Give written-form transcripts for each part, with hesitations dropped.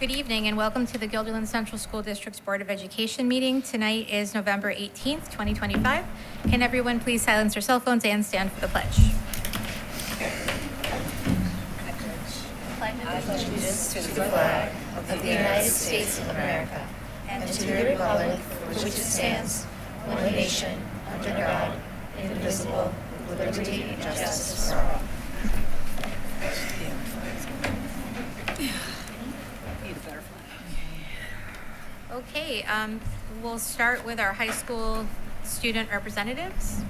Good evening and welcome to the Guilderland Central School District's Board of Education meeting. Tonight is November 18th, 2025. Can everyone please silence their cell phones and stand for the pledge? I pledge allegiance to the flag of the United States of America and to the republic for which it stands, one nation, under God, indivisible, with liberty and justice for all. Okay, we'll start with our high school student representatives.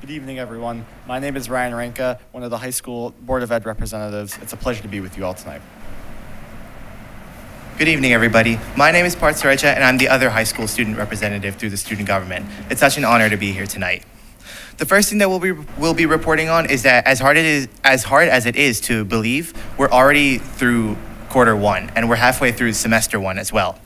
Good evening, everyone. My name is Ryan Ranka, one of the high school Board of Ed representatives. It's a pleasure to be with you all tonight. Good evening, everybody. My name is Parth Surecha, and I'm the other high school student representative through the student government. It's such an honor to be here tonight. The first thing that we'll be reporting on is that as hard as it is to believe, we're already through quarter one, and we're halfway through semester one as well.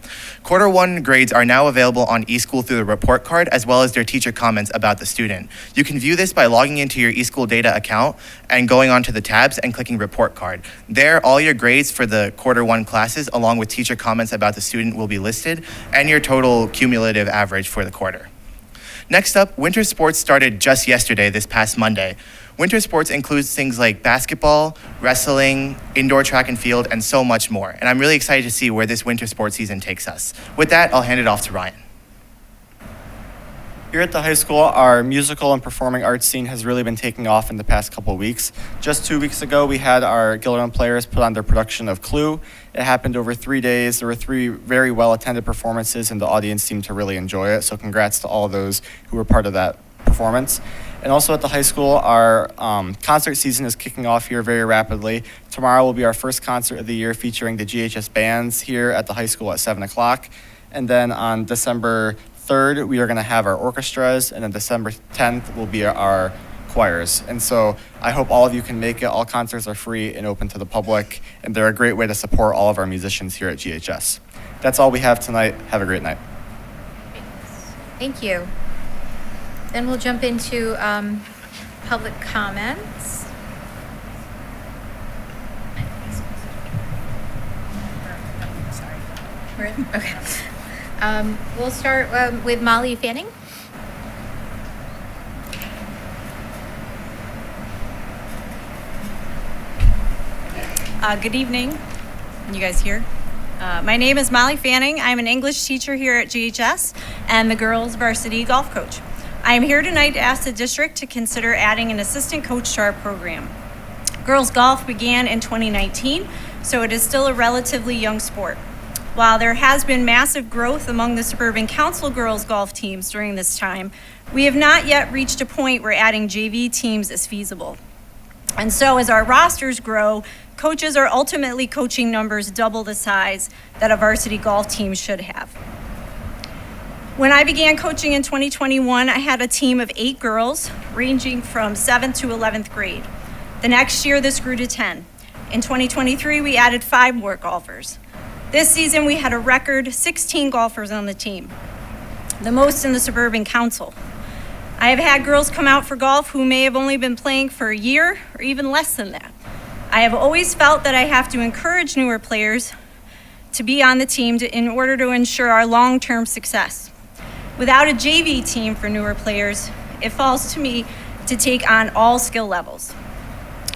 Quarter one grades are now available on eSchool through the report card, as well as their teacher comments about the student. You can view this by logging into your eSchool data account and going onto the tabs and clicking report card. There, all your grades for the quarter one classes, along with teacher comments about the student, will be listed, and your total cumulative average for the quarter. Next up, winter sports started just yesterday, this past Monday. Winter sports includes things like basketball, wrestling, indoor track and field, and so much more. And I'm really excited to see where this winter sports season takes us. With that, I'll hand it off to Ryan. Here at the high school, our musical and performing arts scene has really been taking off in the past couple weeks. Just 2 weeks ago, we had our Guilderland players put on their production of Clue. It happened over 3 days. There were 3 very well-attended performances, and the audience seemed to really enjoy it. So congrats to all of those who were part of that performance. And also at the high school, our concert season is kicking off here very rapidly. Tomorrow will be our first concert of the year featuring the GHS bands here at the high school at 7 o'clock. And then on December 3rd, we are going to have our orchestras, and then December 10th will be our choirs. And so I hope all of you can make it. All concerts are free and open to the public, and they're a great way to support all of our musicians here at GHS. That's all we have tonight. Have a great night. Thank you. Then we'll jump into public comments. We're in? Okay. We'll start with Molly Fanning. Good evening. Can you guys hear? My name is Molly Fanning. I'm an English teacher here at GHS and the girls varsity golf coach. I am here tonight to ask the district to consider adding an assistant coach to our program. Girls golf began in 2019, so it is still a relatively young sport. While there has been massive growth among the Suburban Council girls golf teams during this time, we have not yet reached a point where adding JV teams is feasible. And so as our rosters grow, coaches are ultimately coaching numbers double the size that a varsity golf team should have. When I began coaching in 2021, I had a team of 8 girls ranging from 7th to 11th grade. The next year, this grew to 10. In 2023, we added 5 more golfers. This season, we had a record 16 golfers on the team, the most in the Suburban Council. I have had girls come out for golf who may have only been playing for a year or even less than that. I have always felt that I have to encourage newer players to be on the team in order to ensure our long-term success. Without a JV team for newer players, it falls to me to take on all skill levels.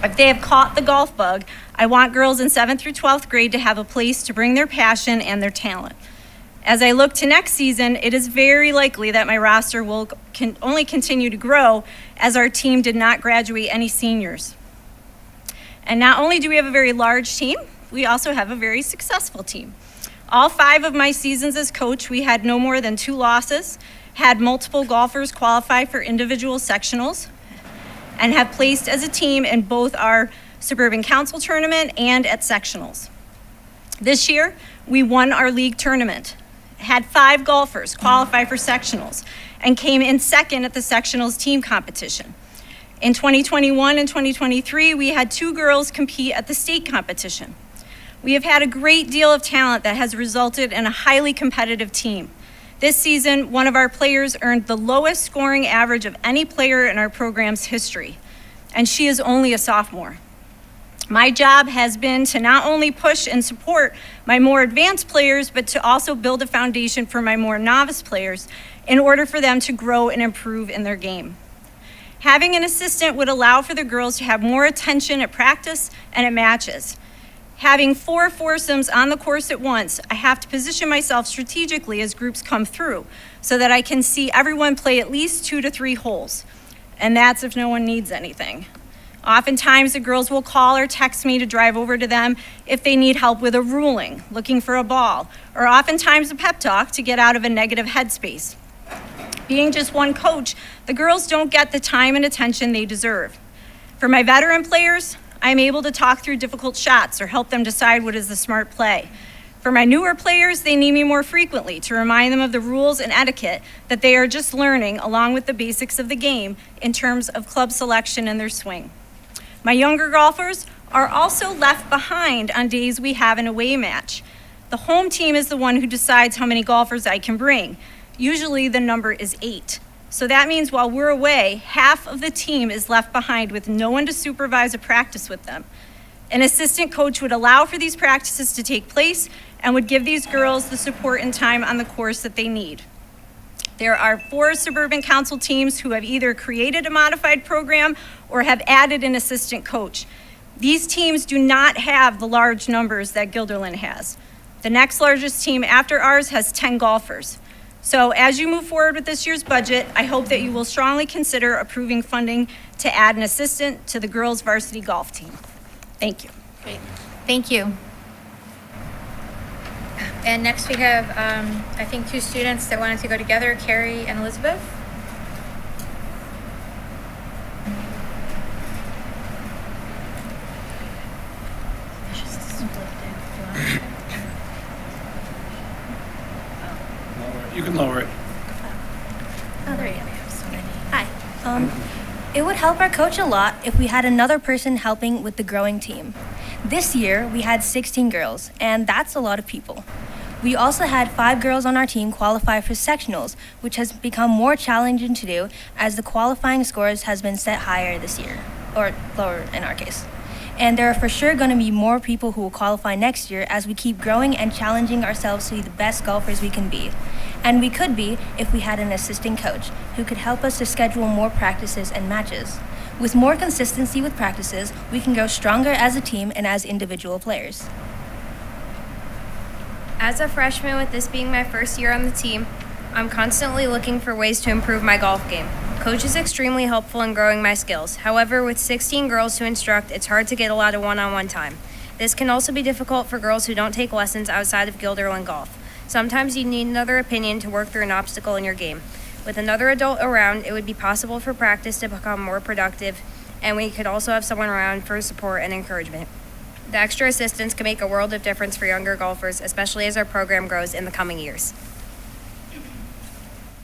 If they have caught the golf bug, I want girls in 7th through 12th grade to have a place to bring their passion and their talent. As I look to next season, it is very likely that my roster will only continue to grow as our team did not graduate any seniors. And not only do we have a very large team, we also have a very successful team. All 5 of my seasons as coach, we had no more than 2 losses, had multiple golfers qualify for individual sectionals, and have placed as a team in both our Suburban Council tournament and at sectionals. This year, we won our league tournament, had 5 golfers qualify for sectionals, and came in second at the sectionals team competition. In 2021 and 2023, we had 2 girls compete at the state competition. We have had a great deal of talent that has resulted in a highly competitive team. This season, one of our players earned the lowest scoring average of any player in our program's history, and she is only a sophomore. My job has been to not only push and support my more advanced players, but to also build a foundation for my more novice players in order for them to grow and improve in their game. Having an assistant would allow for the girls to have more attention at practice and at matches. Having 4 foursomes on the course at once, I have to position myself strategically as groups come through so that I can see everyone play at least 2 to 3 holes. And that's if no one needs anything. Oftentimes, the girls will call or text me to drive over to them if they need help with a ruling, looking for a ball, or oftentimes a pep talk to get out of a negative headspace. Being just one coach, the girls don't get the time and attention they deserve. For my veteran players, I'm able to talk through difficult shots or help them decide what is the smart play. For my newer players, they need me more frequently to remind them of the rules and etiquette that they are just learning along with the basics of the game in terms of club selection and their swing. My younger golfers are also left behind on days we have an away match. The home team is the one who decides how many golfers I can bring. Usually the number is 8. So that means while we're away, half of the team is left behind with no one to supervise a practice with them. An assistant coach would allow for these practices to take place and would give these girls the support and time on the course that they need. There are 4 Suburban Council teams who have either created a modified program or have added an assistant coach. These teams do not have the large numbers that Guilderland has. The next largest team after ours has 10 golfers. So as you move forward with this year's budget, I hope that you will strongly consider approving funding to add an assistant to the girls' varsity golf team. Thank you. Great. Thank you. And next we have, I think, 2 students that wanted to go together, Carrie and Elizabeth. You can lower it. Oh, there you go. Hi. It would help our coach a lot if we had another person helping with the growing team. This year, we had 16 girls, and that's a lot of people. We also had 5 girls on our team qualify for sectionals, which has become more challenging to do as the qualifying scores has been set higher this year, or lower in our case. And there are for sure going to be more people who will qualify next year as we keep growing and challenging ourselves to be the best golfers we can be. And we could be if we had an assistant coach who could help us to schedule more practices and matches. With more consistency with practices, we can grow stronger as a team and as individual players. As a freshman, with this being my first year on the team, I'm constantly looking for ways to improve my golf game. Coach is extremely helpful in growing my skills. However, with 16 girls to instruct, it's hard to get a lot of one-on-one time. This can also be difficult for girls who don't take lessons outside of Guilderland Golf. Sometimes you need another opinion to work through an obstacle in your game. With another adult around, it would be possible for practice to become more productive, and we could also have someone around for support and encouragement. The extra assistance can make a world of difference for younger golfers, especially as our program grows in the coming years.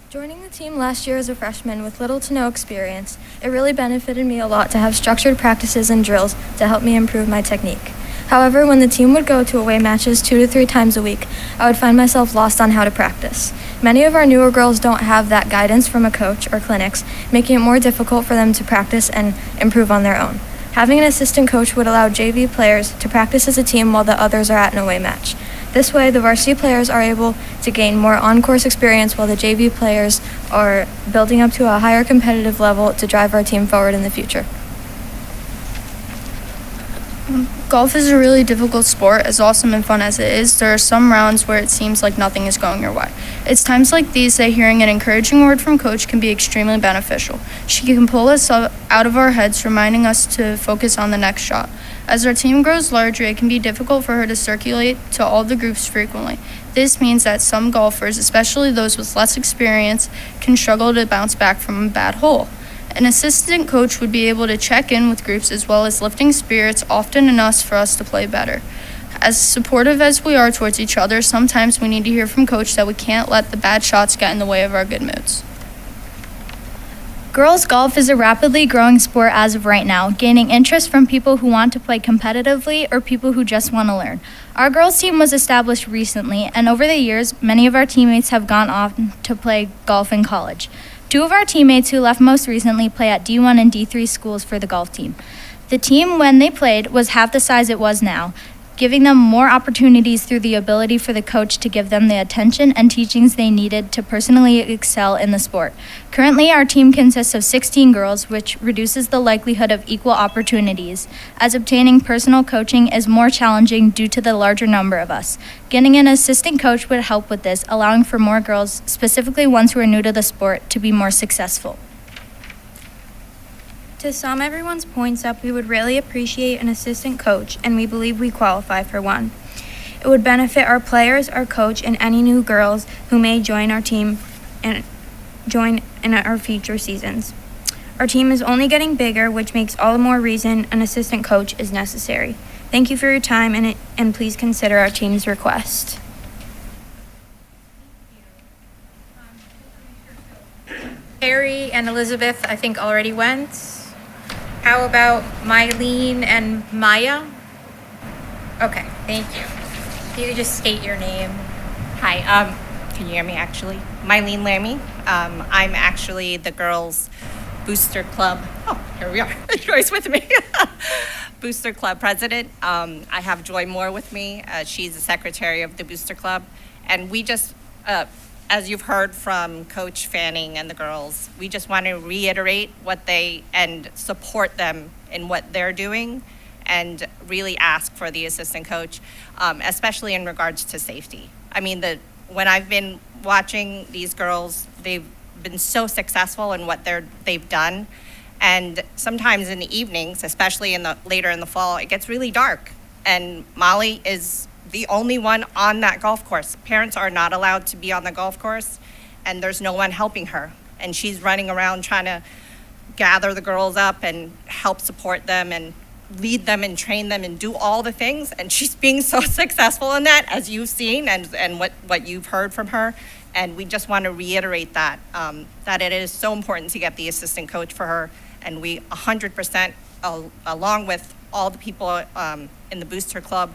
Joining the team last year as a freshman with little to no experience, it really benefited me a lot to have structured practices and drills to help me improve my technique. However, when the team would go to away matches 2 to 3 times a week, I would find myself lost on how to practice. Many of our newer girls don't have that guidance from a coach or clinics, making it more difficult for them to practice and improve on their own. Having an assistant coach would allow JV players to practice as a team while the others are at an away match. This way, the varsity players are able to gain more on-course experience while the JV players are building up to a higher competitive level to drive our team forward in the future. Golf is a really difficult sport. As awesome and fun as it is, there are some rounds where it seems like nothing is going your way. It's times like these that hearing an encouraging word from Coach can be extremely beneficial. She can pull us out of our heads, reminding us to focus on the next shot. As our team grows larger, it can be difficult for her to circulate to all the groups frequently. This means that some golfers, especially those with less experience, can struggle to bounce back from a bad hole. An assistant coach would be able to check in with groups as well as lifting spirits often enough for us to play better. As supportive as we are towards each other, sometimes we need to hear from Coach that we can't let the bad shots get in the way of our good moods. Girls golf is a rapidly growing sport as of right now, gaining interest from people who want to play competitively or people who just want to learn. Our girls team was established recently, and over the years, many of our teammates have gone on to play golf in college. 2 of our teammates who left most recently play at D1 and D3 schools for the golf team. The team, when they played, was half the size it was now, giving them more opportunities through the ability for the coach to give them the attention and teachings they needed to personally excel in the sport. Currently, our team consists of 16 girls, which reduces the likelihood of equal opportunities, as obtaining personal coaching is more challenging due to the larger number of us. Getting an assistant coach would help with this, allowing for more girls, specifically ones who are new to the sport, to be more successful. To sum everyone's points up, we would really appreciate an assistant coach, and we believe we qualify for one. It would benefit our players, our coach, and any new girls who may join our team and join in our future seasons. Our team is only getting bigger, which makes all the more reason an assistant coach is necessary. Thank you for your time, and please consider our team's request. Harry and Elizabeth, I think, already went. How about Mylene and Maya? Okay, thank you. If you could just state your name. Hi, can you hear me actually? Mylene Lammy. I'm actually the girls' booster club. Oh, here we are. Joy's with me. Booster club president. I have Joy Moore with me. She's the secretary of the booster club. And we just, as you've heard from Coach Fanning and the girls, we just want to reiterate and support them in what they're doing and really ask for the assistant coach, especially in regards to safety. I mean, when I've been watching these girls, they've been so successful in what they've done. And sometimes in the evenings, especially later in the fall, it gets really dark. And Molly is the only one on that golf course. Parents are not allowed to be on the golf course, and there's no one helping her. And she's running around trying to gather the girls up and help support them and lead them and train them and do all the things. And she's being so successful in that, as you've seen and what you've heard from her. And we just want to reiterate that it is so important to get the assistant coach for her. And we 100%, along with all the people in the Booster Club,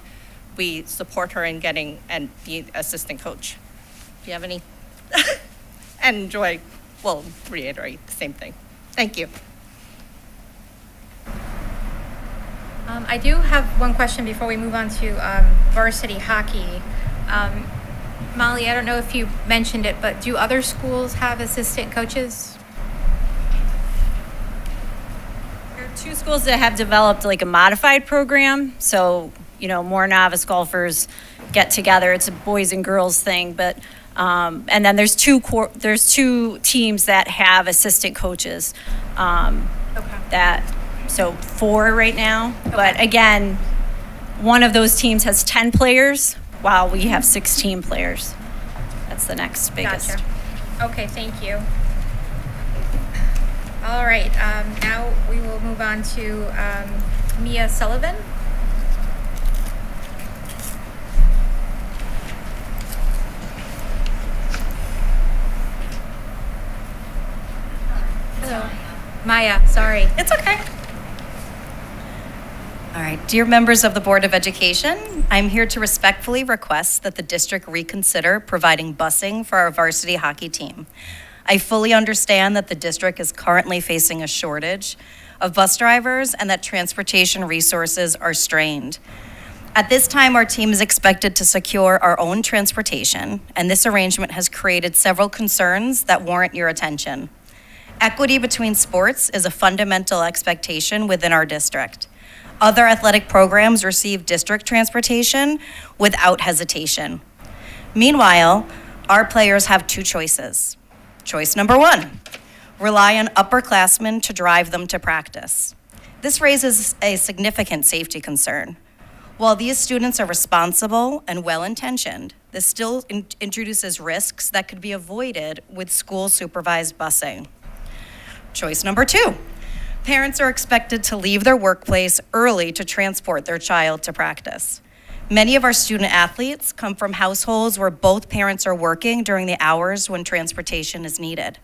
we support her in getting and the assistant coach. Do you have any? And Joy will reiterate the same thing. Thank you. I do have one question before we move on to varsity hockey. Molly, I don't know if you mentioned it, but do other schools have assistant coaches? There are 2 schools that have developed like a modified program. So, more novice golfers get together. It's a boys and girls thing, but and then there's two teams that have assistant coaches. Okay. So 4 right now. Okay. But again, one of those teams has 10 players, while we have 16 players. That's the next biggest. Gotcha. Okay, thank you. All right, now we will move on to Mia Sullivan. Hello. Maya, sorry. It's okay. All right, dear members of the Board of Education, I'm here to respectfully request that the district reconsider providing busing for our varsity hockey team. I fully understand that the district is currently facing a shortage of bus drivers and that transportation resources are strained. At this time, our team is expected to secure our own transportation, and this arrangement has created several concerns that warrant your attention. Equity between sports is a fundamental expectation within our district. Other athletic programs receive district transportation without hesitation. Meanwhile, our players have 2 choices. Choice number 1, rely on upperclassmen to drive them to practice. This raises a significant safety concern. While these students are responsible and well-intentioned, this still introduces risks that could be avoided with school-supervised busing. Choice number 2, parents are expected to leave their workplace early to transport their child to practice. Many of our student athletes come from households where both parents are working during the hours when transportation is needed.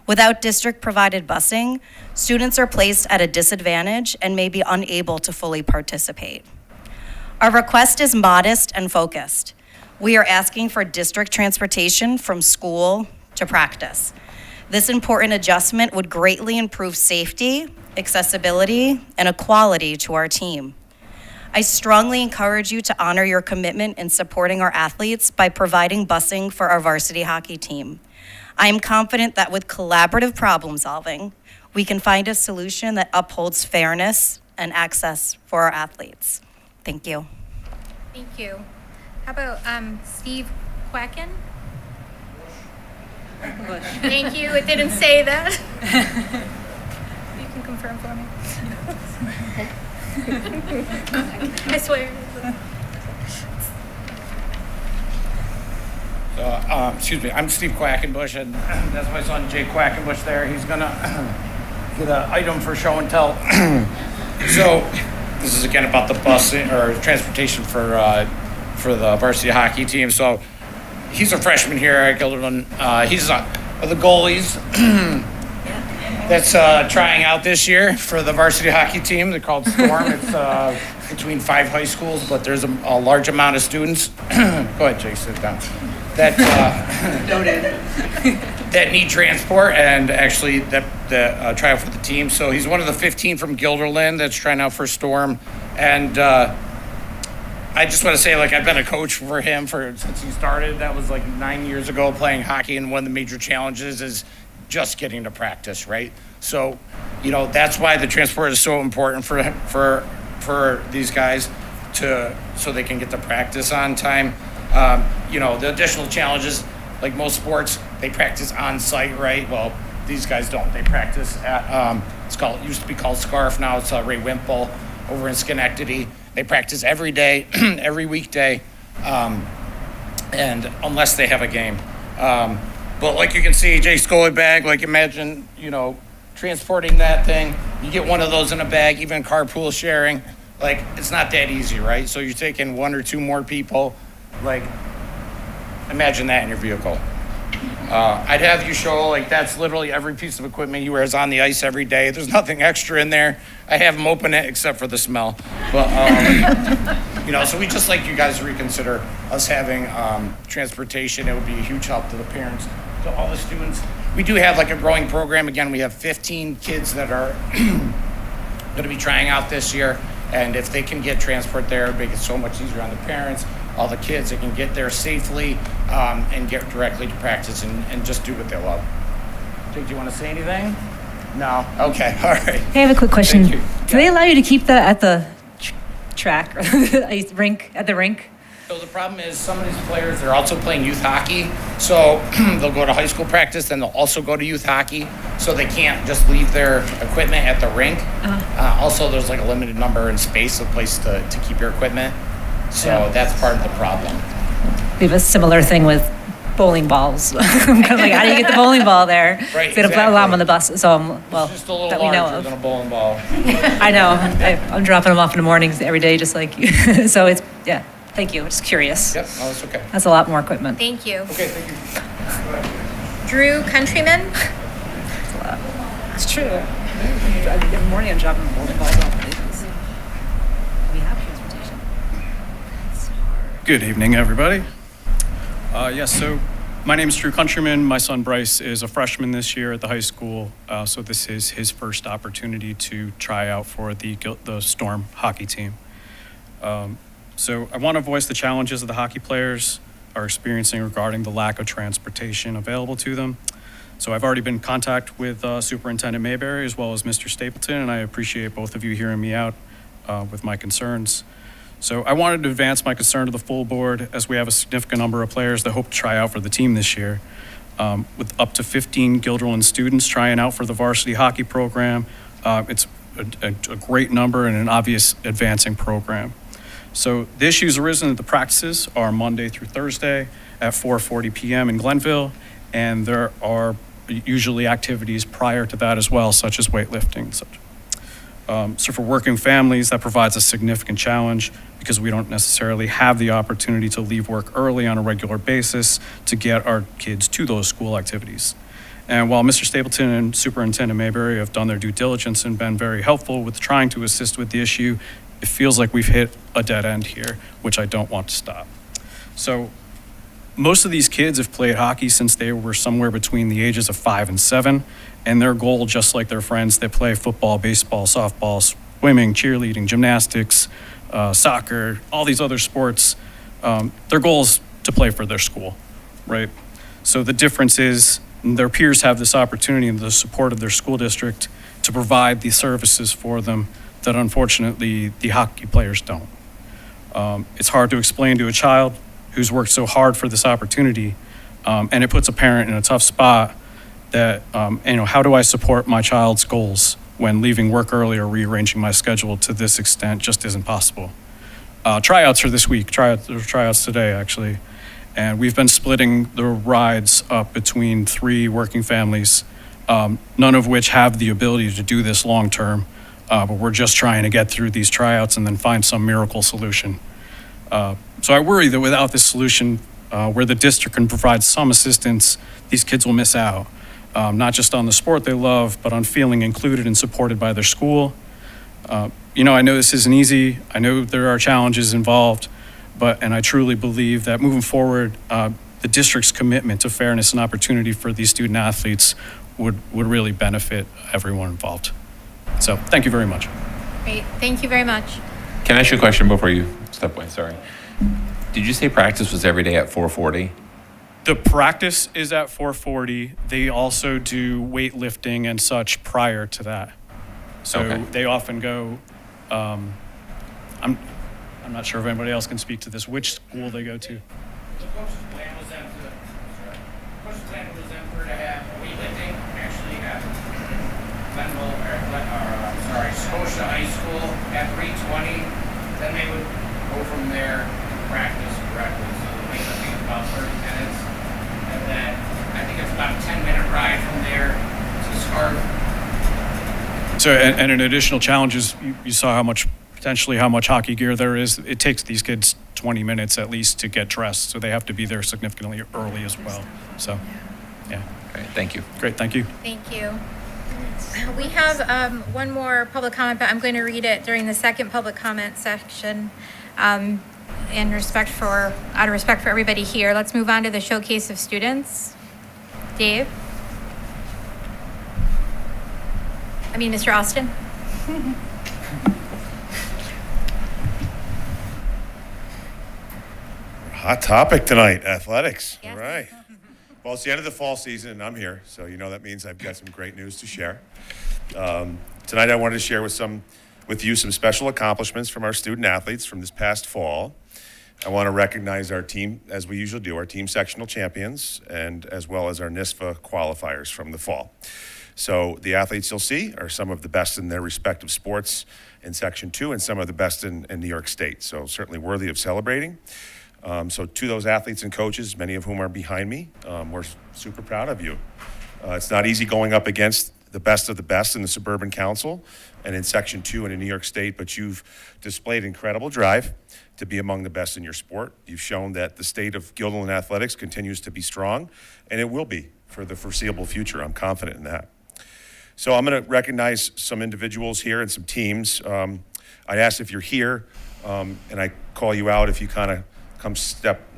Without district-provided busing, students are placed at a disadvantage and may be unable to fully participate. Our request is modest and focused. We are asking for district transportation from school to practice. This important adjustment would greatly improve safety, accessibility, and equality to our team. I strongly encourage you to honor your commitment in supporting our athletes by providing busing for our varsity hockey team. I am confident that with collaborative problem solving, we can find a solution that upholds fairness and access for our athletes. Thank you. Thank you. How about Steve Quacken? Thank you. It didn't say that. You can confirm for me. I swear. Excuse me, I'm Steve Quackenbush, and that's my son Jay Quackenbush there. He's gonna get an item for show and tell. So, this is again about the busing or transportation for the varsity hockey team. So, he's a freshman here at Gilderland. He's one of the goalies that's trying out this year for the varsity hockey team. They're called Storm. It's between 5 high schools, but there's a large amount of students. Go ahead, Jay, sit down. That that need transport and actually that try out for the team. So he's one of the 15 from Gilderland that's trying out for Storm. And I just want to say, like, I've been a coach for him since he started. That was like 9 years ago playing hockey, and one of the major challenges is just getting to practice, right? So, you know, that's why the transport is so important for these guys so they can get to practice on time. You know, the additional challenges, like most sports, they practice on site, right? Well, these guys don't. They practice at, it used to be called Scarf, now it's Ray Wimple over in Schenectady. They practice every day, every weekday, and unless they have a game. But like you can see, Jay Scully bag, like imagine, you know, transporting that thing. You get one of those in a bag, even carpool sharing. Like, it's not that easy, right? So you're taking 1 or 2 more people. Like, imagine that in your vehicle. I'd have you show, like, that's literally every piece of equipment he wears on the ice every day. There's nothing extra in there. I have him open it except for the smell. But, you know, so we just like you guys to reconsider us having transportation. It would be a huge help to the parents, to all the students. We do have, like, a growing program. Again, we have 15 kids that are going to be trying out this year. And if they can get transport there, it makes it so much easier on the parents, all the kids. They can get there safely and get directly to practice and just do what they love. Jake, do you want to say anything? No? Okay, all right. I have a quick question. Thank you. Do they allow you to keep that at the track or the ice rink, at the rink? So the problem is some of these players, they're also playing youth hockey. So they'll go to high school practice, then they'll also go to youth hockey. So they can't just leave their equipment at the rink. Also, there's like a limited number and space of place to keep your equipment. So that's part of the problem. We have a similar thing with bowling balls. I'm kind of like, how do you get the bowling ball there? Right, They don't allow them on the bus, so I'm, well, It's just a little that we know larger of. than a bowling ball. I know. I'm dropping them off in the mornings every day, just like you. So it's, yeah, thank you. Just curious. Yep, no, that's okay. That's a lot more equipment. Thank you. Okay, thank you. Drew Countryman? It's true. Every morning I'm dropping bowling balls off. We have transportation. Good evening, everybody. Yes, so my name is Drew Countryman. My son Bryce is a freshman this year at the high school, so this is his first opportunity to try out for the Storm hockey team. So I want to voice the challenges that the hockey players are experiencing regarding the lack of transportation available to them. So I've already been in contact with Superintendent Mayberry as well as Mr. Stapleton, and I appreciate both of you hearing me out with my concerns. So I wanted to advance my concern to the full board as we have a significant number of players that hope to try out for the team this year. With up to 15 Gilderland students trying out for the varsity hockey program, it's a great number and an obvious advancing program. So the issues arisen at the practices are Monday through Thursday at 4:40 p.m. in Glenville, and there are usually activities prior to that as well, such as weightlifting and such. So for working families, that provides a significant challenge because we don't necessarily have the opportunity to leave work early on a regular basis to get our kids to those school activities. And while Mr. Stapleton and Superintendent Mayberry have done their due diligence and been very helpful with trying to assist with the issue, it feels like we've hit a dead end here, which I don't want to stop. So most of these kids have played hockey since they were somewhere between the ages of 5 and 7, and their goal, just like their friends that play football, baseball, softball, swimming, cheerleading, gymnastics, soccer, all these other sports, their goal is to play for their school, right? So the difference is their peers have this opportunity and the support of their school district to provide the services for them that unfortunately the hockey players don't. It's hard to explain to a child who's worked so hard for this opportunity, and it puts a parent in a tough spot that, how do I support my child's goals when leaving work early or rearranging my schedule to this extent just isn't possible. Tryouts are this week, tryouts today actually, and we've been splitting the rides up between 3 working families, none of which have the ability to do this long term, but we're just trying to get through these tryouts and then find some miracle solution. So I worry that without this solution, where the district can provide some assistance, these kids will miss out, not just on the sport they love, but on feeling included and supported by their school. I know this isn't easy. I know there are challenges involved, and I truly believe that moving forward, the district's commitment to fairness and opportunity for these student athletes would really benefit everyone involved. So thank you very much. Great, thank you very much. Can I ask you a question before you step away? Sorry. Did you say practice was every day at 4:40? The practice is at 4:40. They also do weightlifting and such prior to that. So Okay. they often go, I'm not sure if anybody else can speak to this, which school they go to. The coach's plan was then to have weightlifting actually at Scotia High School at 3:20. Then they would go from there to practice directly. So the weightlifting is about 30 minutes. And then I think it's about a 10-minute ride from there to Scarf. So, and an additional challenge is you saw how much hockey gear there is. It takes these kids 20 minutes at least to get dressed, so they have to be there significantly early as well. So, yeah. Great, thank you. Great, thank you. Thank you. We have one more public comment, but I'm going to read it during the second public comment section. Out of respect for everybody here, let's move on to the showcase of students. Dave? Mr. Austin? Hot topic tonight, athletics. Yes. All right. Well, it's the end of the fall season, and I'm here, so that means I've got some great news to share. Tonight, I wanted to share with you some special accomplishments from our student athletes from this past fall. I want to recognize our team, as we usually do, our team sectional champions, and as well as our NISFA qualifiers from the fall. So the athletes you'll see are some of the best in their respective sports in Section 2 and some of the best in New York State, so certainly worthy of celebrating. So to those athletes and coaches, many of whom are behind me, we're super proud of you. It's not easy going up against the best of the best in the Suburban Council and in Section 2 and in New York State, but you've displayed incredible drive to be among the best in your sport. You've shown that the state of Guilderland athletics continues to be strong, and it will be for the foreseeable future. I'm confident in that. So I'm going to recognize some individuals here and some teams. I asked if you're here, and I call you out if you kind of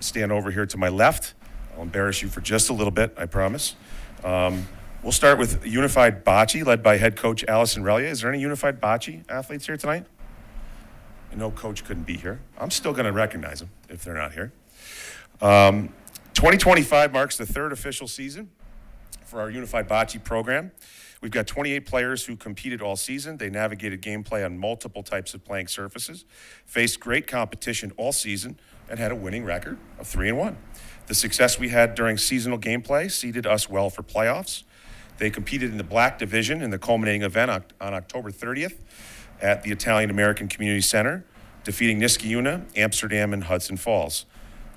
stand over here to my left. I'll embarrass you for just a little bit, I promise. We'll start with Unified Bocce, led by head coach Allison Relia. Is there any Unified Bocce athletes here tonight? I know coach couldn't be here. I'm still going to recognize them if they're not here. 2025 marks the third official season for our Unified Bocce program. We've got 28 players who competed all season. They navigated gameplay on multiple types of playing surfaces, faced great competition all season, and had a winning record of 3-1. The success we had during seasonal gameplay seeded us well for playoffs. They competed in the Black Division in the culminating event on October 30th at the Italian American Community Center, defeating Niskayuna, Amsterdam, and Hudson Falls.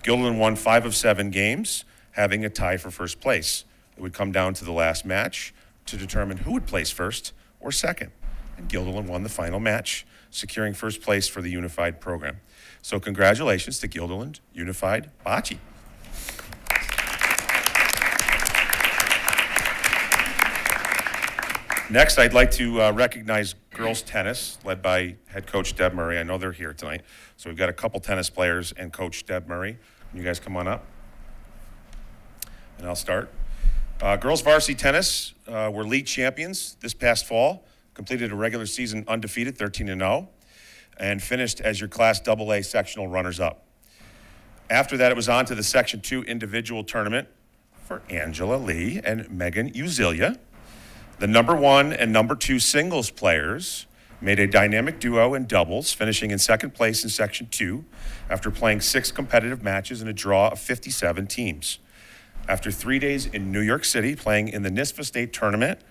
Guilderland won 5 of 7 games, having a tie for first place. It would come down to the last match to determine who would place first or second. And Guilderland won the final match, securing first place for the Unified program. So congratulations to Guilderland Unified Bocce. Next, I'd like to recognize girls tennis, led by head coach Deb Murray. I know they're here tonight. So we've got a couple tennis players and coach Deb Murray. You guys come on up. And I'll start. Girls varsity tennis were league champions this past fall, completed a regular season undefeated, 13-0, and finished as your Class AA sectional runners-up. After that, it was on to the Section 2 individual tournament for Angela Lee and Megan Uzilia. The number 1 and number 2 singles players made a dynamic duo in doubles, finishing in second place in Section 2 after playing 6 competitive matches in a draw of 57 teams. After 3 days in New York City playing in the NISFA State Tournament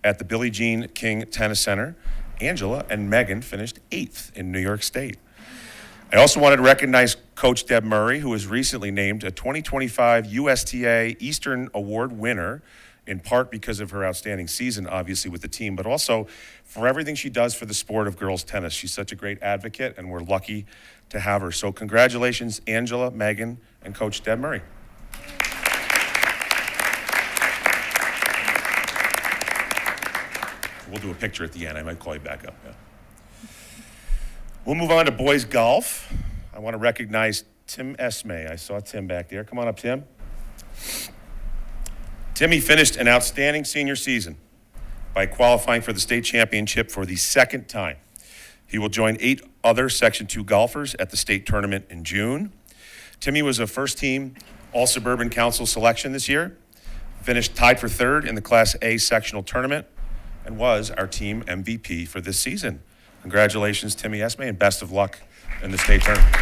at the Billie Jean King Tennis Center, Angela and Megan finished 8th in New York State. I also wanted to recognize Coach Deb Murray, who was recently named a 2025 USTA Eastern Award winner, in part because of her outstanding season, obviously, with the team, but also for everything she does for the sport of girls tennis. She's such a great advocate, and we're lucky to have her. So congratulations, Angela, Megan, and Coach Deb Murray. We'll do a picture at the end. I might call you back up. Yeah. We'll move on to boys golf. I want to recognize Tim Esme. I saw Tim back there. Come on up, Tim. Timmy finished an outstanding senior season by qualifying for the state championship for the second time. He will join 8 other Section 2 golfers at the state tournament in June. Timmy was a first-team All-Suburban Council selection this year, finished tied for 3rd in the Class A sectional tournament, and was our team MVP for this season. Congratulations, Timmy Esme, and best of luck in the state tournament.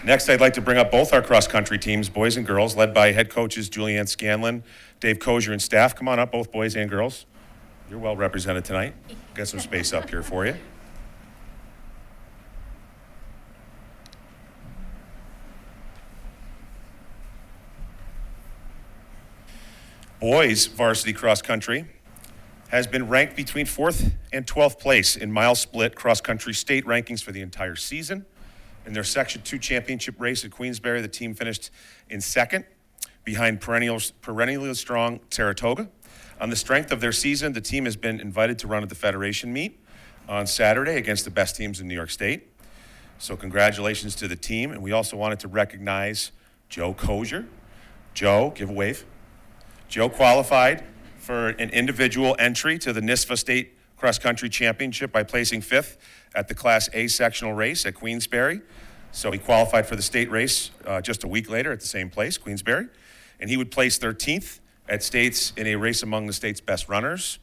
Next, I'd like to bring up both our cross-country teams, boys and girls, led by head coaches Julianne Scanlon, Dave Kozier, and staff. Come on up, both boys and girls. You're well represented tonight. Got some space up here for you. Boys varsity cross-country has been ranked between 4th and 12th place in mile split cross-country state rankings for the entire season. In their Section 2 championship race at Queensbury, the team finished in 2nd, behind perennially strong Saratoga. On the strength of their season, the team has been invited to run at the Federation meet on Saturday against the best teams in New York State. So congratulations to the team, and we also wanted to recognize Joe Kozier. Joe, give a wave. Joe qualified for an individual entry to the NISFA State Cross Country Championship by placing 5th at the Class A sectional race at Queensbury. So he qualified for the state race just a week later at the same place, Queensbury. And he would place 13th at states in a race among the state's best runners.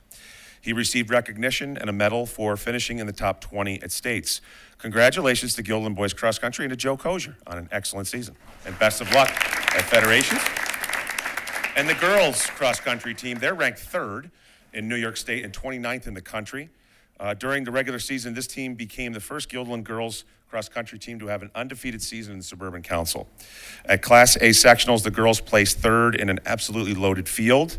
He received recognition and a medal for finishing in the top 20 at states. Congratulations to Gilderland Boys Cross Country and to Joe Kozier on an excellent season. And best of luck at Federations. And the girls cross-country team, they're ranked 3rd in New York State and 29th in the country. During the regular season, this team became the first Gilderland girls cross-country team to have an undefeated season in the Suburban Council. At Class A sectionals, the girls placed 3rd in an absolutely loaded field.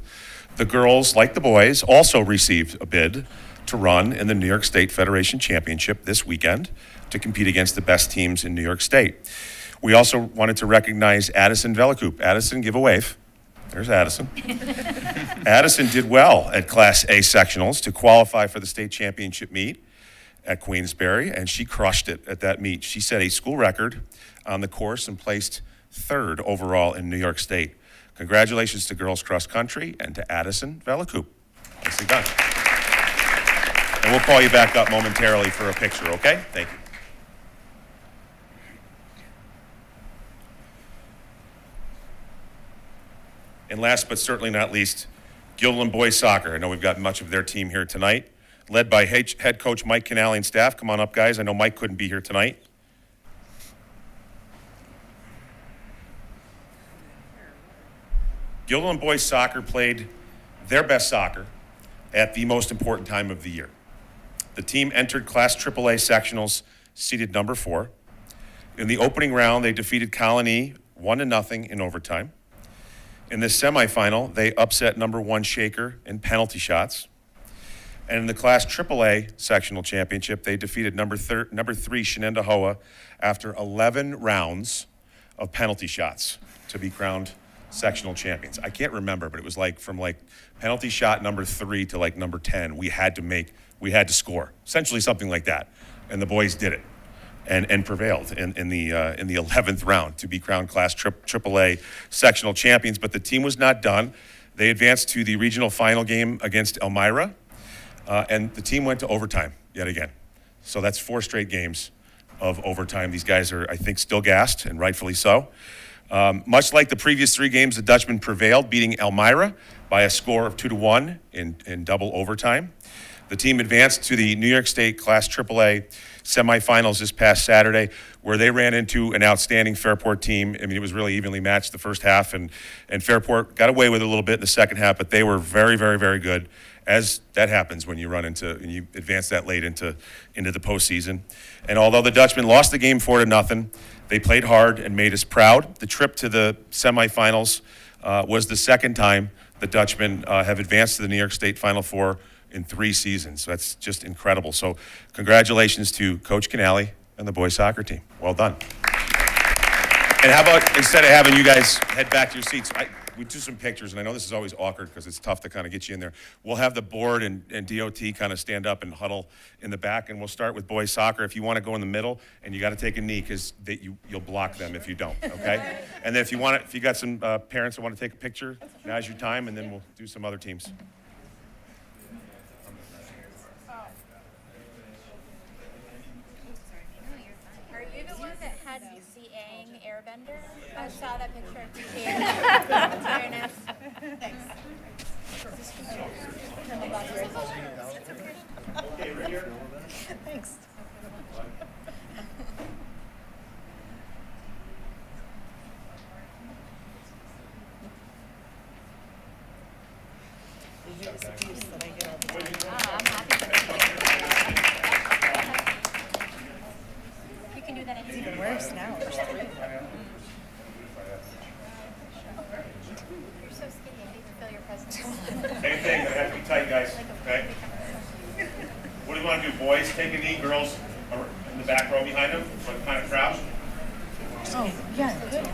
The girls, like the boys, also received a bid to run in the New York State Federation Championship this weekend to compete against the best teams in New York State. We also wanted to recognize Addison Velacoop. Addison, give a wave. There's Addison. Addison did well at Class A sectionals to qualify for the state championship meet at Queensbury, and she crushed it at that meet. She set a school record on the course and placed 3rd overall in New York State. Congratulations to girls cross country and to Addison Velacoop. Nicely done. And we'll call you back up momentarily for a picture, okay? Thank you. And last but certainly not least, Gilderland Boys Soccer. I know we've got much of their team here tonight, led by head coach Mike Canale and staff. Come on up, guys. I know Mike couldn't be here tonight. Gilderland Boys Soccer played their best soccer at the most important time of the year. The team entered Class AAA sectionals, seeded number 4. In the opening round, they defeated Colony 1-0 in overtime. In the semifinal, they upset number 1 Shaker in penalty shots. And in the Class AAA sectional championship, they defeated number 3 Shenendehowa after 11 rounds of penalty shots to be crowned sectional champions. I can't remember, but it was like from like penalty shot number 3 to like number 10, we had to score, essentially something like that. And the boys did it and prevailed in the 11th round to be crowned Class AAA sectional champions. But the team was not done. They advanced to the regional final game against Elmira, and the team went to overtime yet again. So that's 4 straight games of overtime. These guys are, I think, still gassed, and rightfully so. Much like the previous 3 games, the Dutchmen prevailed, beating Elmira by a score of 2-1 in double overtime. The team advanced to the New York State Class AAA semifinals this past Saturday, where they ran into an outstanding Fairport team. I mean, it was really evenly matched the first half, and Fairport got away with it a little bit in the second half, but they were very, very, very good, as that happens when you run into and you advance that late into the postseason. And although the Dutchmen lost the game 4-0, they played hard and made us proud. The trip to the semifinals was the second time the Dutchmen have advanced to the New York State Final Four in 3 seasons. So that's just incredible. So congratulations to Coach Canale and the boys soccer team. Well done. And how about, instead of having you guys head back to your seats, we do some pictures, and I know this is always awkward because it's tough to kind of get you in there. We'll have the board and DOT kind of stand up and huddle in the back, and we'll start with boys soccer. If you want to go in the middle, and you got to take a knee because you'll block them if you don't, okay? And then if you got some parents that want to take a picture, now's your time, and then we'll do some other teams. Are you the one that had the Aang Airbender? I saw that picture. I appreciate it. That's very nice. Thanks. Okay, right here. Thanks. You can do that anytime. Even worse now. There's 3 of them. You're so skinny. I need to feel your presence. Same thing, gonna have to be tight, guys, okay? What do you want to do, boys? Take a knee, girls are in the back row behind them, but kind of crouch. Oh, yeah, good.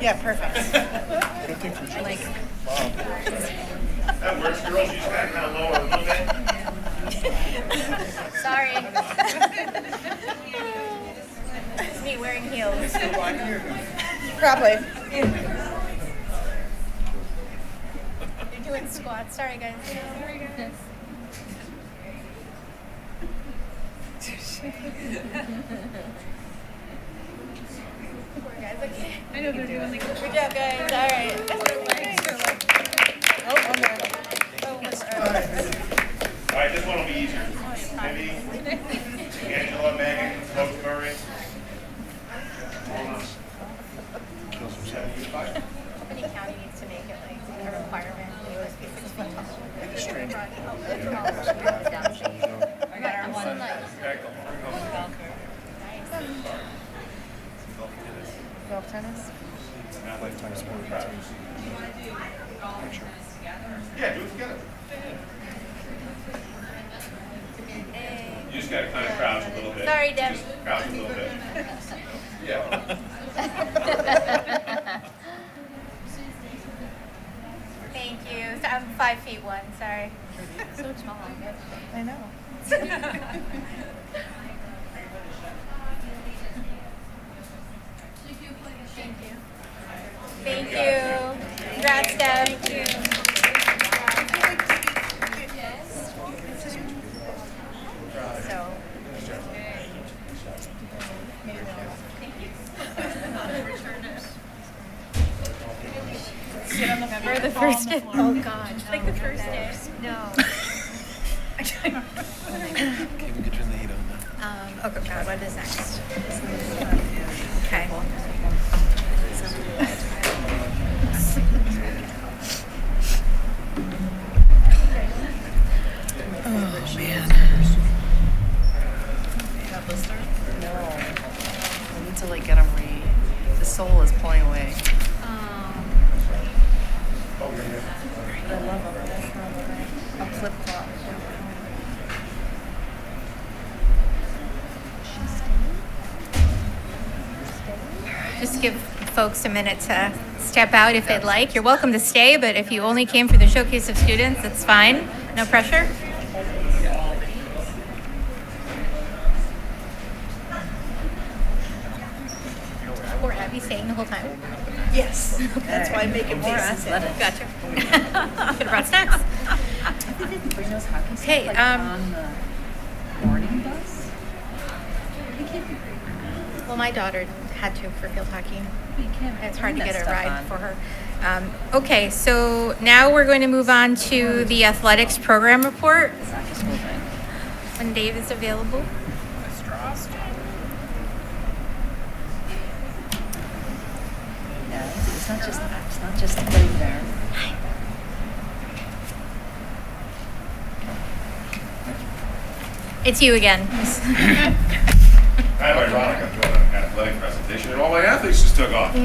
Yeah, perfect. I like it. That works, girls. You just gotta kind of lower a little bit. Sorry. It's me wearing heels. Probably. You're doing squats. Sorry, guys. Poor guys. Okay. I know they're doing like. Good job, guys. All right. All right, this one will be easier. Maybe Angela, Megan, Coach Murray. Albany County needs to make it like a requirement. The USB 6 I got our one. Golf tennis? Yeah, do it together. You just gotta kind of crouch a little bit. Sorry, Deb. Just crouch a little bit. Yeah. Thank you. So I'm 5'1". Sorry. So small. I know. Thank you. Congrats, Deb. Thank you. So. Remember the first day? Oh God. Like the first day. No. Okay, God, what is next? Okay. Oh, man. No. I need to like get them the soul is pulling away. I love a flip flop. Just give folks a minute to step out if they'd like. You're welcome to stay, but if you only came for the showcase of students, it's fine. No pressure. Or have you staying the whole time? Yes, that's why I make it more Faces. athletic. Gotcha. Could have brought snacks. Bring those hockey sticks, Okay, like, on the morning bus? Well, my daughter had to for field hockey. You can't It's hard to bring get a that ride stuff on. for her. Okay, so now we're going to move on to the athletics program report. It's not just school thing. When Dave is available. Yeah, it's not just putting there. It's you again. Kind of ironic, I'm doing an athletic presentation and all my athletes just took off.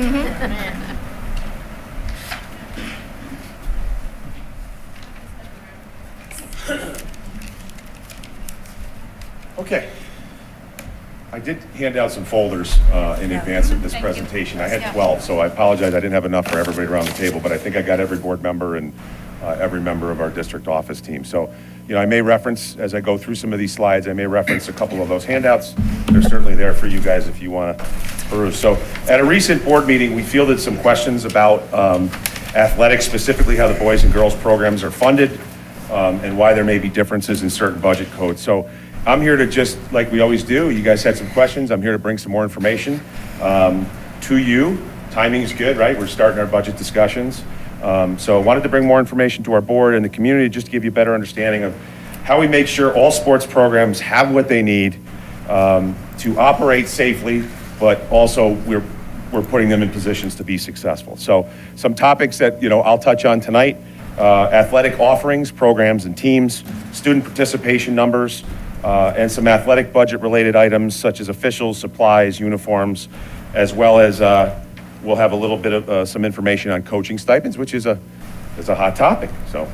Okay. I did hand out some folders in advance of this presentation. I had 12, so I apologize, I didn't have enough for everybody around the table, but I think I got every board member and every member of our district office team. So, you know, I may reference, as I go through some of these slides, I may reference a couple of those handouts. They're certainly there for you guys if you want to peruse. So at a recent board meeting, we fielded some questions about athletics, specifically how the boys and girls programs are funded and why there may be differences in certain budget codes. So I'm here to just, like we always do, you guys had some questions, I'm here to bring some more information to you. Timing is good, right? We're starting our budget discussions. So I wanted to bring more information to our board and the community just to give you a better understanding of how we make sure all sports programs have what they need to operate safely, but also we're putting them in positions to be successful. So some topics that, you know, I'll touch on tonight, athletic offerings, programs and teams, student participation numbers, and some athletic budget related items such as officials, supplies, uniforms, as well as we'll have a little bit of some information on coaching stipends, which is a hot topic. So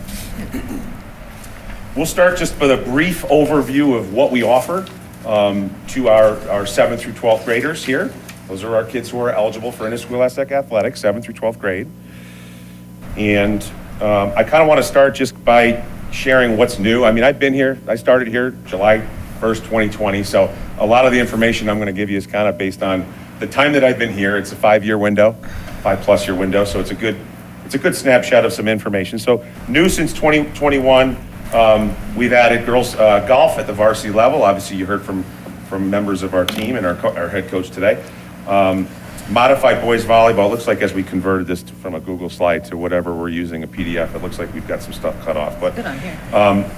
we'll start just with a brief overview of what we offer to our 7th through 12th graders here. Those are our kids who are eligible for interscholastic athletics, 7th through 12th grade. And I kind of want to start just by sharing what's new. I mean, I've been here, I started here July 1st, 2020. So a lot of the information I'm going to give you is kind of based on the time that I've been here. It's a 5-year window, 5+ year window. So it's a good snapshot of some information. So new since 2021, we've added girls golf at the varsity level. Obviously you heard from members of our team and our head coach today. Modified boys volleyball. It looks like as we converted this from a Google slide to whatever we're using, a PDF, it looks like we've got some stuff cut off. But Good on here.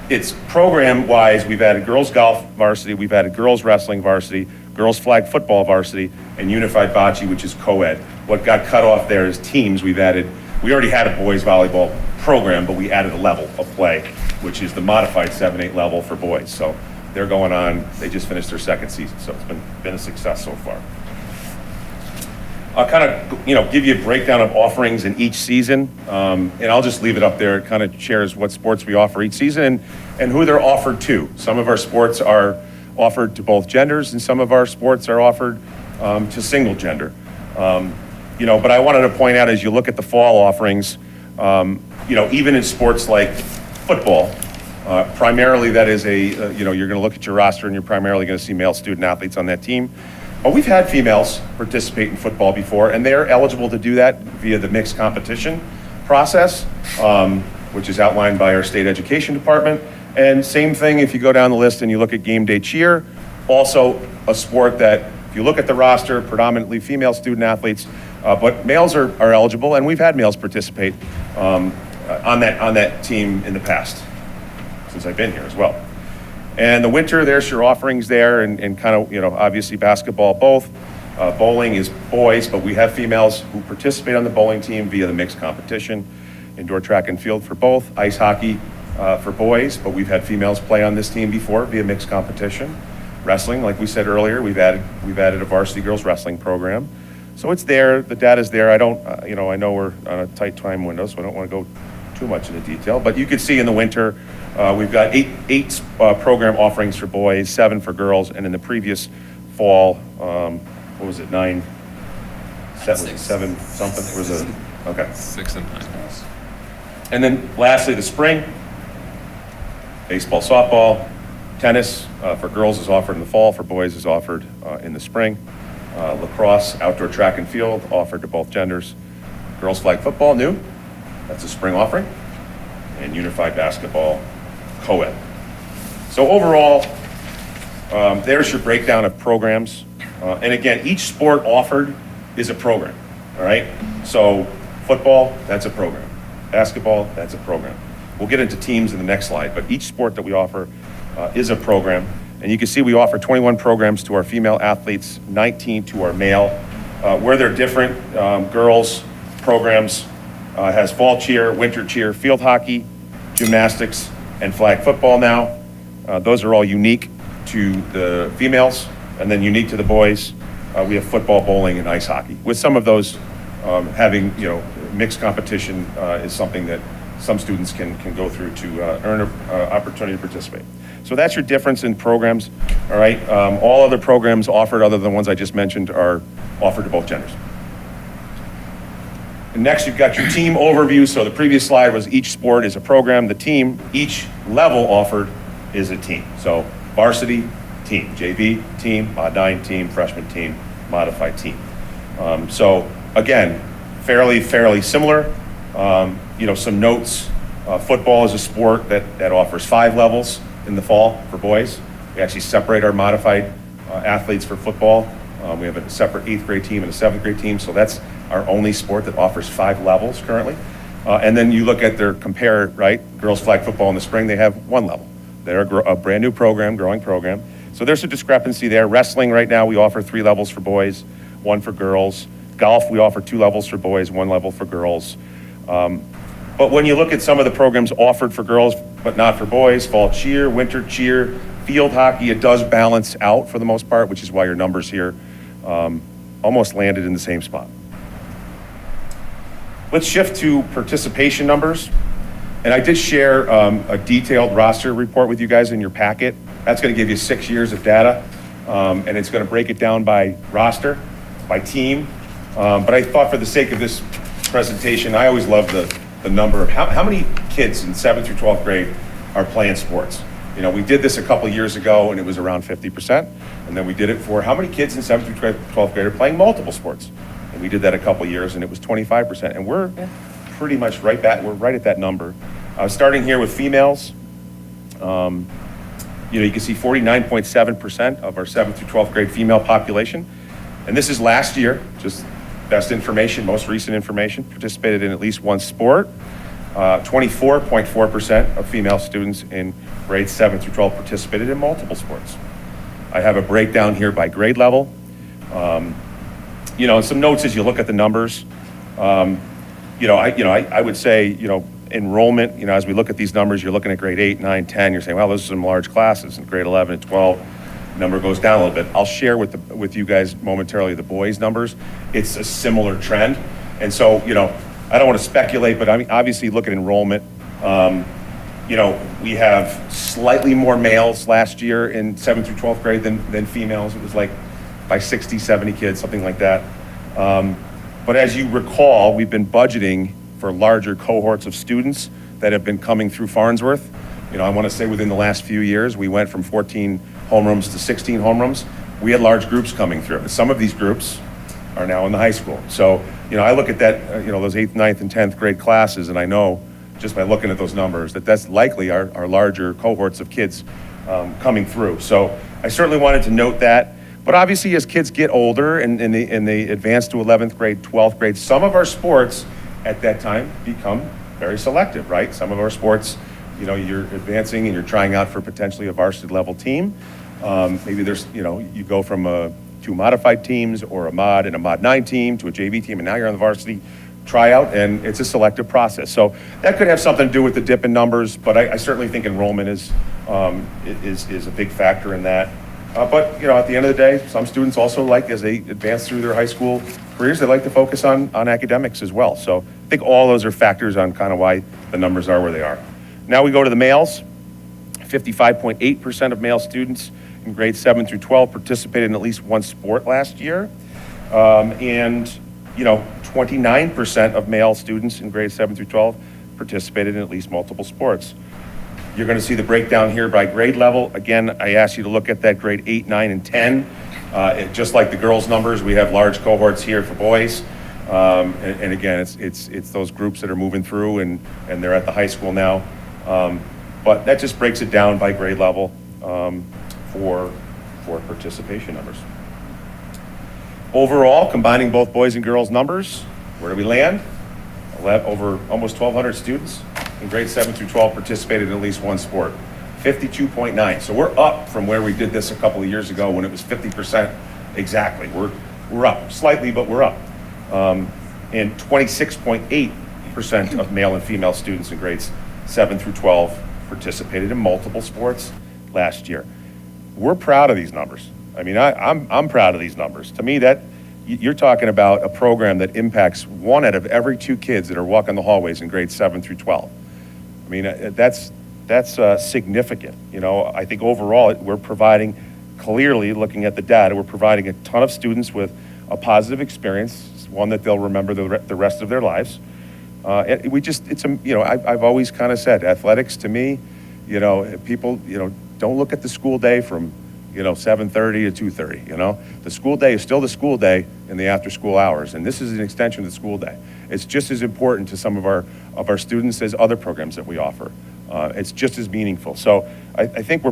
it's program-wise, we've added girls golf varsity, we've added girls wrestling varsity, girls flag football varsity, and unified bocce, which is co-ed. What got cut off there is teams. We already had a boys volleyball program, but we added a level of play, which is the modified 7-8 level for boys. So they're going on, they just finished their second season, so it's been a success so far. I'll kind of, give you a breakdown of offerings in each season, and I'll just leave it up there. It kind of shares what sports we offer each season and who they're offered to. Some of our sports are offered to both genders, and some of our sports are offered to single gender. But I wanted to point out, as you look at the fall offerings, even in sports like football, primarily that is you're going to look at your roster and you're primarily going to see male student athletes on that team. But we've had females participate in football before, and they're eligible to do that via the mixed competition process, which is outlined by our state education department. And same thing if you go down the list and you look at game day cheer, also a sport that, if you look at the roster, predominantly female student athletes, but males are eligible, and we've had males participate on that team in the past, since I've been here as well. And the winter, there's your offerings there, and kind of, obviously basketball both. Bowling is boys, but we have females who participate on the bowling team via the mixed competition. Indoor track and field for both. Ice hockey for boys, but we've had females play on this team before via mixed competition. Wrestling, like we said earlier, we've added a varsity girls wrestling program. So it's there, the data's there. I know we're on a tight time window, so I don't want to go too much into detail, but you can see in the winter, we've got eight program offerings for boys, 7 for girls, and in the previous fall, 9 Seven something, was it? Okay. 6 and 9. And then lastly, the spring, baseball, softball, tennis for girls is offered in the fall, for boys is offered in the spring. Lacrosse, outdoor track and field offered to both genders. Girls flag football, new, that's a spring offering. And unified basketball, co-ed. So overall, there's your breakdown of programs. And again, each sport offered is a program, all right? So football, that's a program. Basketball, that's a program. We'll get into teams in the next slide, but each sport that we offer is a program. And you can see we offer 21 programs to our female athletes, 19 to our male. Where they're different, girls programs has fall cheer, winter cheer, field hockey, gymnastics, and flag football now. Those are all unique to the females, and then unique to the boys. We have football, bowling, and ice hockey. With some of those having, mixed competition is something that some students can go through to earn an opportunity to participate. So that's your difference in programs, all right? All other programs offered other than the ones I just mentioned are offered to both genders. And next, you've got your team overview. So the previous slide was each sport is a program. The team, each level offered is a team. So varsity, team, JV, team, Mod 9 team, freshman team, modified team. So again, fairly similar. Some notes. Football is a sport that offers 5 levels in the fall for boys. We actually separate our modified athletes for football. We have a separate 8th grade team and a 7th grade team. So that's our only sport that offers 5 levels currently. And then you look at their compare, right? Girls flag football in the spring, they have 1 level. They're a brand new program, growing program. So there's a discrepancy there. Wrestling right now, we offer 3 levels for boys, 1 for girls. Golf, we offer 2 levels for boys, 1 level for girls. But when you look at some of the programs offered for girls, but not for boys, fall cheer, winter cheer, field hockey, it does balance out for the most part, which is why your numbers here almost landed in the same spot. Let's shift to participation numbers. And I did share a detailed roster report with you guys in your packet. That's going to give you 6 years of data, and it's going to break it down by roster, by team. But I thought for the sake of this presentation, I always love the number of how many kids in 7th through 12th grade are playing sports. We did this a couple years ago, and it was around 50%. And then we did it for how many kids in 7th through 12th grade are playing multiple sports. And we did that a couple years, and it was 25%. And we're pretty much right at that number. Starting here with females, you can see 49.7% of our 7th through 12th grade female population. And this is last year, just best information, most recent information, participated in at least 1 sport. 24.4% of female students in grades 7 through 12 participated in multiple sports. I have a breakdown here by grade level. And some notes as you look at the numbers. I would say, enrollment, as we look at these numbers, you're looking at grade 8, 9, 10, you're saying, well, those are some large classes. In grade 11 and 12, number goes down a little bit. I'll share with you guys momentarily the boys' numbers. It's a similar trend. And so, I don't want to speculate, but I mean, obviously look at enrollment. We have slightly more males last year in 7th through 12th grade than females. It was like by 60, 70 kids, something like that. But as you recall, we've been budgeting for larger cohorts of students that have been coming through Farnsworth. I want to say within the last few years, we went from 14 homerooms to 16 homerooms. We had large groups coming through. Some of these groups are now in the high school. So, I look at that, those 8th, 9th, and 10th grade classes, and I know just by looking at those numbers that that's likely our larger cohorts of kids coming through. So I certainly wanted to note that. But obviously, as kids get older and they advance to 11th grade, 12th grade, some of our sports at that time become very selective, right? Some of our sports, you're advancing and you're trying out for potentially a varsity level team. Maybe there's, you go from 2 modified teams or a mod and a mod 9 team to a JV team, and now you're on the varsity tryout, and it's a selective process. So that could have something to do with the dip in numbers, but I certainly think enrollment is a big factor in that. But at the end of the day, some students also as they advance through their high school careers, they like to focus on academics as well. So I think all those are factors on kind of why the numbers are where they are. Now we go to the males. 55.8% of male students in grades 7 through 12 participated in at least 1 sport last year. And 29% of male students in grades 7 through 12 participated in at least multiple sports. You're going to see the breakdown here by grade level. Again, I asked you to look at that grade 8, 9, and 10. Just like the girls' numbers, we have large cohorts here for boys. And again, it's those groups that are moving through and they're at the high school now. But that just breaks it down by grade level for participation numbers. Overall, combining both boys and girls numbers, where do we land? Over almost 1,200 students in grades 7 through 12 participated in at least one sport. 52.9. So we're up from where we did this a couple of years ago when it was 50% exactly. We're up slightly, but we're up. And 26.8% of male and female students in grades 7 through 12 participated in multiple sports last year. We're proud of these numbers. I mean, I'm proud of these numbers. To me, that you're talking about a program that impacts 1 out of every 2 kids that are walking the hallways in grades 7 through 12. I mean, that's significant. You know, I think overall we're providing, clearly looking at the data, we're providing a ton of students with a positive experience, one that they'll remember the rest of their lives. I've always kind of said, athletics to me, people, don't look at the school day from 7:30 to 2:30. The school day is still the school day in the after school hours, and this is an extension of the school day. It's just as important to some of our students as other programs that we offer. It's just as meaningful. So I think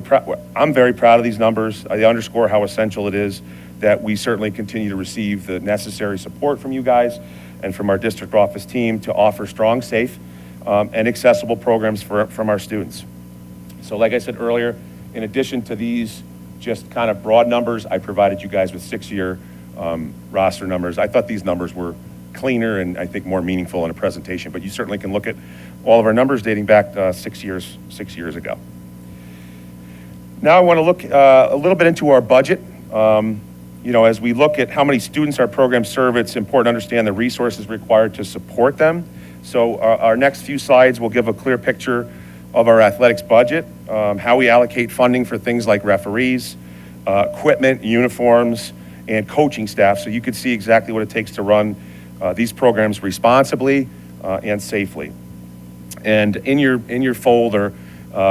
I'm very proud of these numbers. I underscore how essential it is that we certainly continue to receive the necessary support from you guys and from our district office team to offer strong, safe, and accessible programs from our students. So like I said earlier, in addition to these just kind of broad numbers, I provided you guys with 6-year roster numbers. I thought these numbers were cleaner and I think more meaningful in a presentation, but you certainly can look at all of our numbers dating back 6 years ago. Now I want to look a little bit into our budget. As we look at how many students our programs serve, it's important to understand the resources required to support them. So our next few slides will give a clear picture of our athletics budget, how we allocate funding for things like referees, equipment, uniforms, and coaching staff, so you can see exactly what it takes to run these programs responsibly and safely. And in your folder,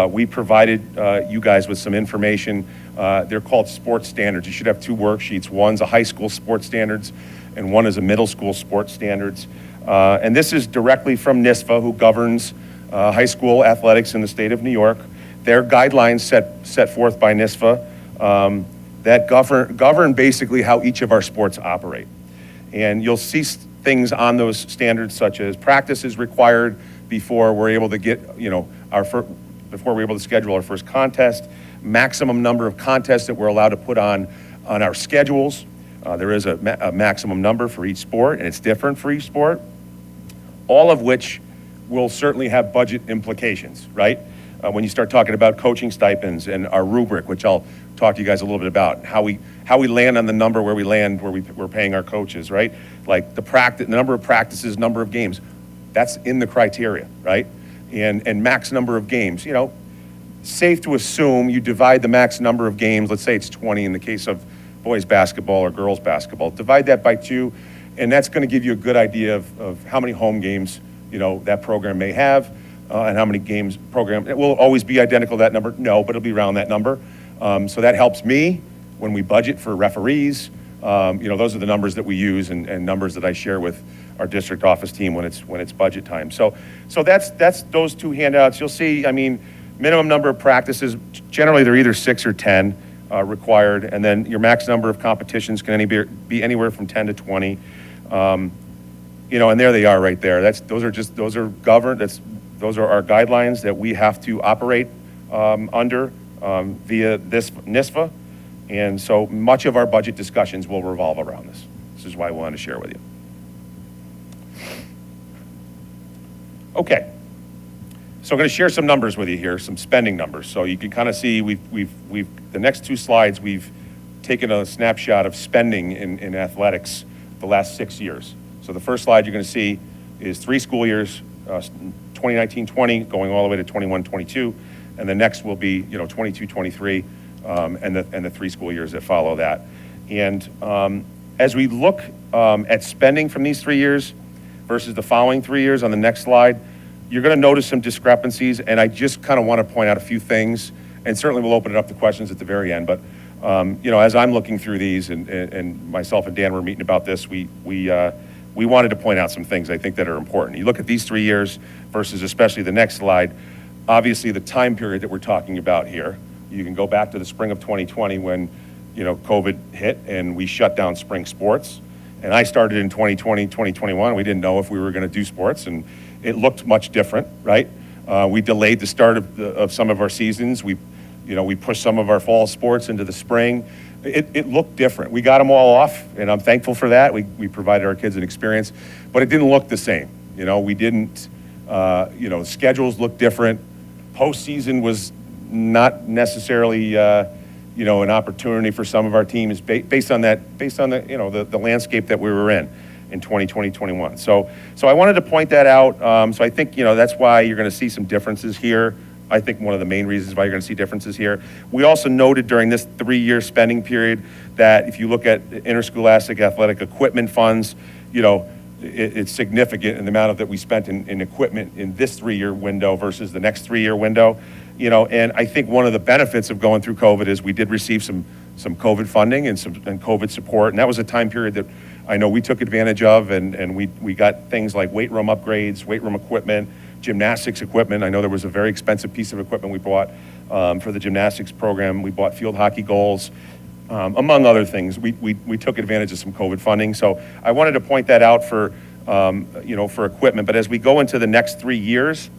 we provided you guys with some information. They're called sports standards. You should have 2 worksheets. One's a high school sports standards, and one is a middle school sports standards. And this is directly from NISFA, who governs high school athletics in the state of New York. Their guidelines set forth by NISFA that govern basically how each of our sports operate. And you'll see things on those standards such as practices required before we're able to get, before we're able to schedule our first contest, maximum number of contests that we're allowed to put on our schedules. There is a maximum number for each sport, and it's different for each sport, all of which will certainly have budget implications, right? When you start talking about coaching stipends and our rubric, which I'll talk to you guys a little bit about, how we land on the number where we land, where we're paying our coaches, right? Like the number of practices, number of games, that's in the criteria, right? And max number of games, safe to assume you divide the max number of games, let's say it's 20 in the case of boys basketball or girls basketball, divide that by 2, and that's going to give you a good idea of how many home games that program may have, and how many games program. It will always be identical to that number? No, but it'll be around that number. So that helps me when we budget for referees. Those are the numbers that we use and numbers that I share with our district office team when it's budget time. So that's those 2 handouts. You'll see, minimum number of practices, generally they're either 6 or 10 required, and then your max number of competitions can be anywhere from 10 to 20. And there they are right there. Those are governed. Those are our guidelines that we have to operate under via this NISFA. And so much of our budget discussions will revolve around this. This is why I wanted to share with you. Okay. So I'm going to share some numbers with you here, some spending numbers. So you can kind of see the next 2 slides, we've taken a snapshot of spending in athletics the last 6 years. So the first slide you're going to see is 3 school years, 2019-20, going all the way to 21-22, and the next will be 22-23, and the 3 school years that follow that. And as we look at spending from these 3 years versus the following 3 years on the next slide, you're going to notice some discrepancies, and I just kind of want to point out a few things, and certainly we'll open it up to questions at the very end. But as I'm looking through these, and myself and Dan were meeting about this, we wanted to point out some things I think that are important. You look at these 3 years versus especially the next slide. Obviously, the time period that we're talking about here, you can go back to the spring of 2020 when COVID hit and we shut down spring sports. And I started in 2020, 2021. We didn't know if we were going to do sports, and it looked much different, right? We delayed the start of some of our seasons. We pushed some of our fall sports into the spring. It looked different. We got them all off, and I'm thankful for that. We provided our kids an experience, but it didn't look the same. We didn't, schedules looked different. Postseason was not necessarily, an opportunity for some of our teams based on the landscape that we were in 2020, 21. So I wanted to point that out. So I think, that's why you're going to see some differences here. I think one of the main reasons why you're going to see differences here. We also noted during this 3-year spending period that if you look at interscholastic athletic equipment funds, it's significant in the amount that we spent in equipment in this 3-year window versus the next 3-year window. And I think one of the benefits of going through COVID is we did receive some COVID funding and COVID support, and that was a time period that I know we took advantage of, and we got things like weight room upgrades, weight room equipment, gymnastics equipment. I know there was a very expensive piece of equipment we bought for the gymnastics program. We bought field hockey goals, among other things. We took advantage of some COVID funding. So I wanted to point that out for equipment. But as we go into the next 3 years,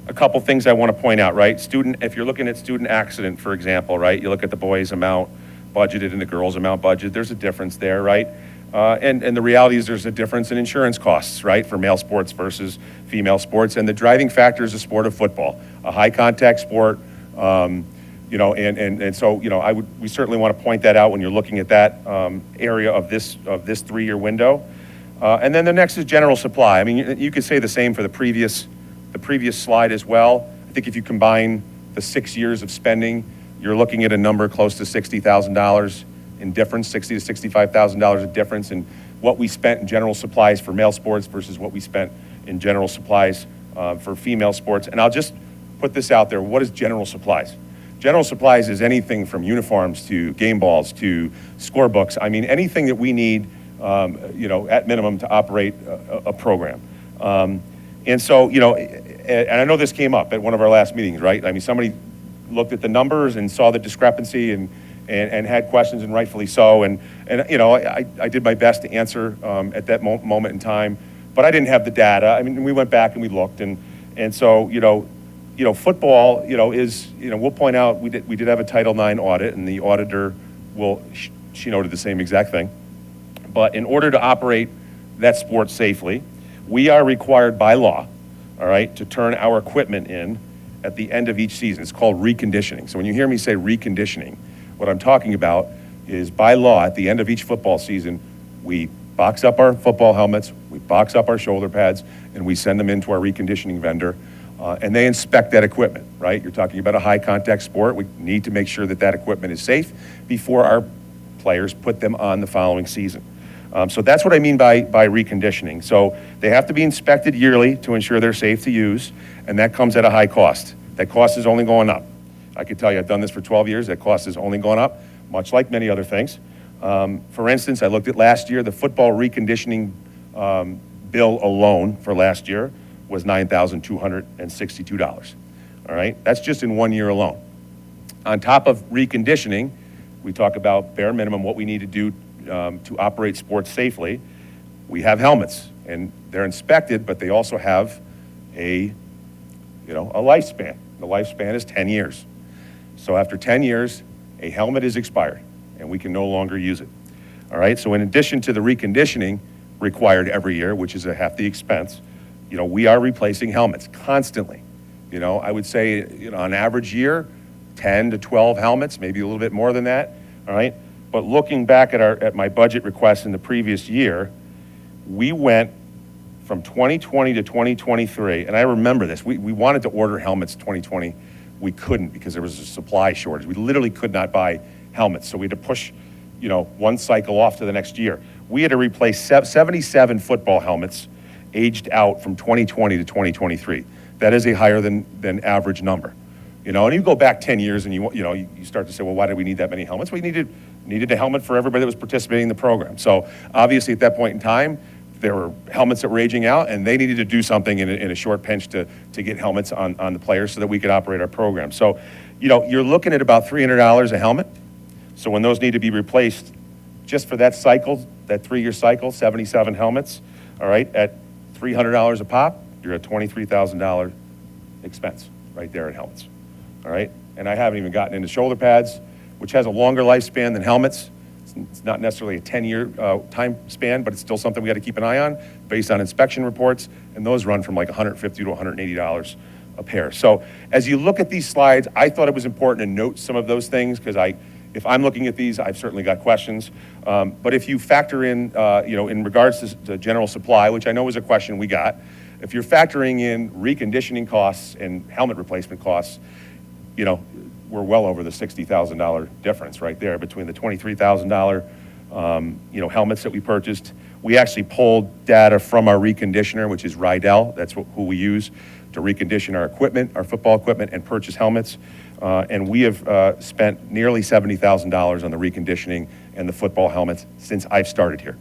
a couple things I want to point out, right? If you're looking at student accident, for example, right? You look at the boys' amount budgeted and the girls' amount budgeted. There's a difference there, right? And the reality is there's a difference in insurance costs, right, for male sports versus female sports. And the driving factor is the sport of football, a high contact sport. So we certainly want to point that out when you're looking at that area of this 3-year window. And then the next is general supply. I mean, you could say the same for the previous slide as well. I think if you combine the 6 years of spending, you're looking at a number close to $60,000 in difference, $60,000 to $65,000 of difference in what we spent in general supplies for male sports versus what we spent in general supplies for female sports. And I'll just put this out there. What is general supplies? General supplies is anything from uniforms to game balls to scorebooks. I mean, anything that we need, at minimum to operate a program. And so, and I know this came up at one of our last meetings, right? I mean, somebody looked at the numbers and saw the discrepancy and had questions, and rightfully so. And I did my best to answer at that moment in time, but I didn't have the data. I mean, we went back and we looked, and so football, is we'll point out we did have a Title IX audit, and the auditor she noted the same exact thing. But in order to operate that sport safely, we are required by law, all right, to turn our equipment in at the end of each season. It's called reconditioning. So when you hear me say reconditioning, what I'm talking about is by law, at the end of each football season, we box up our football helmets, we box up our shoulder pads, and we send them into our reconditioning vendor, and they inspect that equipment, right? You're talking about a high contact sport. We need to make sure that equipment is safe before our players put them on the following season. So that's what I mean by reconditioning. So they have to be inspected yearly to ensure they're safe to use, and that comes at a high cost. That cost is only going up. I can tell you, I've done this for 12 years. That cost is only going up, much like many other things. For instance, I looked at last year, the football reconditioning bill alone for last year was $9,262. All right, that's just in 1 year alone. On top of reconditioning, we talk about bare minimum, what we need to do to operate sports safely. We have helmets, and they're inspected, but they also have a lifespan. The lifespan is 10 years. So after 10 years, a helmet is expired, and we can no longer use it. All right, so in addition to the reconditioning required every year, which is a hefty expense, we are replacing helmets constantly. I would say, on average year, 10 to 12 helmets, maybe a little bit more than that, all right? But looking back at my budget request in the previous year, we went from 2020 to 2023, and I remember this. We wanted to order helmets 2020. We couldn't because there was a supply shortage. We literally could not buy helmets, so we had to push one cycle off to the next year. We had to replace 77 football helmets aged out from 2020 to 2023. That is a higher than average number. And you go back 10 years and you start to say, well, why did we need that many helmets? We needed a helmet for everybody that was participating in the program. So obviously at that point in time, there were helmets that were aging out, and they needed to do something in a short pinch to get helmets on the players so that we could operate our program. So, you're looking at about $300 a helmet. So when those need to be replaced, just for that cycle, that 3-year cycle, 77 helmets, all right, at $300 a pop, you're at $23,000 expense right there at helmets, all right? And I haven't even gotten into shoulder pads, which has a longer lifespan than helmets. It's not necessarily a 10-year time span, but it's still something we got to keep an eye on based on inspection reports, and those run from like $150 to $180 a pair. So as you look at these slides, I thought it was important to note some of those things because if I'm looking at these, I've certainly got questions. But if you factor in, in regards to general supply, which I know was a question we got, if you're factoring in reconditioning costs and helmet replacement costs, we're well over the $60,000 difference right there between the $23,000, helmets that we purchased. We actually pulled data from our reconditioner, which is Rydell. That's who we use to recondition our equipment, our football equipment, and purchase helmets. And we have spent nearly $70,000 on the reconditioning and the football helmets since I've started here.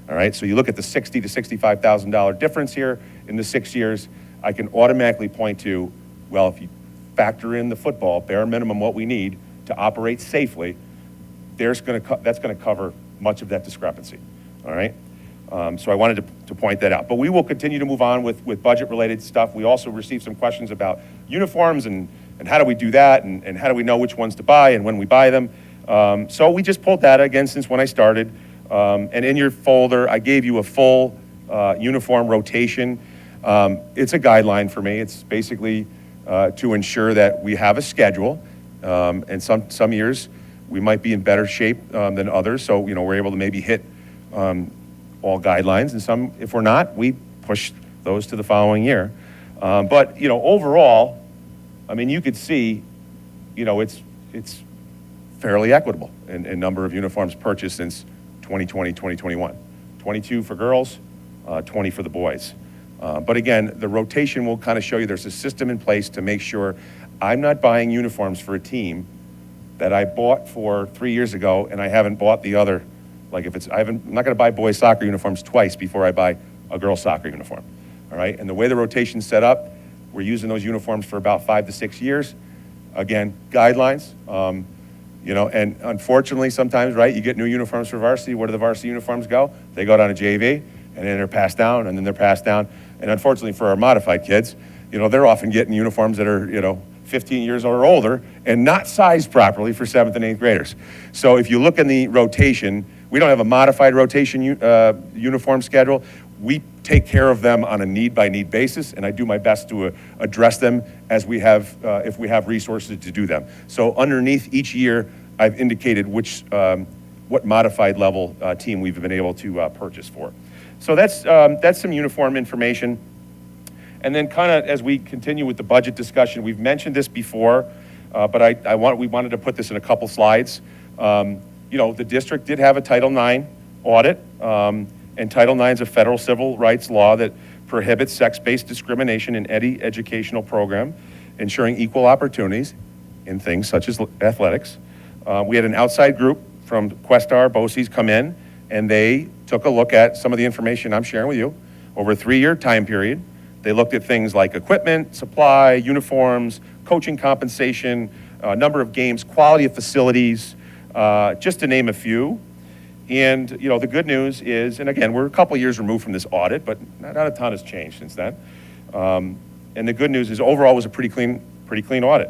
All right, so you look at the $60,000 to $65,000 difference here in the 6 years, I can automatically point to, well, if you factor in the football, bare minimum what we need to operate safely, that's going to cover much of that discrepancy, all right? So I wanted to point that out. But we will continue to move on with budget-related stuff. We also received some questions about uniforms and how do we do that and how do we know which ones to buy and when we buy them. So we just pulled data again since when I started. And in your folder, I gave you a full uniform rotation. It's a guideline for me. It's basically to ensure that we have a schedule. And some years we might be in better shape than others. So, we're able to maybe hit all guidelines. And some, if we're not, we push those to the following year. But, overall, you could see, it's fairly equitable in number of uniforms purchased since 2020, 2021. 22 for girls, 20 for the boys. But again, the rotation will kind of show you there's a system in place to make sure I'm not buying uniforms for a team that I bought for 3 years ago and I haven't bought the other. Like I'm not going to buy boys soccer uniforms twice before I buy a girls soccer uniform. All right, and the way the rotation's set up, we're using those uniforms for about 5 to 6 years. Again, guidelines. And unfortunately, sometimes, right, you get new uniforms for varsity. Where do the varsity uniforms go? They go down to JV, and then they're passed down, and then they're passed down. And unfortunately for our modified kids, they're often getting uniforms that are, 15 years or older and not sized properly for 7th and 8th graders. So if you look in the rotation, we don't have a modified rotation uniform schedule. We take care of them on a need-by-need basis, and I do my best to address them as we have, if we have resources to do them. So underneath each year, I've indicated what modified level team we've been able to purchase for. So that's some uniform information. And then kind of as we continue with the budget discussion, we've mentioned this before, but we wanted to put this in a couple slides. The district did have a Title IX audit, and Title IX is a federal civil rights law that prohibits sex-based discrimination in any educational program, ensuring equal opportunities in things such as athletics. We had an outside group from Questar, BOCES come in, and they took a look at some of the information I'm sharing with you over a 3-year time period. They looked at things like equipment, supply, uniforms, coaching compensation, number of games, quality of facilities, just to name a few. And, the good news is, and again, we're a couple years removed from this audit, but not a ton has changed since then. And the good news is overall it was a pretty clean audit.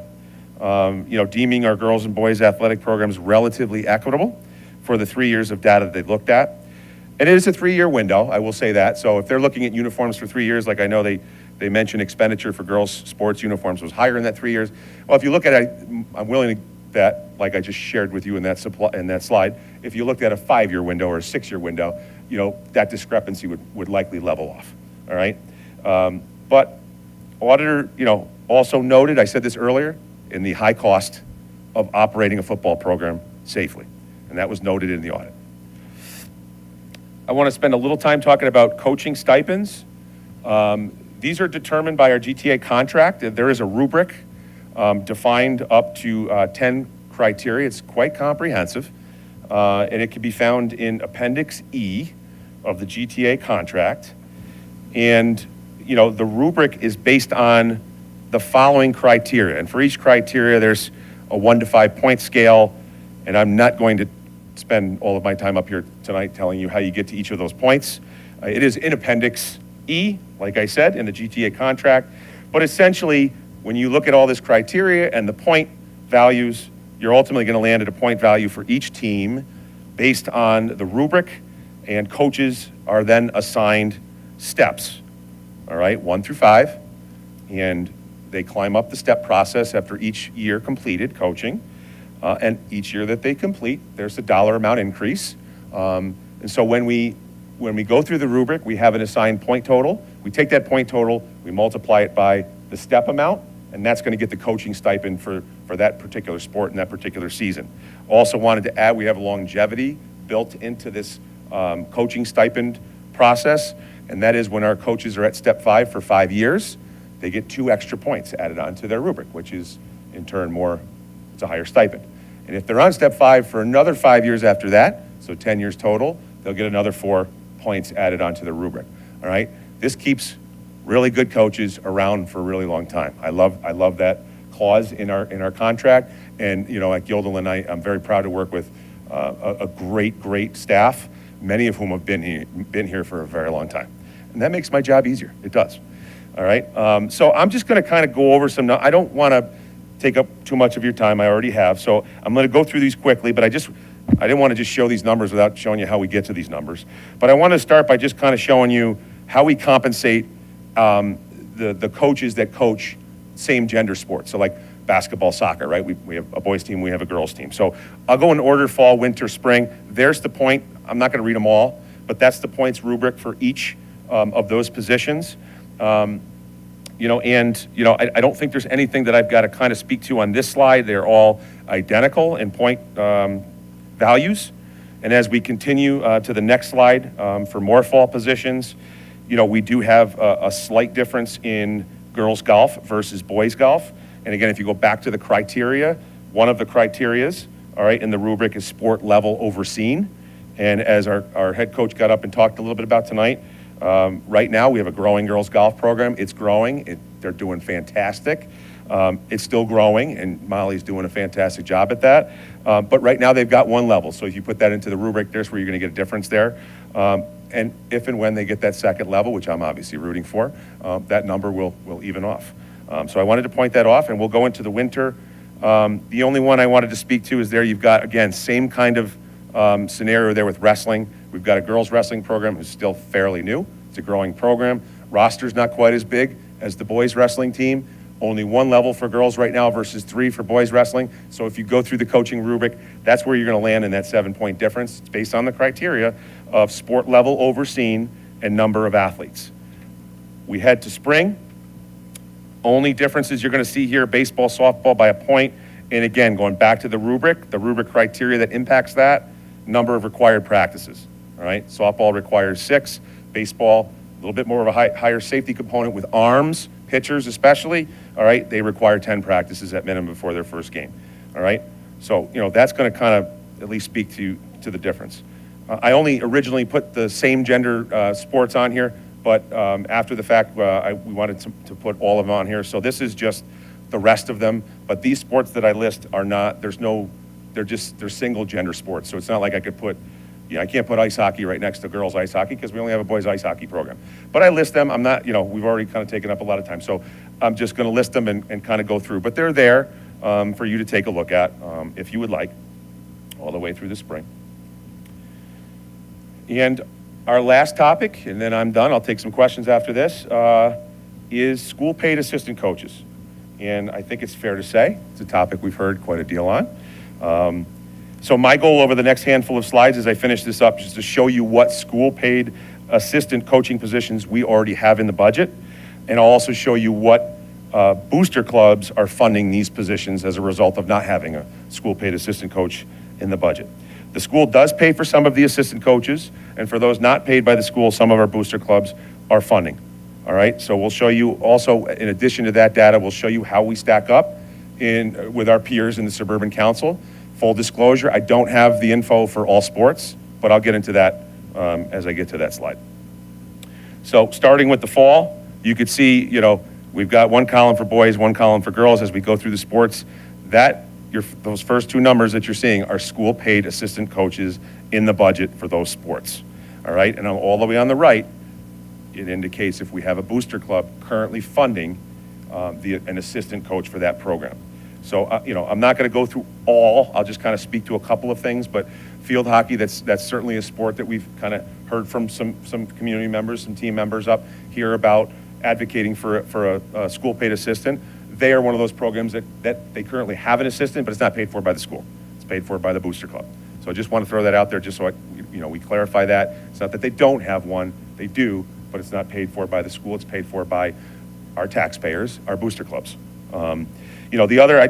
Deeming our girls and boys athletic programs relatively equitable for the 3 years of data that they looked at. And it is a 3-year window, I will say that. So if they're looking at uniforms for 3 years, like I know they mentioned expenditure for girls' sports uniforms was higher in that 3 years. Well, if you look at it, I'm willing to that, like I just shared with you in that slide, if you looked at a 5-year window or a 6-year window, that discrepancy would likely level off, all right? But auditor, also noted, I said this earlier, in the high cost of operating a football program safely. and that was noted in the audit. I want to spend a little time talking about coaching stipends. These are determined by our GTA contract. There is a rubric defined up to 10 criteria. It's quite comprehensive, and it can be found in Appendix E of the GTA contract. And, you know, the rubric is based on the following criteria. And for each criteria, there's a 1 to 5 point scale, and I'm not going to spend all of my time up here tonight telling you how you get to each of those points. It is in Appendix E, like I said, in the GTA contract. But essentially, when you look at all this criteria and the point values, you're ultimately going to land at a point value for each team based on the rubric, and coaches are then assigned steps, all right, 1 through 5, and they climb up the step process after each year completed coaching. And each year that they complete, there's a dollar amount increase. And so when we go through the rubric, we have an assigned point total. We take that point total, we multiply it by the step amount, and that's going to get the coaching stipend for that particular sport in that particular season. Also wanted to add, we have longevity built into this coaching stipend process, and that is when our coaches are at step 5 for 5 years, they get 2 extra points added onto their rubric, which is in turn it's a higher stipend. And if they're on step 5 for another 5 years after that, so 10 years total, they'll get another 4 points added onto the rubric, all right? This keeps really good coaches around for a really long time. I love that clause in our contract, and, you know, at Guilderland, I'm very proud to work with a great staff, many of whom have been here for a very long time. And that makes my job easier, it does, all right? So I'm just gonna kind of go over I don't wanna take up too much of your time, I already have, so I'm going to go through these quickly, but I didn't want to just show these numbers without showing you how we get to these numbers. But I want to start by just kind of showing you how we compensate the coaches that coach same gender sports, so like basketball, soccer, right? We have a boys team, we have a girls team. So I'll go in order: fall, winter, spring. There's the point. I'm not going to read them all, but that's the points rubric for each of those positions. You know, and, you know, I don't think there's anything that I've got to kind of speak to on this slide. They're all identical in point values. And as we continue to the next slide, for more fall positions, you know, we do have a slight difference in girls golf versus boys golf. And again, if you go back to the criteria, one of the criterias, all right, in the rubric is sport level overseen. And as our head coach got up and talked a little bit about tonight, right now we have a growing girls golf program. It's growing. They're doing fantastic. It's still growing, and Molly's doing a fantastic job at that. But right now they've got 1 level. So if you put that into the rubric, there's where you're going to get a difference there. And if and when they get that 2nd level, which I'm obviously rooting for, that number will even off. So I wanted to point that off, and we'll go into the winter. The only one I wanted to speak to is there you've got, again, same kind of scenario there with wrestling. We've got a girls wrestling program who's still fairly new. It's a growing program. Roster's not quite as big as the boys wrestling team. Only 1 level for girls right now versus 3 for boys wrestling. So if you go through the coaching rubric, that's where you're going to land in that 7-point difference. It's based on the criteria of sport level overseen and number of athletes. We head to spring. Only differences you're going to see here: baseball, softball by a point. And again, going back to the rubric criteria that impacts that, number of required practices. All right, softball requires 6, baseball a little bit more of a higher safety component with arms, pitchers especially. All right, they require 10 practices at minimum before their first game. All right, so you know that's going to kind of at least speak to the difference. I only originally put the same gender sports on here, but after the fact, we wanted to put all of them on here. So this is just the rest of them. But these sports that I list are not. They're single gender sports. So it's not like I could put. I can't put ice hockey right next to girls ice hockey because we only have a boys ice hockey program. But I list them. I'm not, we've already kind of taken up a lot of time. So I'm just going to list them and kind of go through. But they're there for you to take a look at if you would like, all the way through the spring. And our last topic, and then I'm done, I'll take some questions after this, is school paid assistant coaches. And I think it's fair to say it's a topic we've heard quite a deal on. So my goal over the next handful of slides as I finish this up is to show you what school paid assistant coaching positions we already have in the budget. And I'll also show you what booster clubs are funding these positions as a result of not having a school paid assistant coach in the budget. The school does pay for some of the assistant coaches, and for those not paid by the school, some of our booster clubs are funding. All right, so we'll show you also, in addition to that data, we'll show you how we stack up with our peers in the Suburban Council. Full disclosure, I don't have the info for all sports, but I'll get into that as I get to that slide. So starting with the fall, you could see, you know, we've got one column for boys, one column for girls as we go through the sports. Those first two numbers that you're seeing are school paid assistant coaches in the budget for those sports. All right, and all the way on the right, it indicates if we have a booster club currently funding an assistant coach for that program. So, you know, I'm not going to go through all. I'll just kind of speak to a couple of things. But field hockey, that's certainly a sport that we've kind of heard from some community members, some team members up here about advocating for a school-paid assistant. They are one of those programs that they currently have an assistant, but it's not paid for by the school. It's paid for by the booster club. So I just want to throw that out there just so we clarify that. It's not that they don't have one. They do, but it's not paid for by the school. It's paid for by our taxpayers, our booster clubs. You know, the other,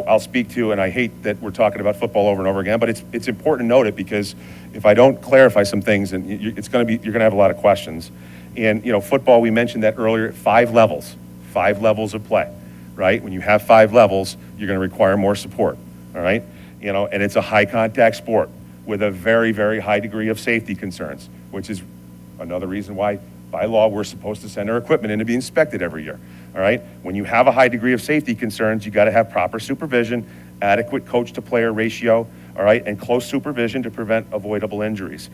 I'll speak to, and I hate that we're talking about football over and over again, but it's important to note it because if I don't clarify some things, and you're going to have a lot of questions. And, you know, football, we mentioned that earlier, 5 levels of play, right? When you have 5 levels, you're going to require more support, all right? You know, and it's a high contact sport with a very, very high degree of safety concerns, which is another reason why by law we're supposed to send our equipment in to be inspected every year, all right? When you have a high degree of safety concerns, you got to have proper supervision, adequate coach to player ratio, all right, and close supervision to prevent avoidable injuries.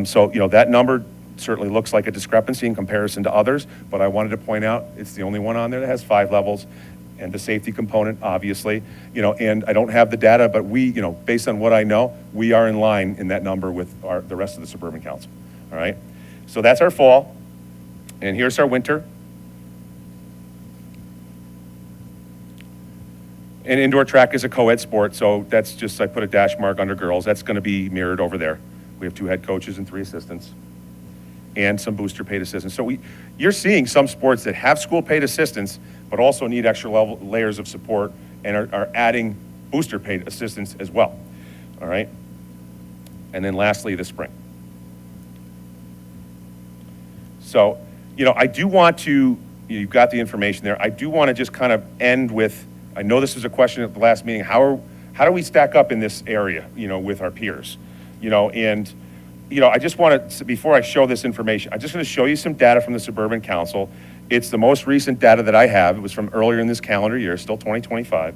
So, you know, that number certainly looks like a discrepancy in comparison to others, but I wanted to point out it's the only one on there that has 5 levels, and the safety component, obviously, you know, and I don't have the data, but we, you know, based on what I know, we are in line in that number with the rest of the Suburban Council, all right? So that's our fall, and here's our winter. And indoor track is a co-ed sport, so that's just, I put a dash mark under girls. That's going to be mirrored over there. We have 2 head coaches and 3 assistants, and some booster paid assistants. So you're seeing some sports that have school paid assistants, but also need extra layers of support and are adding booster paid assistants as well, all right? And then lastly, the spring. So, you know, I do want to, you've got the information there. I do want to just kind of end with, I know this was a question at the last meeting, how do we stack up in this area, you know, with our peers? You know, and, you know, I just want to, before I show this information, I'm just going to show you some data from the Suburban Council. It's the most recent data that I have. It was from earlier in this calendar year, still 2025.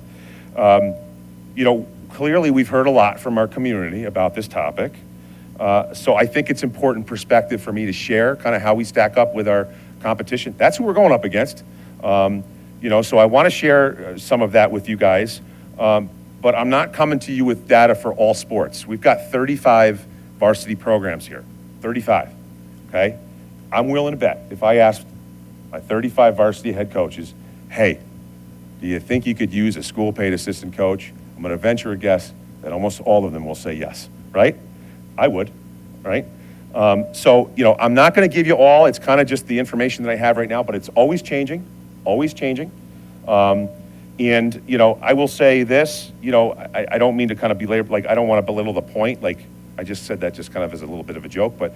You know, clearly we've heard a lot from our community about this topic. So I think it's important perspective for me to share kind of how we stack up with our competition. That's who we're going up against. You know, so I want to share some of that with you guys, but I'm not coming to you with data for all sports. We've got 35 varsity programs here, 35, okay? I'm willing to bet if I asked my 35 varsity head coaches, hey, do you think you could use a school paid assistant coach? I'm going to venture a guess that almost all of them will say yes, right? I would, right? So, you know, I'm not going to give you all. It's kind of just the information that I have right now, but it's always changing, always changing. And, you know, I will say this, you know, I don't mean to kind of belabor, like, I don't want to belittle the point. Like, I just said that just kind of as a little bit of a joke, but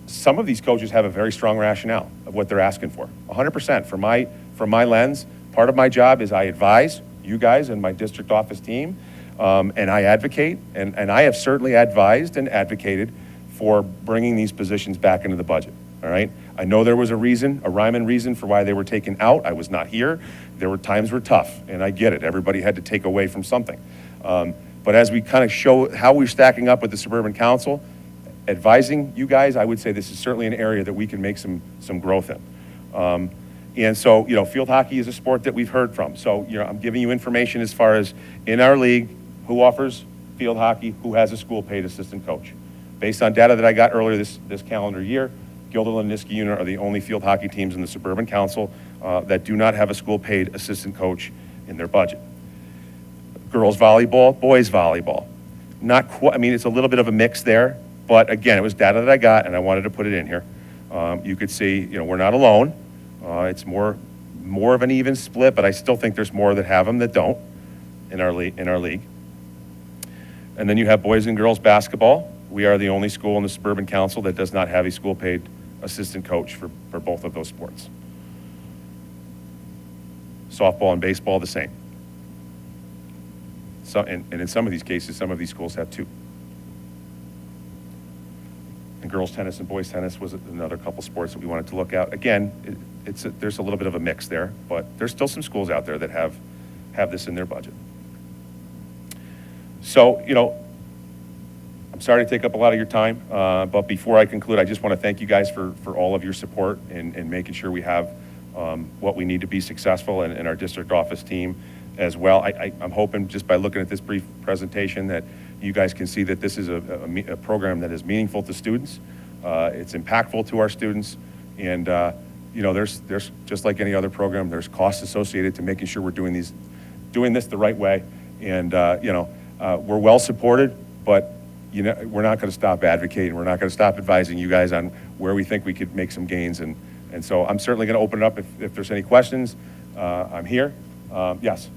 some of these coaches have a very strong rationale of what they're asking for. 100% from my lens. Part of my job is I advise you guys and my district office team, and I advocate, and I have certainly advised and advocated for bringing these positions back into the budget, all right? I know there was a reason, a rhyme and reason for why they were taken out. I was not here. There were times were tough, and I get it. Everybody had to take away from something. But as we kind of show how we're stacking up with the Suburban Council, advising you guys, I would say this is certainly an area that we can make some growth in. And so, you know, field hockey is a sport that we've heard from. So, you know, I'm giving you information as far as in our league, who offers field hockey, who has a school-paid assistant coach. Based on data that I got earlier this calendar year, Guilderland and Niskayuna are the only field hockey teams in the Suburban Council that do not have a school-paid assistant coach in their budget. Girls volleyball, boys volleyball. Not quite, I mean, it's a little bit of a mix there, but again, it was data that I got and I wanted to put it in here. You could see, you know, we're not alone. It's more of an even split, but I still think there's more that have them that don't in our league. And then you have boys and girls basketball. We are the only school in the Suburban Council that does not have a school-paid assistant coach for both of those sports. Softball and baseball, the same. So, and in some of these cases, some of these schools have two. And girls tennis and boys tennis was another couple sports that we wanted to look at. Again, there's a little bit of a mix there, but there's still some schools out there that have this in their budget. So, you know, I'm sorry to take up a lot of your time, but before I conclude, I just want to thank you guys for all of your support and making sure we have what we need to be successful, and our district office team as well. I'm hoping just by looking at this brief presentation that you guys can see that this is a program that is meaningful to students. It's impactful to our students, and you know, there's just like any other program, there's costs associated to making sure we're doing this the right way. And you know, we're well supported, but you know, we're not going to stop advocating. We're not going to stop advising you guys on where we think we could make some gains. And so I'm certainly going to open it up if there's any questions. I'm here. Yes.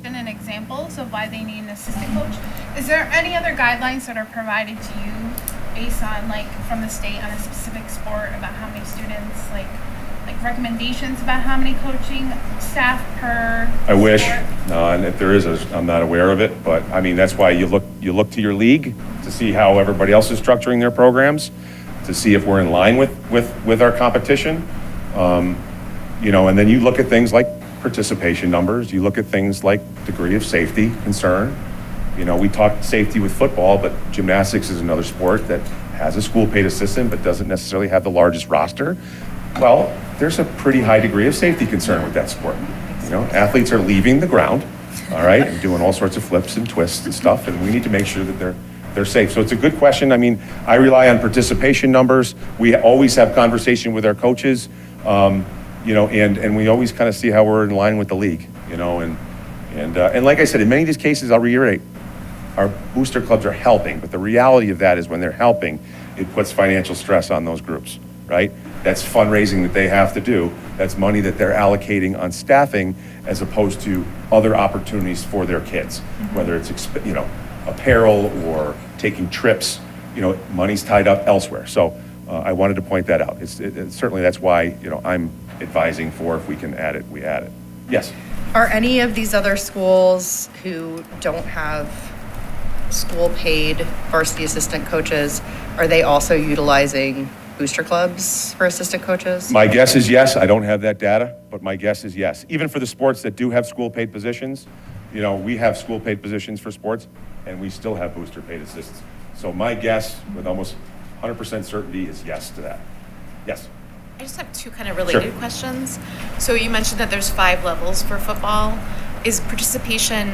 And examples of why they need an assistant coach. Is there any other guidelines that are provided to you based on, like, from the state on a specific sport about how many students, like recommendations about how many coaching staff per I wish. sport? No, and if there is, I'm not aware of it. But I mean, that's why you look to your league to see how everybody else is structuring their programs, to see if we're in line with our competition. You know, and then you look at things like participation numbers. You look at things like degree of safety concern. You know, we talk safety with football, but gymnastics is another sport that has a school-paid assistant but doesn't necessarily have the largest roster. Well, there's a pretty high degree of safety concern with that sport. You know, athletes are leaving the ground, all right, and doing all sorts of flips and twists and stuff, and we need to make sure that they're safe. So it's a good question. I mean, I rely on participation numbers. We always have conversation with our coaches. You know, and we always kind of see how we're in line with the league, you know, and like I said, in many of these cases, I'll reiterate, our booster clubs are helping, but the reality of that is when they're helping, it puts financial stress on those groups, right? That's fundraising that they have to do. That's money that they're allocating on staffing as opposed to other opportunities for their kids, whether it's, you know, apparel or taking trips, you know, money's tied up elsewhere. So I wanted to point that out. Certainly that's why, you know, I'm advising for if we can add it, we add it. Yes? Are any of these other schools who don't have school-paid varsity assistant coaches, are they also utilizing booster clubs for assistant coaches? My guess is yes. I don't have that data, but my guess is yes. Even for the sports that do have school-paid positions, you know, we have school-paid positions for sports, and we still have booster-paid assistants. So my guess, with almost 100% certainty, is yes to that. Yes? I just have two kind of related questions. So you mentioned that there's 5 levels for football. Is participation,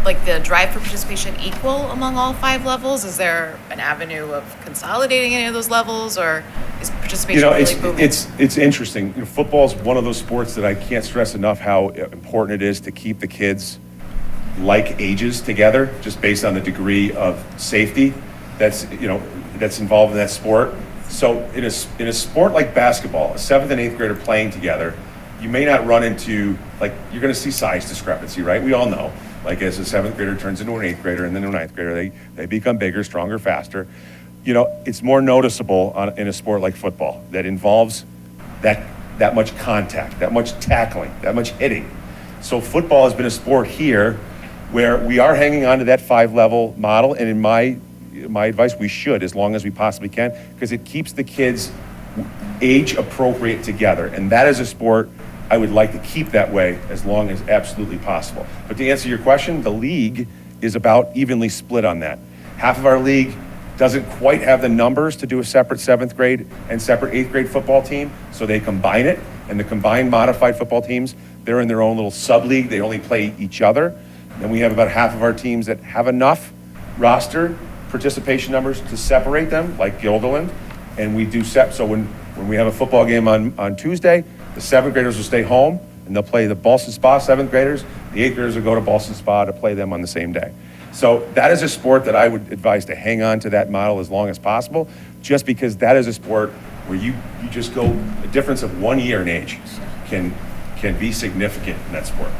like the drive for participation, equal among all 5 levels? Is there an avenue of consolidating any of those levels, or is participation really booming? It's interesting. You know, football is one of those sports that I can't stress enough how important it is to keep the kids like ages together, just based on the degree of safety that's involved in that sport. So in a sport like basketball, a 7th and 8th grader playing together, you may not run into, like, you're going to see size discrepancy, right? We all know, like, as a 7th grader turns into an 8th grader and then a 9th grader, they become bigger, stronger, faster. You know, it's more noticeable in a sport like football that involves that much contact, that much tackling, that much hitting. So football has been a sport here where we are hanging on to that 5-level model, and in my advice, we should, as long as we possibly can, because it keeps the kids age appropriate together. And that is a sport I would like to keep that way as long as absolutely possible. But to answer your question, the league is about evenly split on that. Half of our league doesn't quite have the numbers to do a separate 7th grade and separate 8th grade football team, so they combine it. And the combined modified football teams, they're in their own little sub-league. They only play each other. And we have about half of our teams that have enough roster participation numbers to separate them, like Guilderland, and we do so when we have a football game on Tuesday, the 7th graders will stay home and they'll play the Ballston Spa 7th graders. The 8th graders will go to Ballston Spa to play them on the same day. So that is a sport that I would advise to hang on to that model as long as possible, just because that is a sport where you just go, a difference of 1 year in age can be significant in that sport.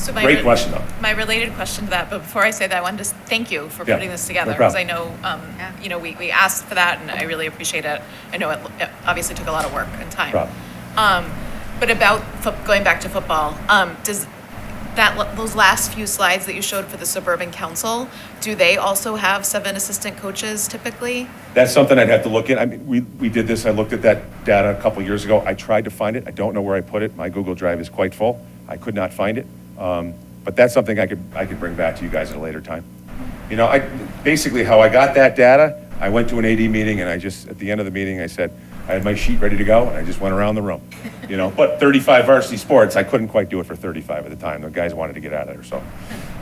So Great question, though. My related question to that, but before I say that, I wanted to thank you for Yeah, putting this no together, because problem. I know, we asked for that, and I really appreciate it. I know it obviously took a lot of work and time. Problem. But about going back to football, does those last few slides that you showed for the suburban council, do they also have 7 assistant coaches typically? That's something I'd have to look at. I mean, we did this, I looked at that data a couple years ago. I tried to find it. I don't know where I put it. My Google Drive is quite full. I could not find it. But that's something I could bring back to you guys at a later time. You know, basically how I got that data, I went to an AD meeting and at the end of the meeting, I said, I had my sheet ready to go and I just went around the room. You know, but 35 varsity sports, I couldn't quite do it for 35 at the time. The guys wanted to get out of there, so.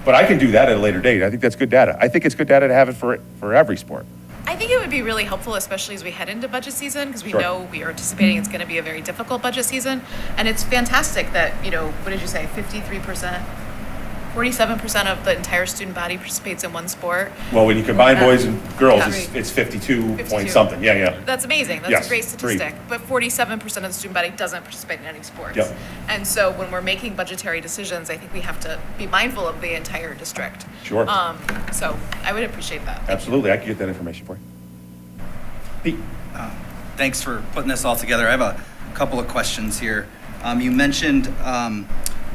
But I can do that at a later date. I think that's good data. I think it's good data to have it for every sport. I think it would be really helpful, especially as we head into budget season, because we Sure. know we are anticipating it's going to be a very difficult budget season. And it's fantastic that, what did you say, 53%? 47% of the entire student body participates in one sport. Well, when you combine boys and girls, Yeah. it's 52 point 52. something. Yeah. That's amazing. That's Yes, a great agreed. statistic. But 47% of the student body doesn't participate in any sports. Yep. And so when we're making budgetary decisions, I think we have to be mindful of the entire district. Sure. So I would appreciate that. Absolutely, I can get that information for you. Pete? Thanks for putting this all together. I have a couple of questions here. You mentioned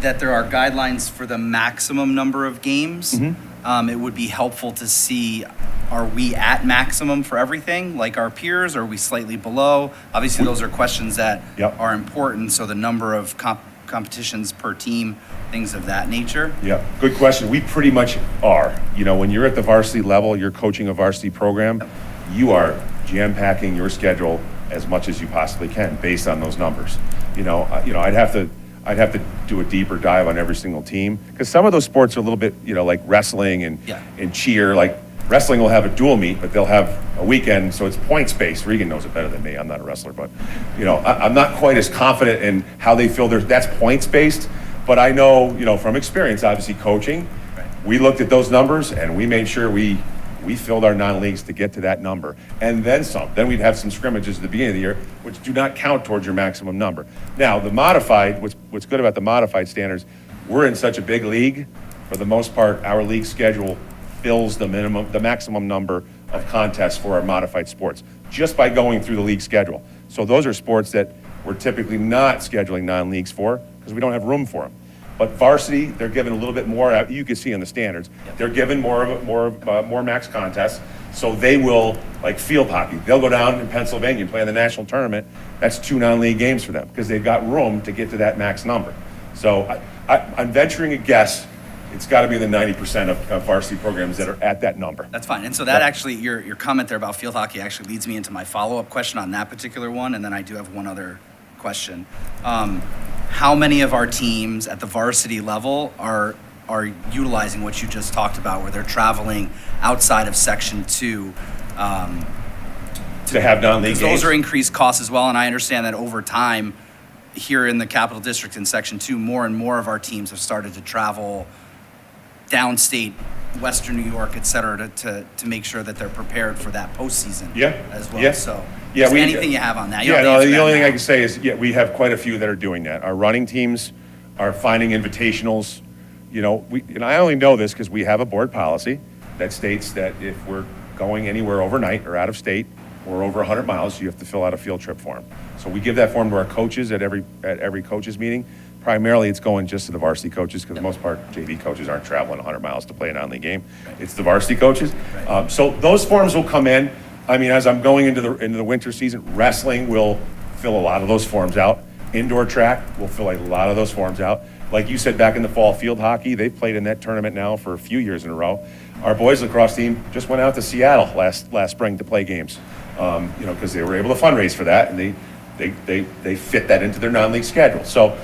that there are guidelines for the maximum number of games. It would be helpful to see, are we at maximum for everything, like our peers, or are we slightly below? Obviously, those are questions that are important, so the number of competitions per team, things of that nature. Yeah, good question. We pretty much are. You know, when you're at the varsity level, you're coaching a varsity program, you are jam-packing your schedule as much as you possibly can based on those numbers. I'd have to do a deeper dive on every single team, because some of those sports are a little bit, like wrestling and cheer. Like wrestling will have a dual meet, but they'll have a weekend, so it's points-based. Regan knows it better than me. I'm not a wrestler, but I'm not quite as confident in how they feel. That's points-based, but I know, from experience, obviously coaching, we looked at those numbers and we made sure we filled our non-leagues to get to that number, and then some. Then we'd have some scrimmages at the beginning of the year, which do not count towards your maximum number. Now, the modified, what's good about the modified standards, we're in such a big league, for the most part, our league schedule fills the maximum number of contests for our modified sports, just by going through the league schedule. So those are sports that we're typically not scheduling non-leagues for, because we don't have room for them. But varsity, they're given a little bit more. You can see in the standards, they're given more max contests. So they will, like field hockey, they'll go down in Pennsylvania and play in the national tournament. That's 2 non-league games for them because they've got room to get to that max number. So I'm venturing a guess. It's got to be the 90% of varsity programs that are at that number. That's fine. And so that actually, your comment there about field hockey actually leads me into my follow-up question on that particular one, and then I do have one other question. How many of our teams at the varsity level are utilizing what you just talked about, where they're traveling outside of Section 2 to have non-league games? Those are increased costs as well, and I understand that over time, here in the Capital District in Section 2, more and more of our teams have started to travel downstate, Western New York, et cetera, to make sure that they're prepared for that postseason as well. Yeah. So, Yeah, anything you have on that? You Yeah, don't have to answer the that only thing now. I can say is, we have quite a few that are doing that. Our running teams are finding invitationals. And I only know this because we have a board policy that states that if we're going anywhere overnight or out of state or over 100 miles, you have to fill out a field trip form. So we give that form to our coaches at every coaches meeting. Primarily, it's going just to the varsity coaches, because for the most part, JV coaches aren't traveling 100 miles to play a non-league game. It's the varsity coaches. So those forms will come in. I mean, as I'm going into the winter season, wrestling will fill a lot of those forms out. Indoor track will fill a lot of those forms out. Like you said, back in the fall, field hockey, they've played in that tournament now for a few years in a row. Our boys lacrosse team just went out to Seattle last spring to play games, because they were able to fundraise for that, and they fit that into their non-league schedule. So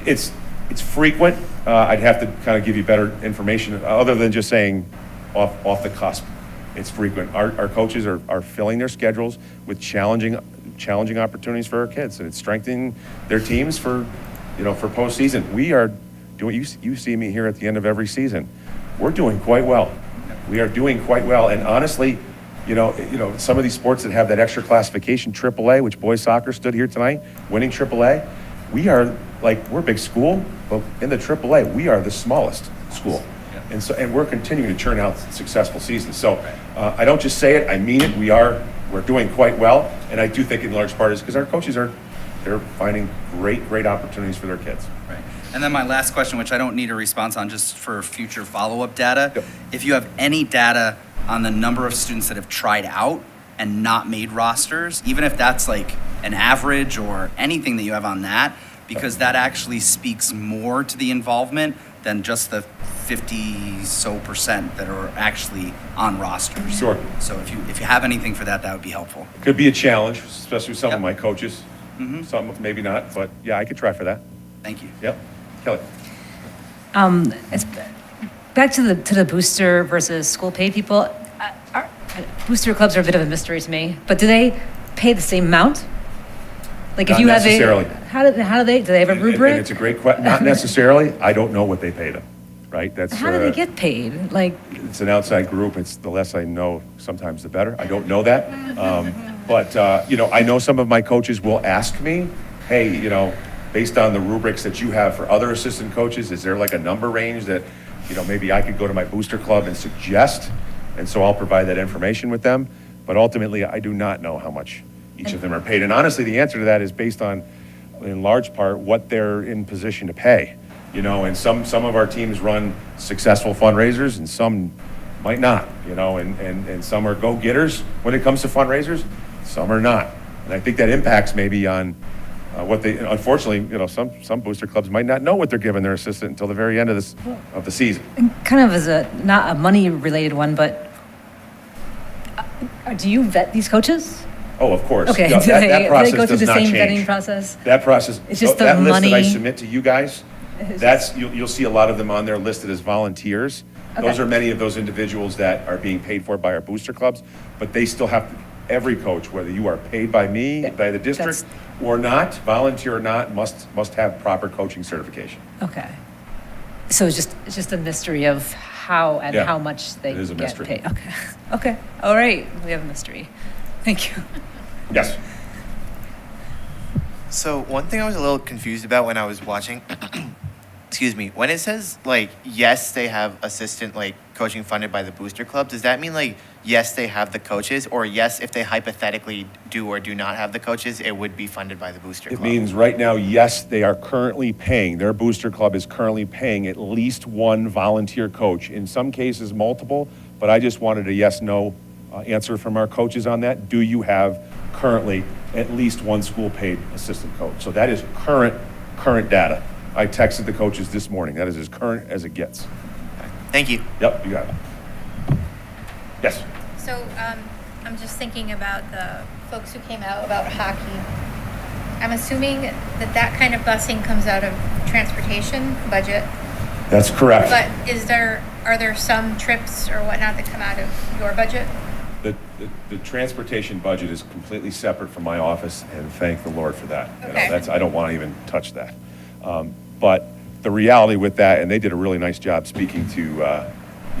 it's frequent. I'd have to kind of give you better information other than just saying off the cusp. It's frequent. Our coaches are filling their schedules with challenging opportunities for our kids, and it's strengthening their teams for postseason. We are doing. You see me here at the end of every season. We're doing quite well. We are doing quite well, and honestly, some of these sports that have that extra classification, AAA, which boys soccer stood here tonight, winning AAA. We are like, we're a big school, but in the AAA, we are the smallest school. And we're continuing to churn out successful seasons. So I don't just say it, I mean it. We're doing quite well. And I do think in large part is because our coaches they're finding great opportunities for their kids. Right. And then my last question, which I don't need a response on, just for future follow-up data. If you have any data on the number of students that have tried out and not made rosters, even if that's like an average or anything that you have on that, because that actually speaks more to the involvement than just the 50% that are actually on rosters. Sure. So if you have anything for that, that would be helpful. Could be a challenge, especially with some of my coaches. Some maybe not, but yeah, I could try for that. Thank you. Yep. Kelly. It's back to the booster versus school paid people. Booster clubs are a bit of a mystery to me, but do they pay the same amount? Like if Not you have necessarily. how do they have a rubric? And it's a great question. Not necessarily. I don't know what they pay them. Right? That's How do they get paid? Like it's an outside group. It's the less I know, sometimes the better. I don't know that. But I know some of my coaches will ask me, hey, based on the rubrics that you have for other assistant coaches, is there like a number range that, maybe I could go to my booster club and suggest? And so I'll provide that information with them. But ultimately, I do not know how much each of them are paid. And honestly, the answer to that is based on, in large part, what they're in position to pay. And some of our teams run successful fundraisers and some might not, and some are go-getters when it comes to fundraisers, some are not. And I think that impacts maybe on what they, unfortunately, some booster clubs might not know what they're giving their assistant until the very end of the season. kind of as not a money related one, but do you vet these coaches? Oh, of course. Okay, Yeah, do that process they go through does the not same change. vetting process? That process, It's just the that list that I money- submit to you guys, you'll see a lot of them on there listed as volunteers. Those Okay. are many of those individuals that are being paid for by our booster clubs, but they still have, every coach, whether you are paid by me, by the district, or not, volunteer or not, must have proper coaching certification. Okay. So it's just a mystery of how and Yeah, how much they it is a get mystery. paid. Okay. Okay. All right. We have a mystery. Thank you. Yes. So one thing I was a little confused about when I was watching, excuse me, when it says yes, they have assistant coaching funded by the booster club, does that mean yes, they have the coaches, or yes, if they hypothetically do or do not have the coaches, it would be funded by the booster It club? means right now, yes, they are currently paying, their booster club is currently paying at least one volunteer coach, in some cases multiple, but I just wanted a yes/no answer from our coaches on that. Do you have currently at least one school-paid assistant coach? So that is current data. I texted the coaches this morning. That is as current as it gets. Thank you. Yep, you got it. Yes. So I'm just thinking about the folks who came out about hockey. I'm assuming that kind of busing comes out of transportation budget. That's correct. But are there some trips or whatnot that come out of your budget? The transportation budget is completely separate from my office, and thank the Lord for that. Okay. I don't want to even touch that. But the reality with that, and they did a really nice job speaking to,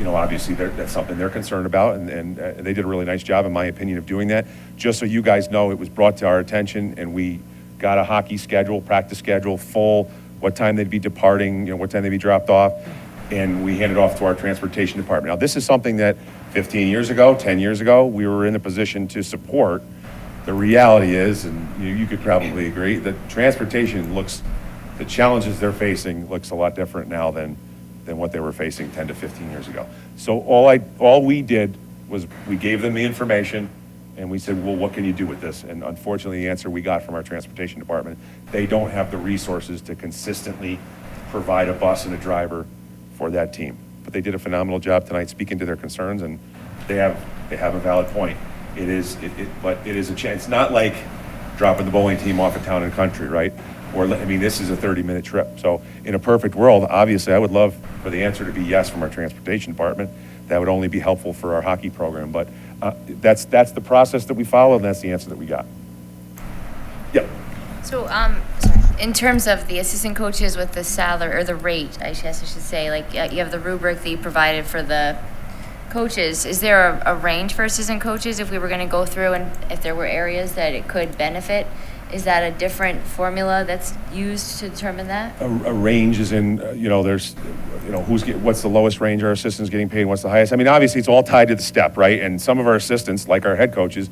obviously that's something they're concerned about, and they did a really nice job, in my opinion, of doing that. Just so you guys know, it was brought to our attention, and we got a hockey schedule, practice schedule, full, what time they'd be departing, what time they'd be dropped off, and we handed off to our transportation department. Now, this is something that 15 years ago, 10 years ago, we were in a position to support. The reality is, and you could probably agree, that transportation the challenges they're facing looks a lot different now than what they were facing 10 to 15 years ago. So all we did was we gave them the information and we said, well, what can you do with this? And unfortunately, the answer we got from our transportation department, they don't have the resources to consistently provide a bus and a driver for that team. But they did a phenomenal job tonight speaking to their concerns, and they have a valid point. But it is a chance. It's not like dropping the bowling team off of town and country, right? This is a 30-minute trip. So in a perfect world, obviously, I would love for the answer to be yes from our transportation department. That would only be helpful for our hockey program. But that's the process that we follow, and that's the answer that we got. Yep. So, in terms of the assistant coaches with the salary, or the rate, I guess I should say, you have the rubric that you provided for the coaches. Is there a range for assistant coaches if we were going to go through and if there were areas that it could benefit Is that a different formula that's used to determine that? A range is in, there's, what's the lowest range our assistant's getting paid, and what's the highest? I mean, obviously, it's all tied to the step, right? And some of our assistants, like our head coaches,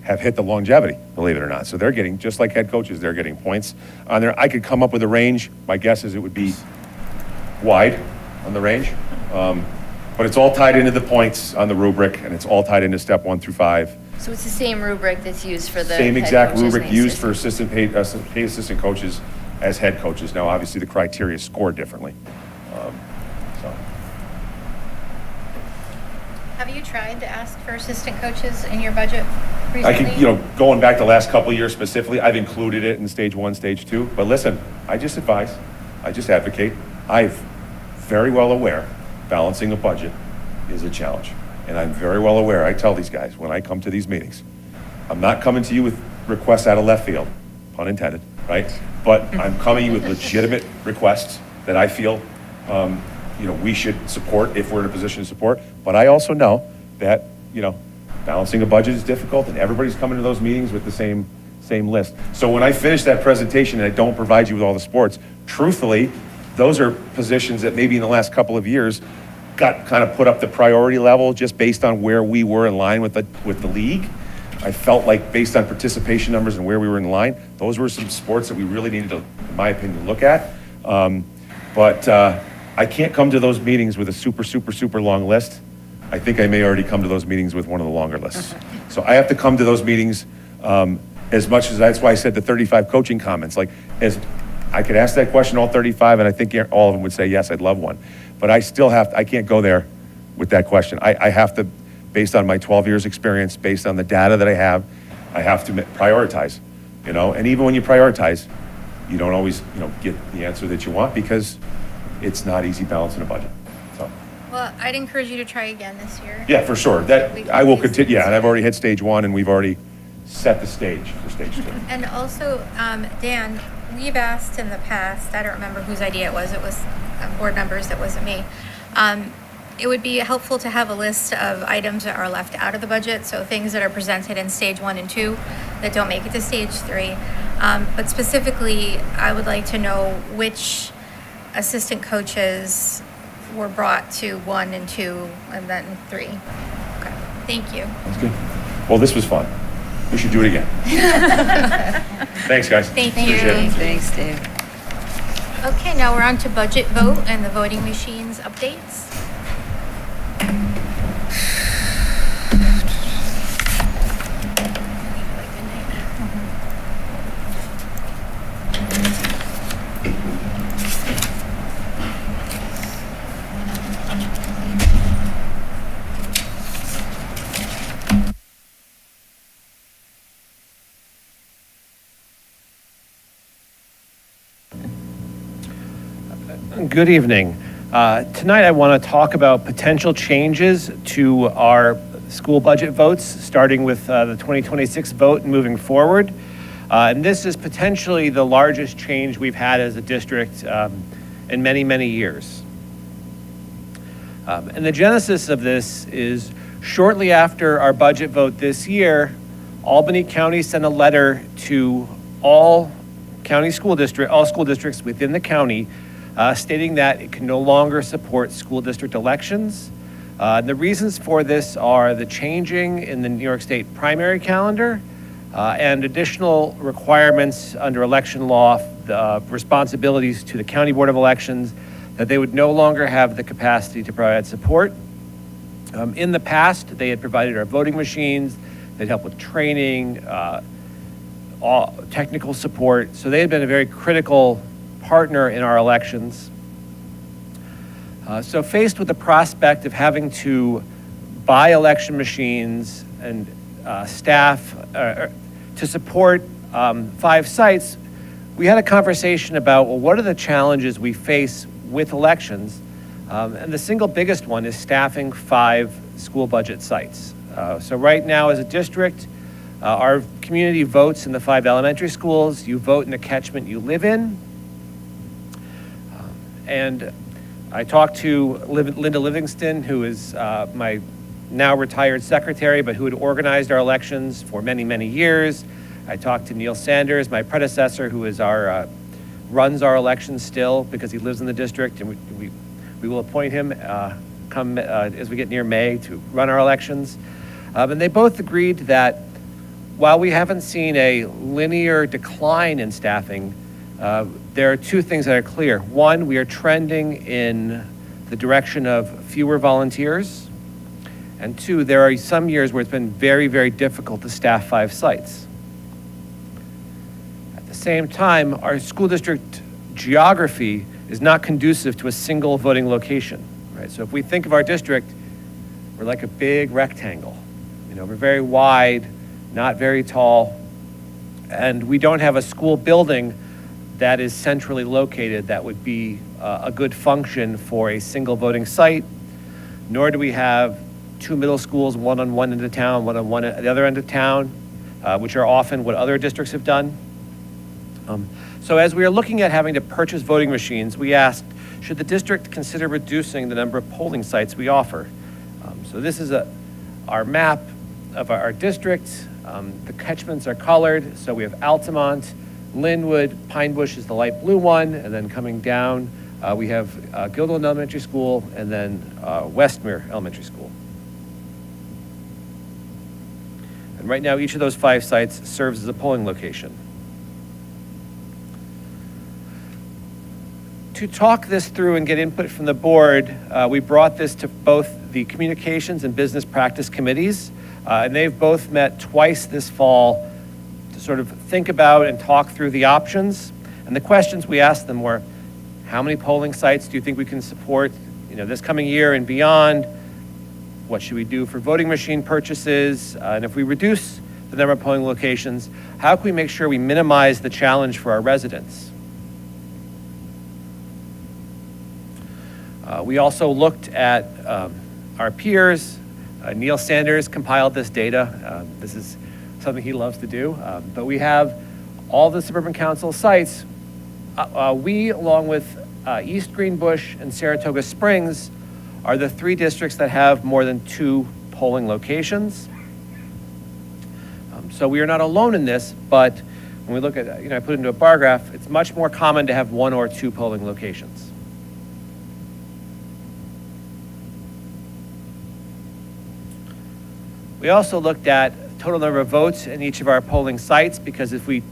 have hit the longevity, believe it or not. So they're getting, just like head coaches, they're getting points on there. I could come up with a range. My guess is it would be wide on the range. But it's all tied into the points on the rubric, and it's all tied into step 1 through 5. So it's the same rubric that's used for the Same head exact coaches and rubric the used for assistant- paid assistant coaches as head coaches. Now, obviously, the criteria is scored differently. So. Have you tried to ask for assistant coaches in your budget I recently? could, going back the last couple of years specifically, I've included it in stage 1, stage 2. But listen, I just advise, I just advocate. I'm very well aware balancing a budget is a challenge. And I'm very well aware, I tell these guys when I come to these meetings, I'm not coming to you with requests out of left field, pun intended, right? But I'm coming to you with legitimate requests that I feel, we should support if we're in a position to support. But I also know that, balancing a budget is difficult, and everybody's coming to those meetings with the same list. So when I finish that presentation and I don't provide you with all the sports, truthfully, those are positions that maybe in the last couple of years got kind of put up the priority level just based on where we were in line with the league. I felt like based on participation numbers and where we were in line, those were some sports that we really needed to, in my opinion, look at. But I can't come to those meetings with a super long list. I think I may already come to those meetings with one of the longer lists. So I have to come to those meetings as much as, that's why I said the 35 coaching comments. Like, as I could ask that question, all 35, and I think all of them would say, yes, I'd love one. But I still I can't go there with that question. I have to, based on my 12 years experience, based on the data that I have to prioritize, and even when you prioritize, you don't always, get the answer that you want because it's not easy balancing a budget. So, Well, I'd encourage you to try again this year. yeah, for sure. That I will continue. Yeah, and I've already hit stage 1 and we've already set the stage for stage 2. And also, Dan, we've asked in the past, I don't remember whose idea it was board members, that wasn't me. It would be helpful to have a list of items that are left out of the budget, so things that are presented in stage 1 and 2 that don't make it to stage 3. But specifically, I would like to know which assistant coaches were brought to 1 and 2 and then 3. Okay, thank you. That's good. Well, this was fun. We should do it again. Thanks, guys. Thank Appreciate you. it. Thanks, Dave. Okay, now we're on to budget vote and the voting machines updates. Good evening. Tonight I want to talk about potential changes to our school budget votes, starting with the 2026 vote and moving forward. And this is potentially the largest change we've had as a district in many years. And the genesis of this is shortly after our budget vote this year, Albany County sent a letter to all school districts within the county stating that it can no longer support school district elections. The reasons for this are the changing in the New York State primary calendar and additional requirements under election law, responsibilities to the County Board of Elections, that they would no longer have the capacity to provide support. In the past, they had provided our voting machines, they'd help with training, all technical support. So they had been a very critical partner in our elections. So faced with the prospect of having to buy election machines and staff to support 5 sites, we had a conversation about, well, what are the challenges we face with elections? And the single biggest one is staffing 5 school budget sites. So right now as a district, our community votes in the 5 elementary schools. You vote in the catchment you live in. And I talked to Linda Livingston, who is my now retired secretary, but who had organized our elections for many years. I talked to Neil Sanders, my predecessor, who is runs our elections still because he lives in the district, and we will appoint him as we get near May to run our elections. And they both agreed that while we haven't seen a linear decline in staffing, there are two things that are clear. One, we are trending in the direction of fewer volunteers. And two, there are some years where it's been very, very difficult to staff 5 sites. At the same time, our school district geography is not conducive to a single voting location, right? So if we think of our district, we're like a big rectangle. You know, we're very wide, not very tall, and we don't have a school building that is centrally located that would be a good function for a single voting site, nor do we have 2 middle schools, one on one end of town, one on one at the other end of town, which are often what other districts have done. So as we are looking at having to purchase voting machines, we asked, should the district consider reducing the number of polling sites we offer? So this is our map of our district. The catchments are colored, so we have Altamont, Linwood, Pine Bush is the light blue one, and then coming down, we have Guilderland Elementary School, and then Westmere Elementary School. And right now, each of those 5 sites serves as a polling location. To talk this through and get input from the board, we brought this to both the communications and business practice committees, and they've both met twice this fall to sort of think about and talk through the options. And the questions we asked them were, how many polling sites do you think we can support, this coming year and beyond? What should we do for voting machine purchases? And if we reduce the number of polling locations, how can we make sure we minimize the challenge for our residents? We also looked at our peers. Neil Sanders compiled this data. This is something he loves to do. But we have all the Suburban Council sites. We, along with East Greenbush and Saratoga Springs, are the 3 districts that have more than 2 polling locations. So we are not alone in this, but when we look at, I put it into a bar graph, it's much more common to have 1 or 2 polling locations. We also looked at total number of votes in each of our polling sites, because if we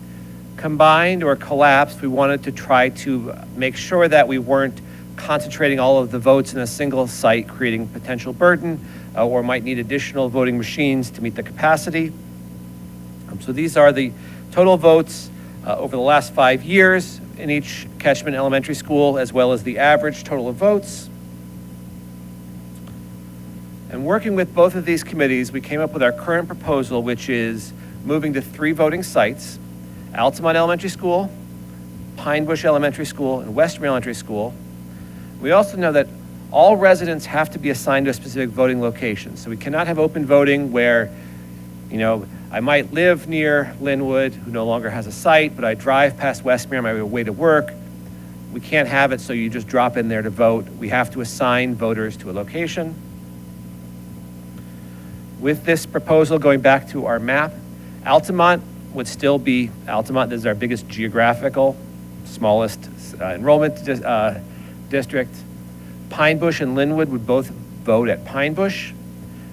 combined or collapsed, we wanted to try to make sure that we weren't concentrating all of the votes in a single site, creating potential burden, or might need additional voting machines to meet the capacity. So these are the total votes over the last 5 years in each catchment elementary school, as well as the average total of votes. And working with both of these committees, we came up with our current proposal, which is moving to 3 voting sites: Altamont Elementary School, Pine Bush Elementary School, and Westmere Elementary School. We also know that all residents have to be assigned to a specific voting location. So we cannot have open voting where, I might live near Linwood, who no longer has a site, but I drive past Westmere on my way to work. We can't have it so you just drop in there to vote. We have to assign voters to a location. With this proposal, going back to our map, Altamont would still be Altamont. This is our biggest geographical, smallest enrollment district. Pine Bush and Linwood would both vote at Pine Bush.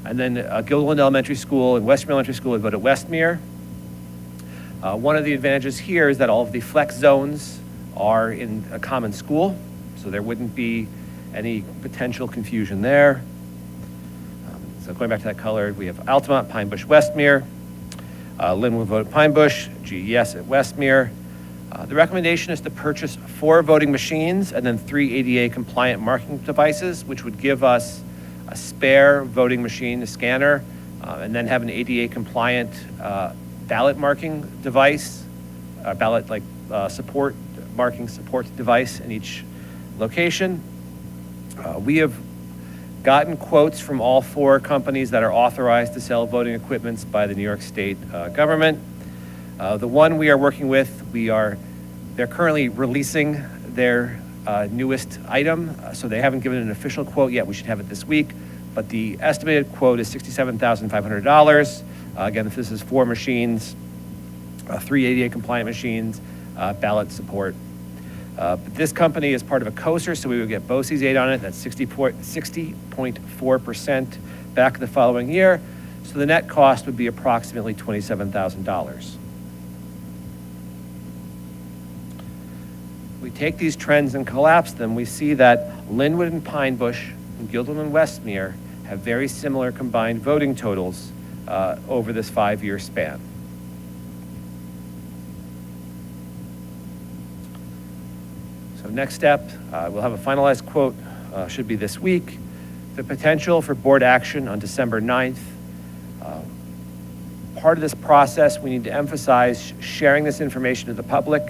And then Guilderland Elementary School and Westmere Elementary School would vote at Westmere. One of the advantages here is that all of the flex zones are in a common school, so there wouldn't be any potential confusion there. So going back to that color, we have Altamont, Pine Bush, Westmere. Linwood vote at Pine Bush, GES at Westmere. The recommendation is to purchase 4 voting machines and then 3 ADA compliant marking devices, which would give us a spare voting machine, a scanner, and then have an ADA compliant ballot marking device, ballot support marking support device in each location. We have gotten quotes from all 4 companies that are authorized to sell voting equipment by the New York State government. The one we are working with, they're currently releasing their newest item, so they haven't given an official quote yet. We should have it this week, but the estimated quote is $67,500. Again, if this is 4 machines, 3 ADA compliant machines, ballot support. But this company is part of a coaster, so we would get BOCES aid on it. That's 60.4% back the following year. So the net cost would be approximately $27,000. We take these trends and collapse them, we see that Linwood and Pine Bush and Guilderland and Westmere have very similar combined voting totals over this 5-year span. So next step, we'll have a finalized quote, should be this week. The potential for board action on December 9th. Part of this process, we need to emphasize sharing this information to the public.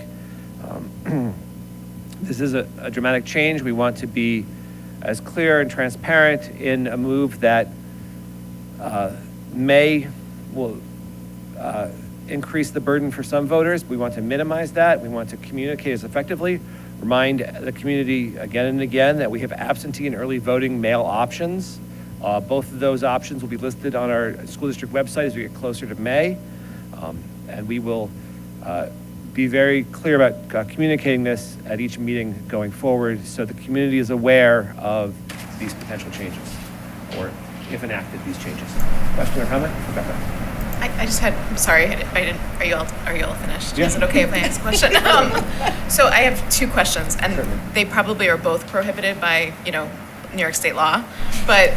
This is a dramatic change. We want to be as clear and transparent in a move that will increase the burden for some voters. We want to minimize that. We want to communicate as effectively, remind the community again and again that we have absentee and early voting mail options. Both of those options will be listed on our school district website as we get closer to May. And we will be very clear about communicating this at each meeting going forward so the community is aware of these potential changes, or if enacted, these changes. Question or comment? Rebecca? I just had, I'm sorry, I didn't, are you all finished? Yeah. Is it okay if I ask a question? So I have 2 questions, and they probably are both prohibited by, New York state law. But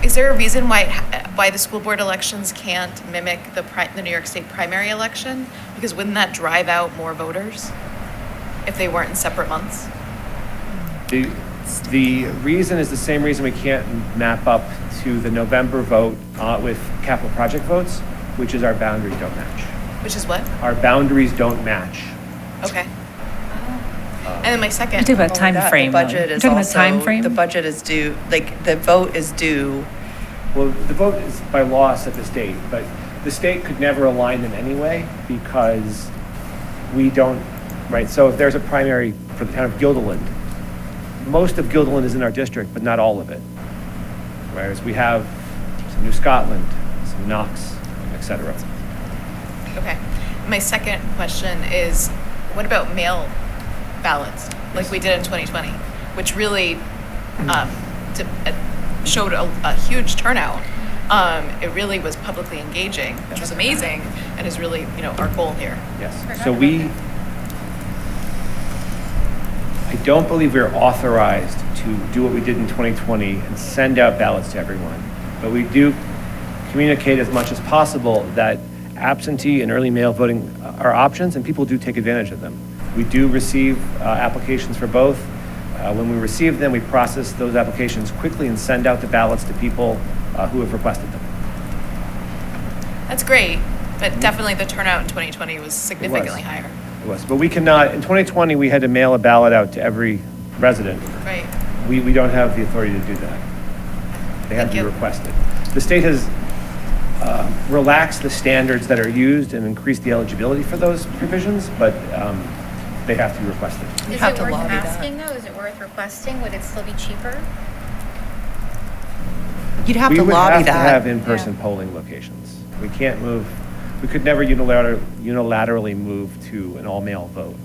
is there a reason why the school board elections can't mimic the New York state primary election? Because wouldn't that drive out more voters if they weren't in separate months? The reason is the same reason we can't map up to the November vote with capital project votes, which is our boundaries don't match. Which is what? Our boundaries don't match. Okay. And then my second. You're talking about time frame. The budget is You're talking also, about time frame? the budget is due, the vote is due. Well, the vote is by law set the state, but the state could never align them anyway because we don't, right? So if there's a primary for the town of Guilderland, most of Guilderland is in our district, but not all of it. Whereas we have some New Scotland, some Knox, et cetera. Okay. My second question is, what about mail ballots, like we did in 2020, which really showed a huge turnout. It really was publicly engaging, which was amazing, and is really, our goal here. Yes. So I don't believe we're authorized to do what we did in 2020 and send out ballots to everyone. But we do communicate as much as possible that absentee and early mail voting are options, and people do take advantage of them. We do receive applications for both. When we receive them, we process those applications quickly and send out the ballots to people who have requested them. That's great, but definitely the turnout in 2020 was significantly higher. It was, but we cannot, in 2020, we had to mail a ballot out to every resident. Right. We don't have the authority to do that. They have to be requested. The state has relaxed the standards that are used and increased the eligibility for those provisions, but they have to be requested. Is it worth asking though? Is it worth requesting? Would it still be cheaper? You'd have We to would lobby have to that. have in-person polling locations. We can't move, we could never unilaterally move to an all-mail vote,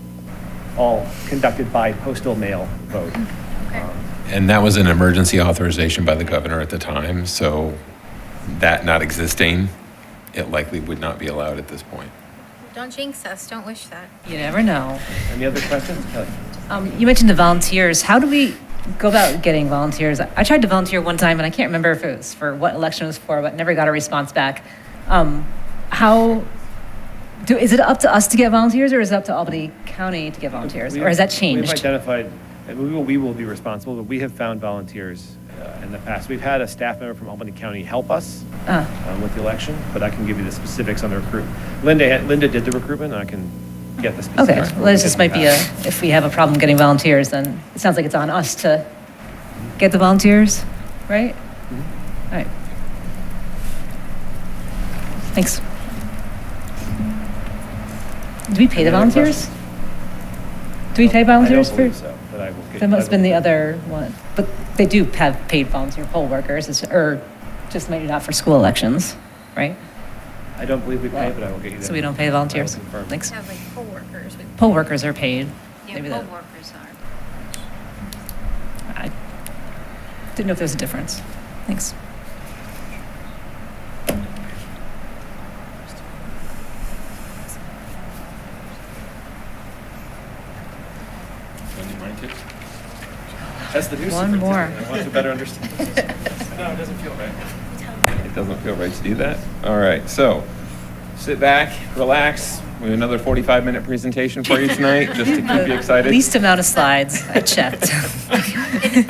all conducted by postal mail vote. And that was an emergency authorization by the governor at the time, so that not existing, it likely would not be allowed at this point. Don't jinx us. Don't wish that. You never know. Any other questions? Kelly? You mentioned the volunteers. How do we go about getting volunteers? I tried to volunteer one time, and I can't remember if it was for what election it was for, but never got a response back. Is it up to us to get volunteers, or is it up to Albany County to get volunteers, or has that changed? We've identified, and we will be responsible, but we have found volunteers in the past. We've had a staff member from Albany County help us with the election, but I can give you the specifics on the recruitment. Linda did the recruitment, and I can get the specifics. Okay, well, this might be if we have a problem getting volunteers, then it sounds like it's on us to get the volunteers, right? Mm-hmm. All right. Thanks. Do we pay the Any other volunteers? Do we pay volunteers I don't believe so, but I will get. That must have been the other one. But they do have paid volunteer poll workers, or just maybe not for school elections, right? I don't believe we pay, but I will get you that. So we don't pay volunteers? I will confirm. Thanks. Have like co-workers. Poll workers are paid. Yeah, Maybe poll that- workers are. I didn't know if there was a difference. Thanks. Would you mind to? That's the new One more. superintendent. I want to better understand the system. No, it doesn't feel right. It doesn't feel right to do that. All right, so sit back, relax. We have another 45-minute presentation for you tonight, just to keep you excited. Least amount of slides I checked.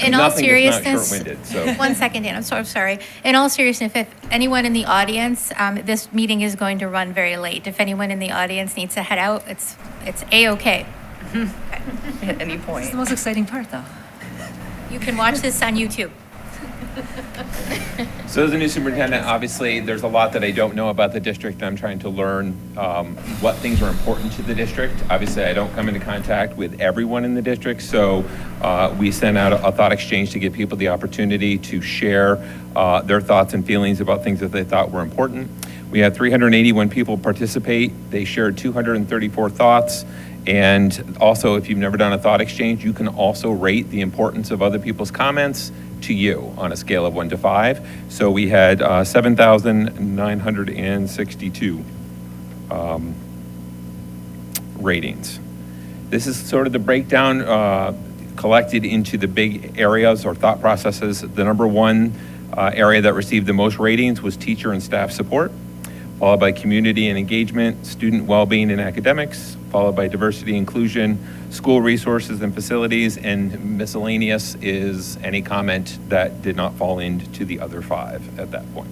In all Nothing is not seriousness, short-winded, so. 1 second, Dan, I'm sorry. In all seriousness, if anyone in the audience, this meeting is going to run very late. If anyone in the audience needs to head out, it's A-okay. At any It's point. the most exciting part, though. You can watch this on YouTube. So as a new superintendent, obviously, there's a lot that I don't know about the district. I'm trying to learn what things are important to the district. Obviously, I don't come into contact with everyone in the district, so we sent out a thought exchange to give people the opportunity to share their thoughts and feelings about things that they thought were important. We had 381 people participate. They shared 234 thoughts. And also, if you've never done a thought exchange, you can also rate the importance of other people's comments to you on a scale of 1 to 5. So we had 7,962 ratings. This is sort of the breakdown collected into the big areas or thought processes. The number one area that received the most ratings was teacher and staff support, followed by community and engagement, student well-being and academics, followed by diversity, inclusion, school resources and facilities, and miscellaneous is any comment that did not fall into the other 5 at that point.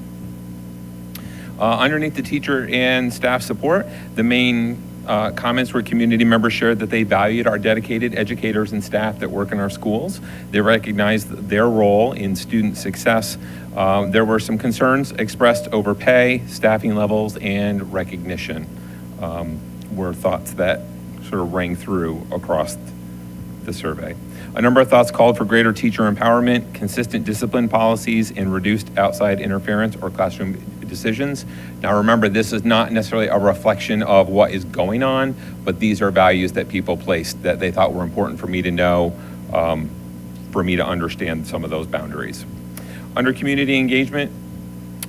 Underneath the teacher and staff support, the main comments were community members shared that they valued our dedicated educators and staff that work in our schools. They recognized their role in student success. There were some concerns expressed over pay, staffing levels, and recognition. Were thoughts that sort of rang through across the survey. A number of thoughts called for greater teacher empowerment, consistent discipline policies, and reduced outside interference or classroom decisions. Now remember, this is not necessarily a reflection of what is going on, but these are values that people placed that they thought were important for me to know, for me to understand some of those boundaries. Under community engagement,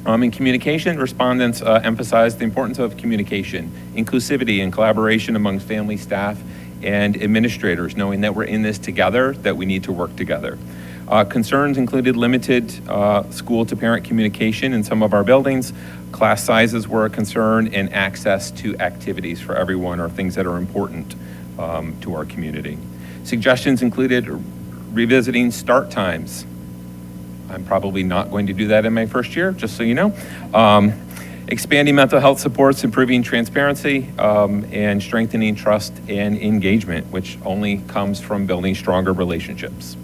in communication, respondents emphasized the importance of communication, inclusivity, and collaboration among family, staff, and administrators, knowing that we're in this together, that we need to work together. Concerns included limited school-to-parent communication in some of our buildings. Class sizes were a concern, and access to activities for everyone are things that are important to our community. Suggestions included revisiting start times. I'm probably not going to do that in my first year, just so you know. Expanding mental health supports, improving transparency, and strengthening trust and engagement, which only comes from building stronger relationships.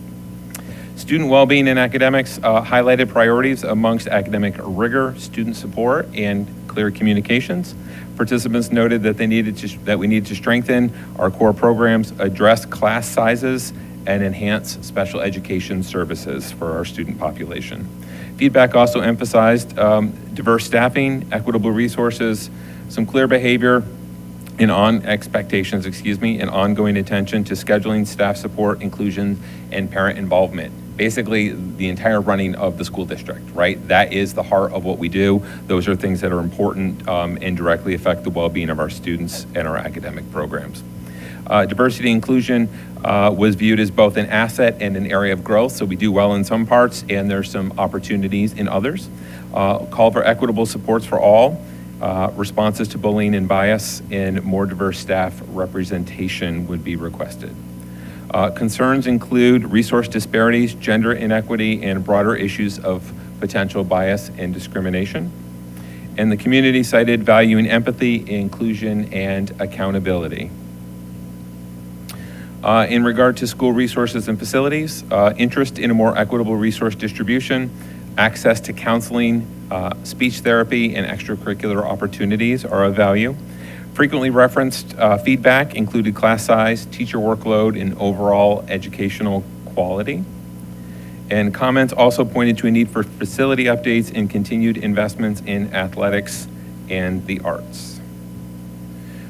Student well-being and academics highlighted priorities amongst academic rigor, student support, and clear communications. Participants noted that we need to strengthen our core programs, address class sizes, and enhance special education services for our student population. Feedback also emphasized diverse staffing, equitable resources, some clear behavior, and and ongoing attention to scheduling, staff support, inclusion, and parent involvement. Basically, the entire running of the school district, right? That is the heart of what we do. Those are things that are important and directly affect the well-being of our students and our academic programs. Diversity inclusion was viewed as both an asset and an area of growth, so we do well in some parts and there's some opportunities in others. Call for equitable supports for all, responses to bullying and bias, and more diverse staff representation would be requested. Concerns include resource disparities, gender inequity, and broader issues of potential bias and discrimination. And the community cited valuing empathy, inclusion, and accountability. In regard to school resources and facilities, interest in a more equitable resource distribution, access to counseling, speech therapy, and extracurricular opportunities are of value. Frequently referenced feedback included class size, teacher workload, and overall educational quality. And comments also pointed to a need for facility updates and continued investments in athletics and the arts.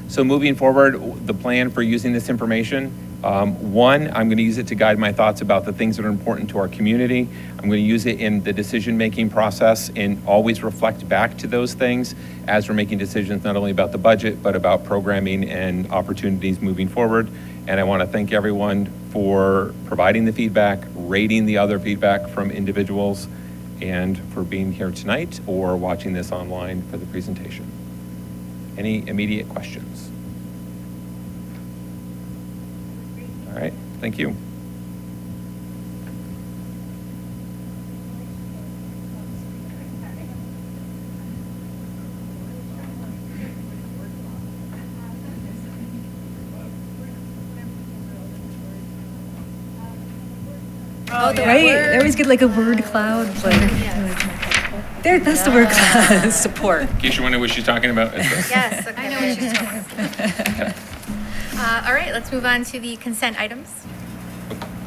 So moving forward, the plan for using this information, one, I'm going to use it to guide my thoughts about the things that are important to our community. I'm going to use it in the decision-making process and always reflect back to those things as we're making decisions not only about the budget, but about programming and opportunities moving forward. And I want to thank everyone for providing the feedback, rating the other feedback from individuals, and for being here tonight or watching this online for the presentation. Any immediate questions? All right, thank you. Oh, the Right? word. They always get like a word cloud. That's the word cloud. Support. In case you're wondering what she's talking about, it's this. Yes, okay. I know what she's talking about. All right, let's move on to the consent items.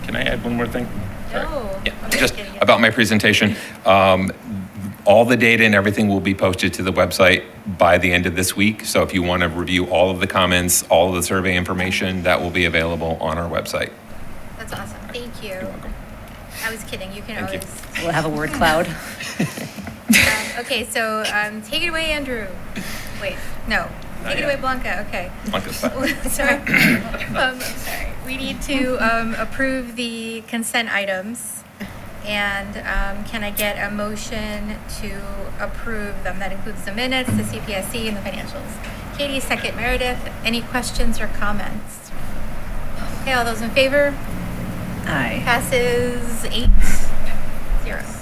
Can I add one more thing? Sorry. No. Yeah, Okay, just kidding. about my presentation. All the data and everything will be posted to the website by the end of this week. So if you want to review all of the comments, all of the survey information, that will be available on our website. That's awesome. Thank you. I was kidding. You can Thank you. always. We'll have a word cloud. Okay, so take it away, Andrew. Wait, no. Take it away, Blanca. Okay. Blanca's fine. Sorry. Sorry. We need to approve the consent items. And can I get a motion to approve them? That includes the minutes, the CPSC, and the financials. Katie, second. Meredith, any questions or comments? Okay, all those in favor? Aye. Passes 8-0.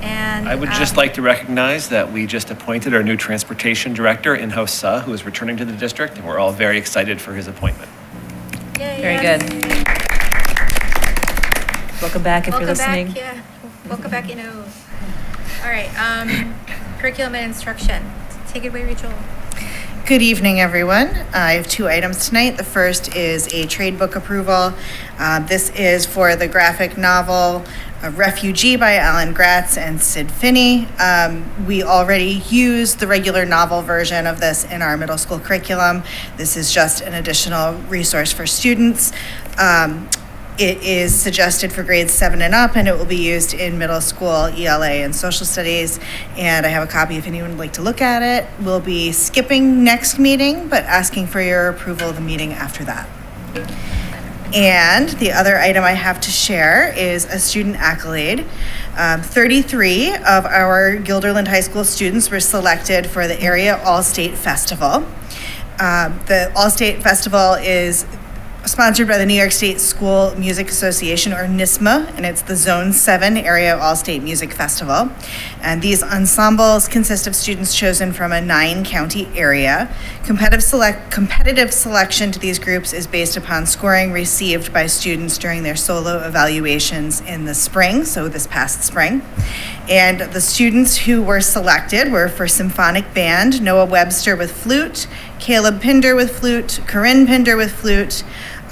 And I would just like to recognize that we just appointed our new transportation director, In-Ho Suh, who is returning to the district, and we're all very excited for his appointment. Very good. Welcome back if you're listening. Back, yeah. Welcome back, Inno. All right, curriculum and instruction. Take it away, Rachel. Good evening, everyone. I have 2 items tonight. The first is a trade book approval. This is for the graphic novel Refugee by Alan Gratz and Sid Finney. We already use the regular novel version of this in our middle school curriculum. This is just an additional resource for students. It is suggested for grades 7 and up, and it will be used in middle school ELA and social studies. And I have a copy if anyone would like to look at it. We'll be skipping next meeting, but asking for your approval of the meeting after that. And the other item I have to share is a student accolade. 33 of our Guilderland High School students were selected for the Area All-State Festival. The All-State Festival is sponsored by the New York State School Music Association, or NYSSMA, and it's the Zone 7 Area All-State Music Festival. And these ensembles consist of students chosen from a 9-county area. Competitive selection to these groups is based upon scoring received by students during their solo evaluations in the spring, so this past spring. And the students who were selected were for symphonic band, Noah Webster with flute, Caleb Pinder with flute, Corinne Pinder with flute,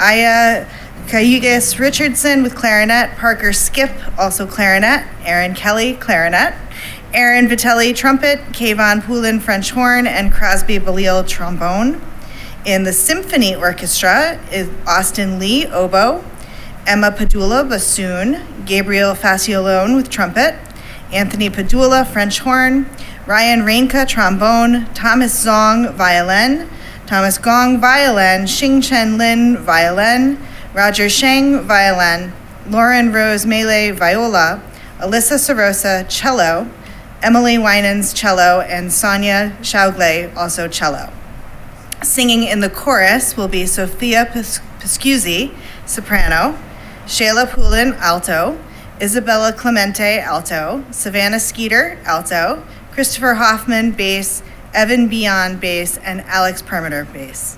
Aya Cayugas Richardson with clarinet, Parker Skip, also clarinet, Aaron Kelly, clarinet, Aaron Vitelli, trumpet, Kayvon Poulin, French horn, and Crosby Balil, trombone. In the symphony orchestra is Austin Lee, oboe, Emma Padula, bassoon, Gabriel Faciolone with trumpet, Anthony Padula, French horn, Ryan Rainka, trombone, Thomas Zong, violin, Thomas Gong, violin, Xing Chen Lin, violin, Roger Sheng, violin, Lauren Rose Melee, viola, Alyssa Sarosa, cello, Emily Winans, cello, and Sonia Shaugle, also cello. Singing in the chorus will be Sophia Piscuzzi, soprano, Shayla Poulin, alto, Isabella Clemente, alto, Savannah Skeeter, alto, Christopher Hoffman, bass, Evan Bion, bass, and Alex Permeter, bass.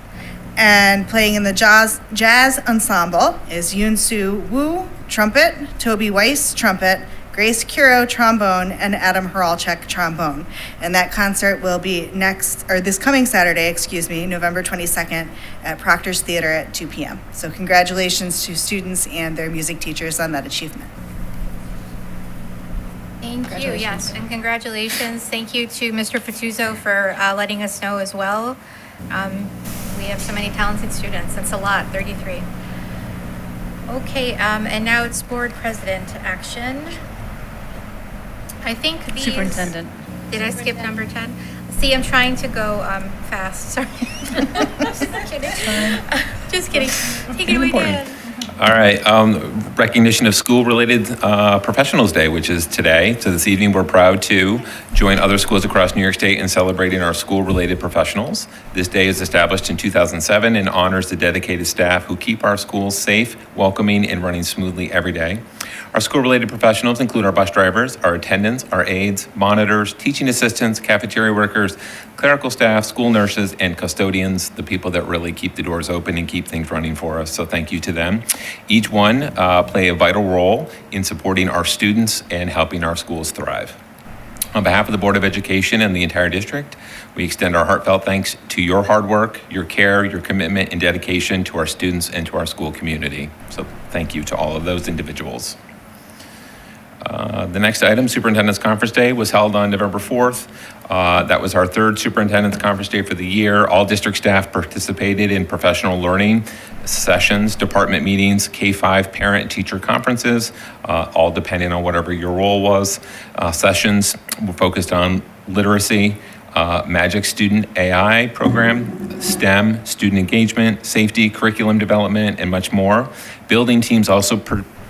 And playing in the jazz ensemble is Yoon-Soo Woo, trumpet, Toby Weiss, trumpet, Grace Curo, trombone, and Adam Horalchuk, trombone. And that concert will be this coming Saturday, November 22nd at Proctor's Theater at 2 p.m. So congratulations to students and their music teachers on that achievement. Thank you, yes, and congratulations. Thank you to Mr. Fatuzzo for letting us know as well. We have so many talented students. That's a lot, 33. Okay, and now it's board president action. I think these... Superintendent. Did I skip number 10? See, I'm trying to go fast, sorry. Just kidding. Take it away, Dan. All right, recognition of School-Related Professionals Day, which is today. So this evening, we're proud to join other schools across New York State in celebrating our school-related professionals. This day is established in 2007 and honors the dedicated staff who keep our schools safe, welcoming, and running smoothly every day. Our school-related professionals include our bus drivers, our attendants, our aides, monitors, teaching assistants, cafeteria workers, clerical staff, school nurses, and custodians, the people that really keep the doors open and keep things running for us. So thank you to them. Each one play a vital role in supporting our students and helping our schools thrive. On behalf of the Board of Education and the entire district, we extend our heartfelt thanks to your hard work, your care, your commitment, and dedication to our students and to our school community. So thank you to all of those individuals. The next item, Superintendent's Conference Day, was held on November 4th. That was our third Superintendent's Conference Day for the year. All district staff participated in professional learning sessions, department meetings, K-5 parent-teacher conferences, all depending on whatever your role was. Sessions were focused on literacy, Magic Student AI program, STEM, student engagement, safety, curriculum development, and much more. Building teams also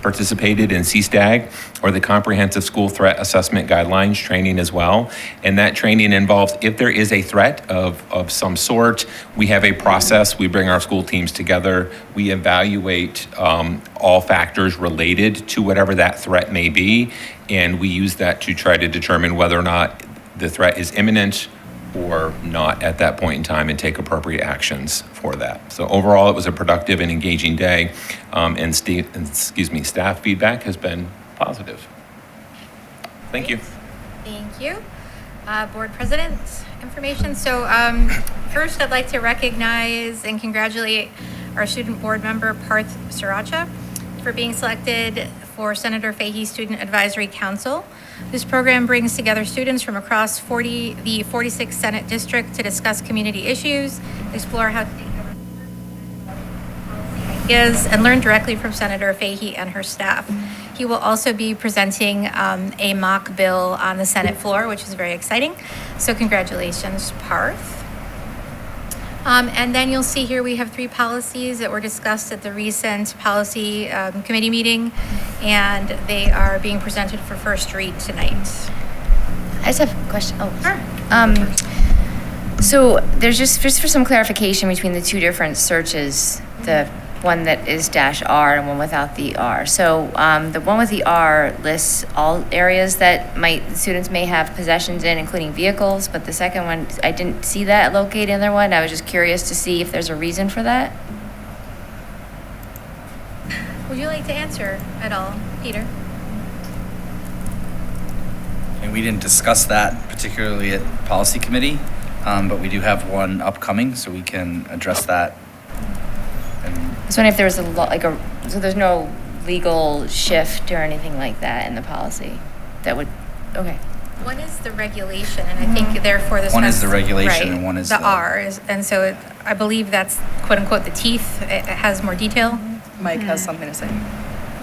participated in CSTAG, or the Comprehensive School Threat Assessment Guidelines training as well. And that training involves, if there is a threat of some sort, we have a process. We bring our school teams together. We evaluate all factors related to whatever that threat may be. And we use that to try to determine whether or not the threat is imminent or not at that point in time and take appropriate actions for that. So overall, it was a productive and engaging day, and staff feedback has been positive. Thank you. Thank you. Board President information. So first, I'd like to recognize and congratulate our student board member, Parth Sriracha, for being selected for Senator Fahey's Student Advisory Council. This program brings together students from across the 46th Senate District to discuss community issues, explore how to take ideas, and learn directly from Senator Fahey and her staff. He will also be presenting a mock bill on the Senate floor, which is very exciting. So congratulations, Parth. And then you'll see here we have 3 policies that were discussed at the recent policy committee meeting, and they are being presented for first read tonight. I just have a question. Oh, sure. So there's just for some clarification between the 2 different searches, the one that is -R and one without the R. So the one with the R lists all areas that students may have possessions in, including vehicles, but the second one, I didn't see that located in there one. I was just curious to see if there's a reason for that. Would you like to answer at all, Peter? And we didn't discuss that particularly at policy committee, but we do have one upcoming, so we can address that. I was wondering if there was so there's no legal shift or anything like that in the policy that would, okay. One is the regulation, and I think therefore this One is the regulation and one is the R, and so I believe that's quote unquote the teeth. It has more detail. Mike has something to say.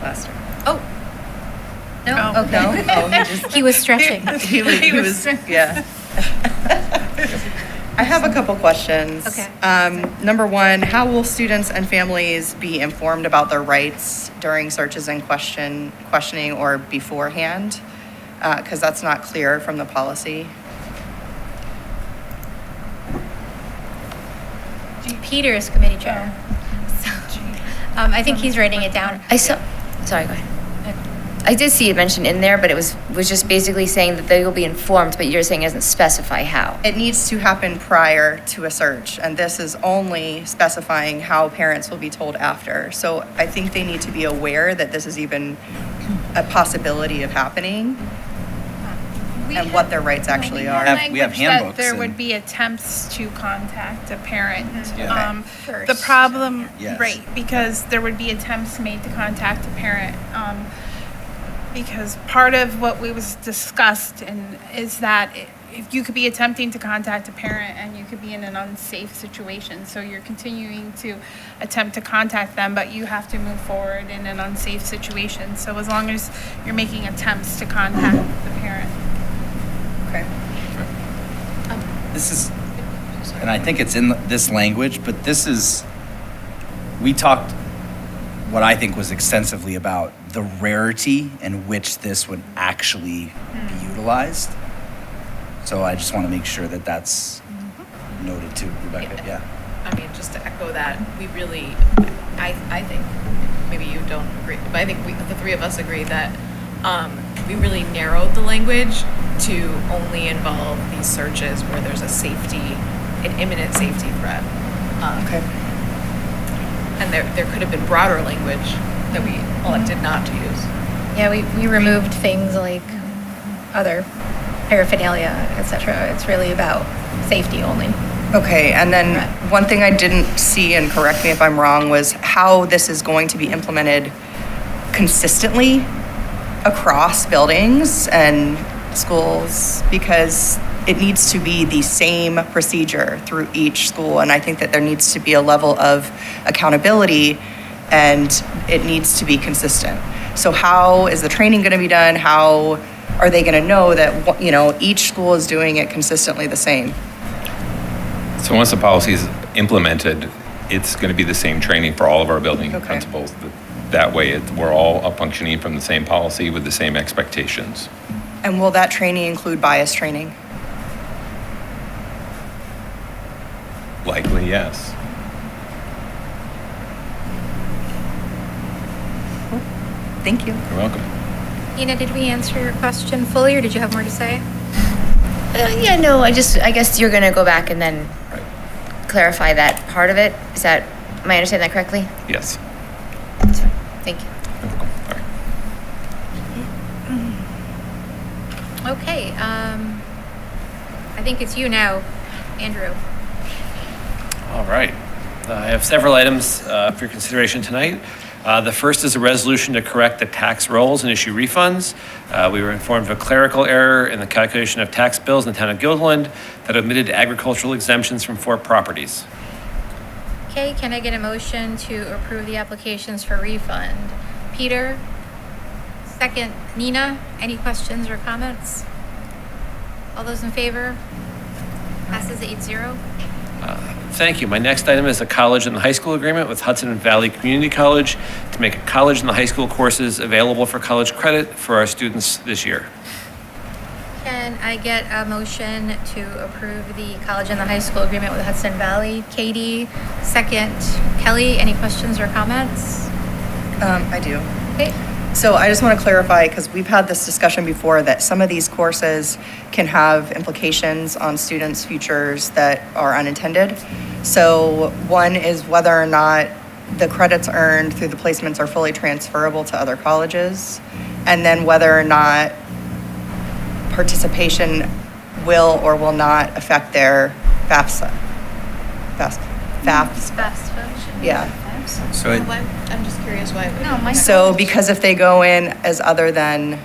Lester. Oh. No. Oh, Okay. no? Oh, he was stretching. he was yeah. I have a couple questions. Okay. Number one, how will students and families be informed about their rights during searches and questioning or beforehand? Because that's not clear from the policy. Peter is committee chair. So, I think he's writing it down. Sorry, go ahead. I did see it mentioned in there, but it was just basically saying that they will be informed, but you're saying it doesn't specify how. It needs to happen prior to a search, and this is only specifying how parents will be told after. So I think they need to be aware that this is even a possibility of happening and what their rights actually are. We have handbooks. That there and- would be attempts to contact a parent. Yeah. The problem, Yes. right, because there would be attempts made to contact a parent. because part of what we was discussed and is that if you could be attempting to contact a parent and you could be in an unsafe situation. So you're continuing to attempt to contact them, but you have to move forward in an unsafe situation. So as long as you're making attempts to contact the parent. Okay. This is, and I think it's in this language, but this is, we talked what I think was extensively about the rarity in which this would actually be utilized. So I just want to make sure that that's noted too, Rebecca. Yeah. I mean, just to echo that, we really, I think, maybe you don't agree, but I think the three of us agree that we really narrowed the language to only involve these searches where there's an imminent safety threat. Okay. And there could have been broader language that we elected not to use. Yeah, we removed things like other paraphernalia, etc. It's really about safety only. Okay, and then one thing I didn't see, and correct me if I'm wrong, was how this is going to be implemented consistently across buildings and schools, because it needs to be the same procedure through each school. And I think that there needs to be a level of accountability and it needs to be consistent. So how is the training going to be done? How are they going to know that, each school is doing it consistently the same? So once the policy is implemented, it's going to be the same training for all of our building principals. That way, we're all up functioning from the same policy with the same expectations. And will that training include bias training? Likely, yes. Thank you. You're welcome. Nina, did we answer your question fully, or did you have more to say? Yeah, no, I guess you're gonna go back and then clarify that part of it. Am I understanding that correctly? Yes. Thank you. Okay, I think it's you now, Andrew. All right. I have several items for your consideration tonight. The first is a resolution to correct the tax rolls and issue refunds. We were informed of a clerical error in the calculation of tax bills in the town of Guilderland that omitted agricultural exemptions from 4 properties. Okay, can I get a motion to approve the applications for refund? Peter? Second, Nina? Any questions or comments? All those in favor? Passes 8-0. Thank you. My next item is a college and the high school agreement with Hudson Valley Community College to make college and the high school courses available for college credit for our students this year. Can I get a motion to approve the college and the high school agreement with Hudson Valley? Katie, second. Kelly, any questions or comments? I do. Okay. So I just want to clarify, because we've had this discussion before, that some of these courses can have implications on students' futures that are unintended. So one is whether or not the credits earned through the placements are fully transferable to other colleges, and then whether or not participation will or will not affect their FAFSA. FAFSA. Yeah. So I'm just curious why. No, So because if they go in as other than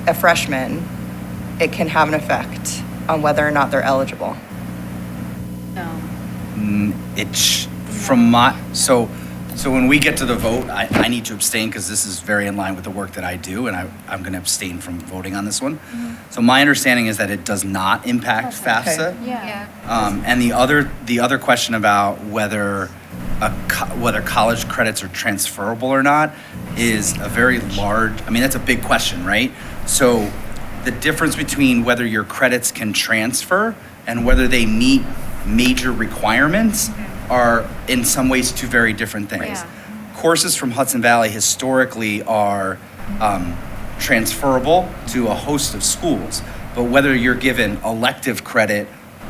a freshman, it can have an effect on whether or not they're eligible. So when we get to the vote, I need to abstain because this is very in line with the work that I do, and I'm going to abstain from voting on this one. So my understanding is that it does not impact FAFSA. Yeah. And the other question about whether college credits are transferable or not is a very large, that's a big question, right? So the difference between whether your credits can transfer and whether they meet major requirements are in some ways 2 very different things. Yeah. Courses from Hudson Valley historically are transferable to a host of schools, but whether you're given elective credit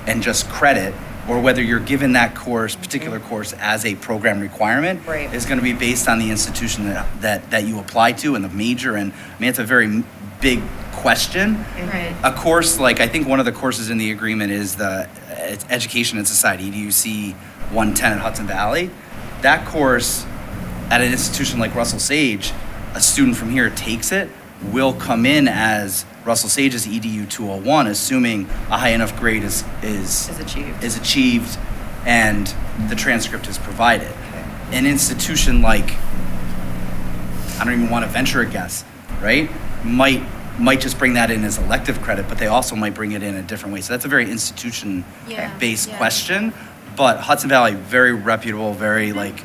and just credit, or whether you're given that particular course as a program requirement, Right. is going to be based on the institution that you apply to and the major. And it's a very big question. Right. A course I think one of the courses in the agreement is it's Education and Society, EDUC 110 at Hudson Valley. That course at an institution like Russell Sage, a student from here takes it, will come in as Russell Sage's EDU 201, assuming a high enough grade is achieved and the transcript is provided. An institution like, I don't even want to venture a guess, right? Might just bring that in as elective credit, but they also might bring it in a different way. So that's a very institution-based question. But Hudson Valley, very reputable, very like,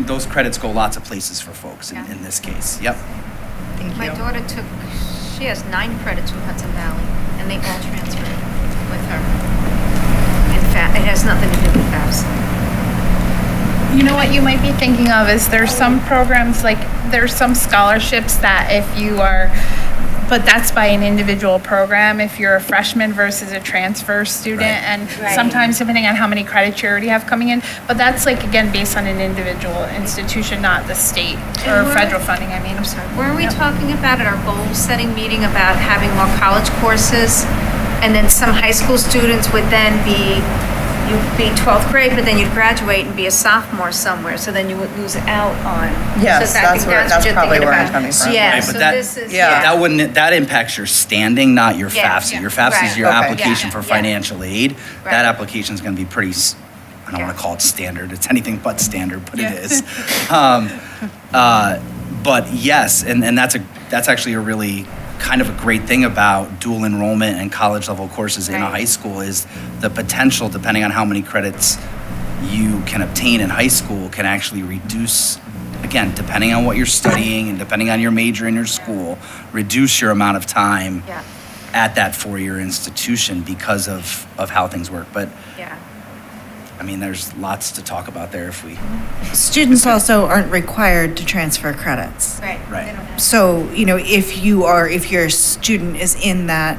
those credits go lots of places for folks in this case. Yep. My daughter she has 9 credits from Hudson Valley, and they all transferred with her. In fact, it has nothing to do with FAFSA. You know what you might be thinking of is there's some programs, like there's some scholarships that if you are, but that's by an individual program, if you're a freshman versus a transfer student, and sometimes depending on how many credits you already have coming in, but that's like, again, based on an individual institution, not the state or federal funding, I mean. I'm sorry. Weren't we talking about at our goal-setting meeting about having more college courses? And then some high school students would then you'd be 12th grade, but then you'd graduate and be a sophomore somewhere, so then you would lose out on. Yes, so that's what you're probably thinking where I'm about. coming from. Yeah, Right, so but that, this is, that impacts your standing, not your Yeah, FAFSA. yeah. Your FAFSA Right. is your Okay. application Yeah, for yeah. financial aid. Right. That application is going to be pretty, I don't want to call it standard. It's anything but standard, but it is. But yes, and that's actually a really kind of a great thing about dual enrollment and college level courses in a high school is the potential, depending on how many credits you can obtain in high school, can actually reduce, again, depending on what you're studying and depending on your major in your school, reduce your amount of time at that 4-year institution because of how things work. But I mean, there's lots to talk about there if we. Students also aren't required to transfer credits. Right. So, if your student is in that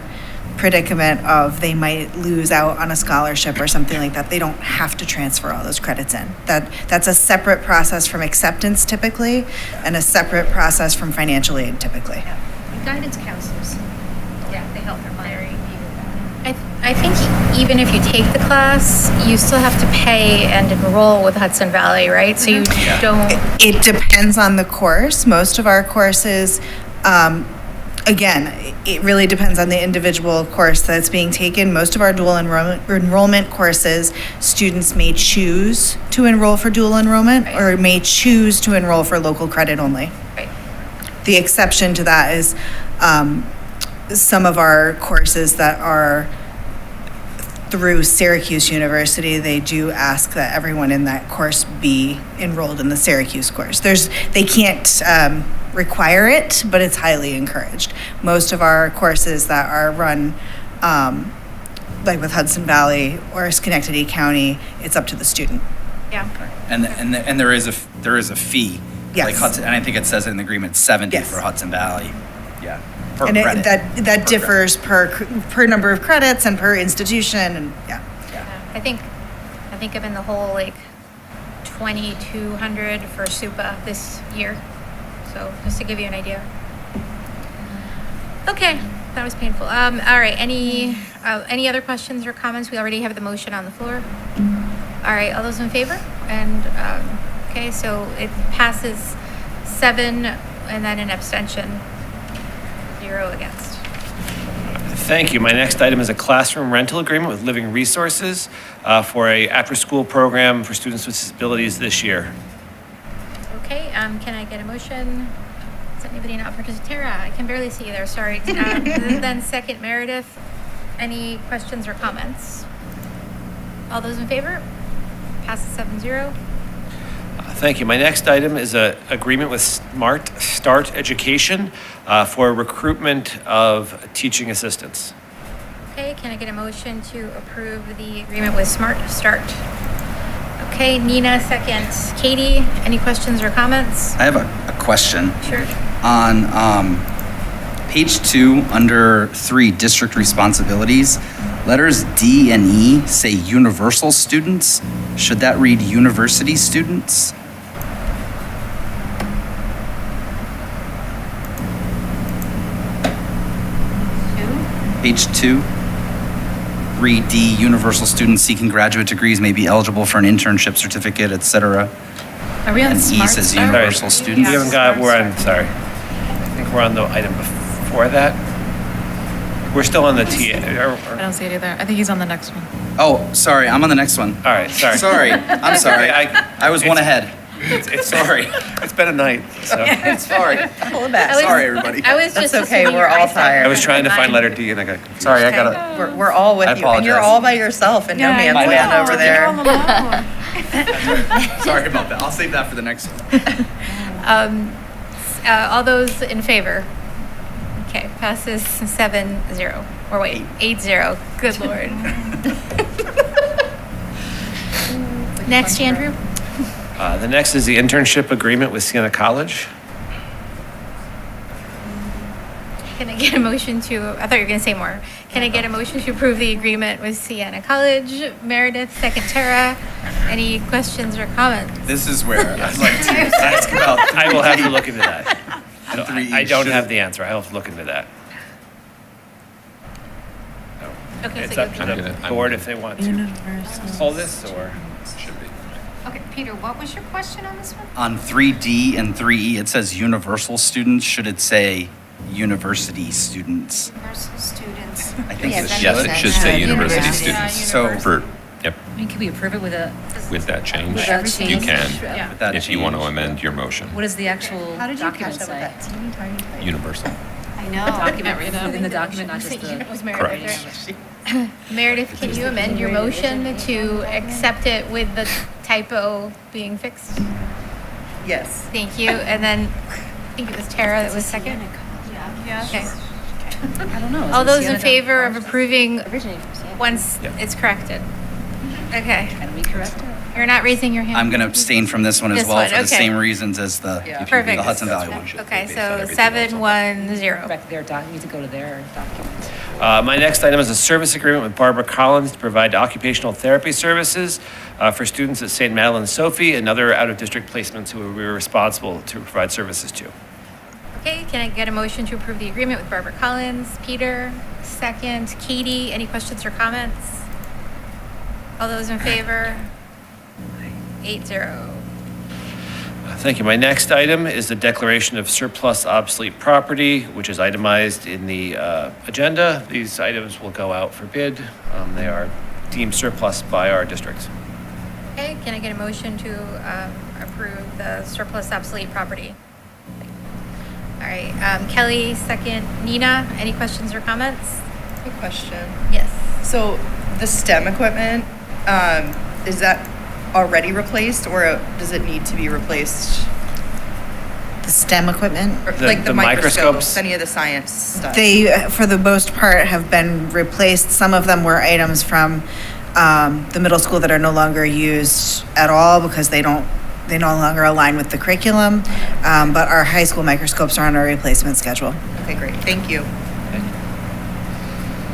predicament of they might lose out on a scholarship or something like that, they don't have to transfer all those credits in. That's a separate process from acceptance typically, and a separate process from financial aid typically. Guidance counselors. Yeah, they help her Mary. I think even if you take the class, you still have to pay and enroll with Hudson Valley, right? So you don't. It depends on the course. Most of our courses, again, it really depends on the individual course that's being taken. Most of our dual enrollment courses, students may choose to enroll for dual enrollment or may choose to enroll for local credit only. Right. The exception to that is some of our courses that are through Syracuse University, they do ask that everyone in that course be enrolled in the Syracuse course. They can't require it, but it's highly encouraged. Most of our courses that are run, like with Hudson Valley or Schenectady County, it's up to the student. Yeah. And there is a fee. Yes. Like Hudson, and I think it says in the agreement 70 for Hudson Valley. Yeah. Per And credit. that differs per number of credits and per institution, and I think I'm in the whole like 2,200 for SUPA this year. So just to give you an idea. Okay, that was painful. All right, any other questions or comments? We already have the motion on the floor. All right, all those in favor? And okay, so it passes 7 and then an abstention, 0 against. Thank you. My next item is a classroom rental agreement with Living Resources for a after-school program for students with disabilities this year. Okay, can I get a motion? Is anybody not participating? Tara, I can barely see you there, sorry. Then second, Meredith. Any questions or comments? All those in favor? Passes 7-0. Thank you. My next item is an agreement with Smart Start Education for recruitment of teaching assistants. Okay, can I get a motion to approve the agreement with Smart Start? Okay, Nina, second. Katie, any questions or comments? I have a question. Sure. On page 2, under 3, district responsibilities, letters D and E say universal students. Should that read university students? Page 2, read D, universal students seeking graduate degrees may be eligible for an internship certificate, etc. Are we on And E Smart says Start? universal students. We haven't got, we're on, sorry. we're on the item before that. We're still on the T. I don't see it either. I think he's on the next one. Oh, sorry, I'm on the next one. All right, sorry. Sorry, I'm sorry. I was one ahead. It's Sorry. It's been a night, so. Sorry. Pull it back. Sorry, everybody. I was That's just okay, assuming we're your all eyesight tired. I was was trying to find fine. letter D and I got confused. Sorry, I gotta. We're all with I you, and you're apologize. all by yourself, and no Yeah, man's I land know. over there. Sorry about that. I'll save that for the next one. All those in favor? Okay, passes 7-0. Or wait, 8-0. Good Lord. Next, Andrew. The next is the internship agreement with Siena College. Can I get a motion to, I thought you were going to say more. Can I get a motion to approve the agreement with Siena College? Meredith, second Tara. Any questions or comments? This is where I'd like to ask about. I will have to look into that. I don't Should- have the answer. I'll have to look into that. Okay, It's so up to the board if they want to pull this or. Okay, Peter, what was your question on this one? On 3D and 3E, it says universal students. Should it say university students? Universal students. I think it Yes, it should say university Yeah, students. So For, yep, I mean, can we approve it with a, with that change, With that you change. can, Yeah. with that if you want to change. amend your motion. what does the actual How did you document catch that with say? that teeny tiny thing? Universal. I know. Document within the document, not just the. Was Meredith Correct. there? Meredith, can you amend your motion to accept it with the typo being fixed? Yes. Thank you. And then, I think it was Tara that was second. Yeah. Okay. I don't know. is All it those in Sienna favor of approving Originated from Seattle. once Yep. it's corrected? Okay. Can we correct it? You're not raising your hand? I'm going to abstain from this one as This well one, for the okay. same reasons as the Perfect. Hudson Valley one. Okay, based on so everything else. 7-1-0. Correct their doc, need to go to their documents. My next item is a service agreement with Barbara Collins to provide occupational therapy services for students at St. Madeline Sophie and other out-of-district placements who we were responsible to provide services to. Okay, can I get a motion to approve the agreement with Barbara Collins? Peter, second. Katie, any questions or comments? All those in favor? 8-0. Thank you. My next item is the declaration of surplus obsolete property, which is itemized in the agenda. These items will go out for bid. They are deemed surplus by our district. Okay, can I get a motion to approve the surplus obsolete property? All right, Kelly, second. Nina, any questions or comments? Good question. Yes. So the STEM equipment, is that already replaced, or does it need to be replaced? The STEM equipment? Or The- like the the microscopes, microscopes? any of the science stuff? They, for the most part, have been replaced. Some of them were items from the middle school that are no longer used at all because they no longer align with the curriculum. But our high school microscopes are on our replacement schedule. Okay, great, thank you.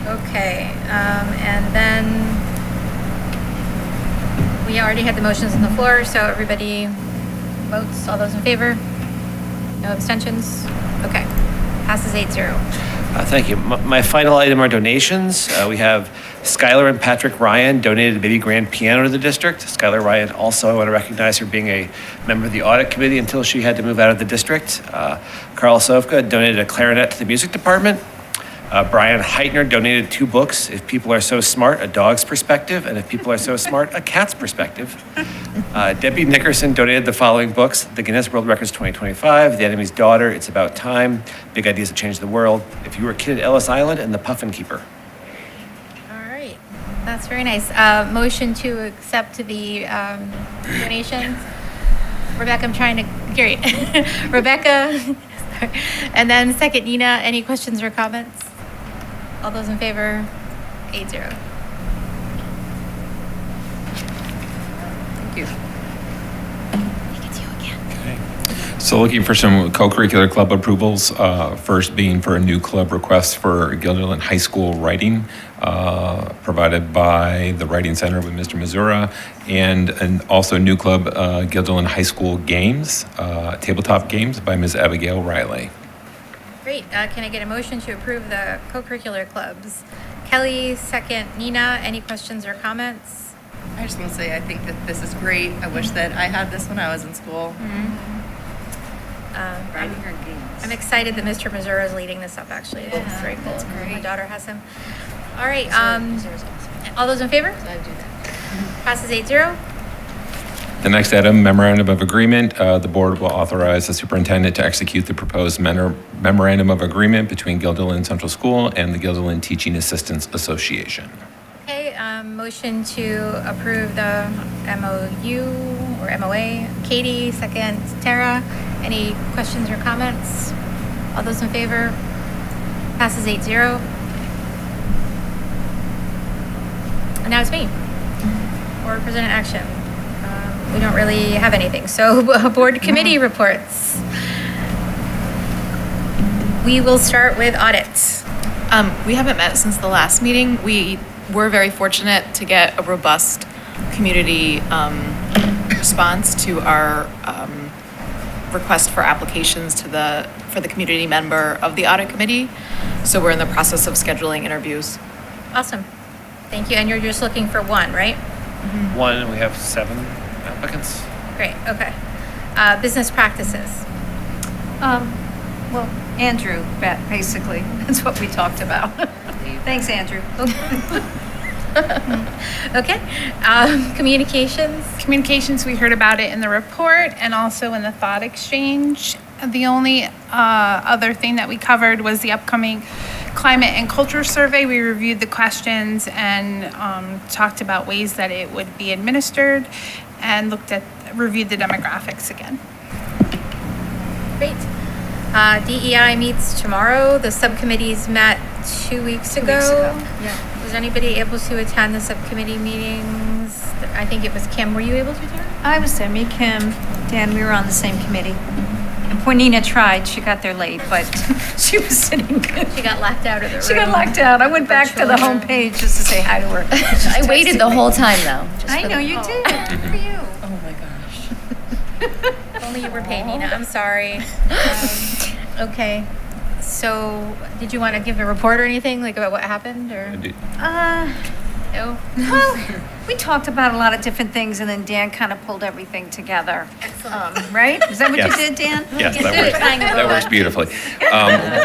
Okay, and then we already had the motions on the floor, so everybody votes. All those in favor? No abstentions? Okay, passes 8-0. Thank you. My final item are donations. We have Skylar and Patrick Ryan donated a baby grand piano to the district. Skylar Ryan also, I want to recognize her being a member of the audit committee until she had to move out of the district. Carl Sofka donated a clarinet to the music department. Brian Heitner donated 2 books, If People Are So Smart, A Dog's Perspective, and If People Are So Smart, A Cat's Perspective. Debbie Nickerson donated the following books, The Guinness World Records 2025, The Enemy's Daughter, It's About Time, Big Ideas That Change the World, If You Were a Kid at Ellis Island, and The Puffin Keeper. All right, that's very nice. Motion to accept the donations. Rebecca, I'm trying to, Gary. Rebecca, and then second, Nina, any questions or comments? All those in favor? 8-0. Thank you. So looking for some co-curricular club approvals, first being for a new club request for Guilderland High School writing, provided by the Writing Center with Mr. Missoura, and also new club Guilderland High School games, tabletop games by Ms. Abigail Riley. Great. Can I get a motion to approve the co-curricular clubs? Kelly, second. Nina, any questions or comments? I just want to say, I think that this is great. I wish that I had this when I was in school. I'm excited that Mr. Missouri is leading this up, actually. It's very cool. That's great. My daughter has him. All right, all those in favor? Passes 8-0. The next item, memorandum of agreement. The board will authorize the superintendent to execute the proposed memorandum of agreement between Guilderland Central School and the Guilderland Teaching Assistants Association. Okay, motion to approve the MOU or MOA. Katie, second. Tara, any questions or comments? All those in favor? Passes 8-0. And now it's me. Board President action. We don't really have anything. So board committee reports. We will start with audits. We haven't met since the last meeting. We were very fortunate to get a robust community response to our request for applications for the community member of the audit committee. So we're in the process of scheduling interviews. Awesome. Thank you. And you're just looking for one, right? One, and we have 7 applicants. Great. Okay. Business practices. Well, Andrew, basically, that's what we talked about. Thanks, Andrew. Okay. Communications. Communications, we heard about it in the report and also in the thought exchange. The only other thing that we covered was the upcoming climate and culture survey. We reviewed the questions and talked about ways that it would be administered and reviewed the demographics again. Great. DEI meets tomorrow. The subcommittees met 2 weeks ago. Yeah. Was anybody able to attend the subcommittee meetings? I think it was Kim. Were you able to attend? I was there, me, Kim, Dan, we were on the same committee. And Juanita tried, she got there late, but she was sitting. She got locked out of the room. She got locked out. I went back to the home page just to say hi to her. I waited the whole time though. I know you did. Good for you. Oh my gosh. If only you were paid, Nina. I'm sorry. Okay. So, did you want to give a report or anything, like about what happened, or? No. Well, we talked about a lot of different things, and then Dan kind of pulled everything together. Excellent. Right? Is that what Yes. you did, Dan? Yes, that works beautifully.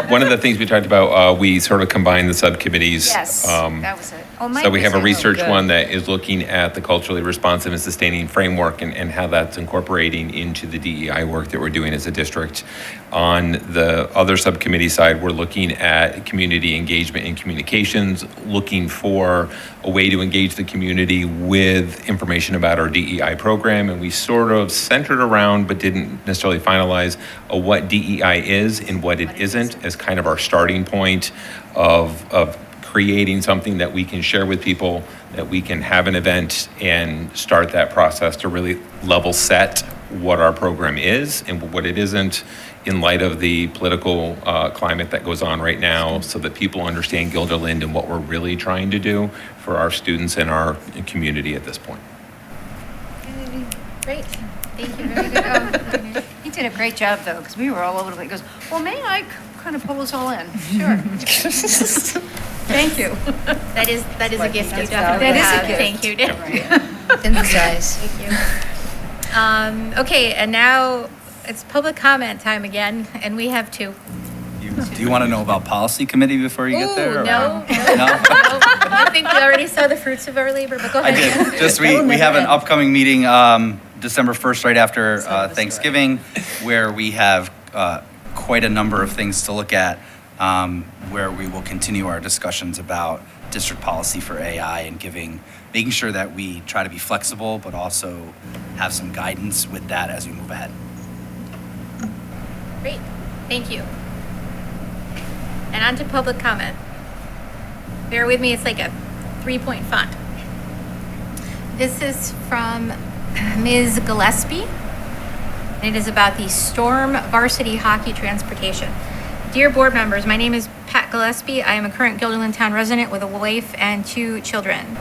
One of the things we talked about, we sort of combined the subcommittees. Yes, that was it. Oh, So we have a research good. one that is looking at the culturally responsive and sustaining framework and how that's incorporating into the DEI work that we're doing as a district. On the other subcommittee side, we're looking at community engagement and communications, looking for a way to engage the community with information about our DEI program. And we sort of centered around, but didn't necessarily finalize, what DEI is and what it isn't as kind of our starting point of creating something that we can share with people, that we can have an event and start that process to really level set what our program is and what it isn't in light of the political climate that goes on right now, so that people understand Guilderland and what we're really trying to do for our students and our community at this point. Great. Thank you. Very good. He did a great job, though, because we were all over the place. He goes, well, may I kind of pull us all in? Sure. Thank you. That is a gift you That definitely is a have. gift. Thank you. Emphasize. Thank you. Okay, and now it's public comment time again, and we have 2. Do you want to know about policy committee before you get there? or- No. No? I think we already saw the fruits of our labor, but go I ahead. did. Just we have an upcoming meeting December 1st, right after Thanksgiving, where we have quite a number of things to look at, where we will continue our discussions about district policy for AI and making sure that we try to be flexible, but also have some guidance with that as we move ahead. Great. Thank you. And on to public comment. Bear with me, it's like a 3-point font. This is from Ms. Gillespie. It is about the Storm Varsity Hockey Transportation. Dear board members, my name is Pat Gillespie. I am a current Guilderland Town resident with a wife and 2 children,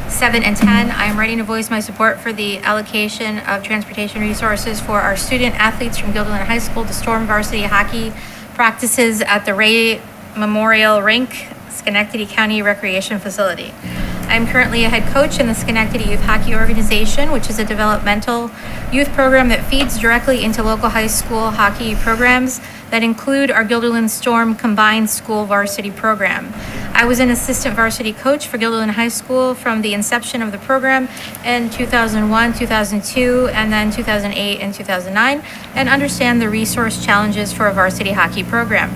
7 and 10. I am writing to voice my support for the allocation of transportation resources for our student athletes from Guilderland High School to Storm Varsity Hockey practices at the Ray Memorial Rink, Schenectady County Recreation Facility. I'm currently a head coach in the Schenectady Youth Hockey Organization, which is a developmental youth program that feeds directly into local high school hockey programs that include our Guilderland Storm combined school varsity program. I was an assistant varsity coach for Guilderland High School from the inception of the program in 2001, 2002, and then 2008 and 2009, and understand the resource challenges for a varsity hockey program.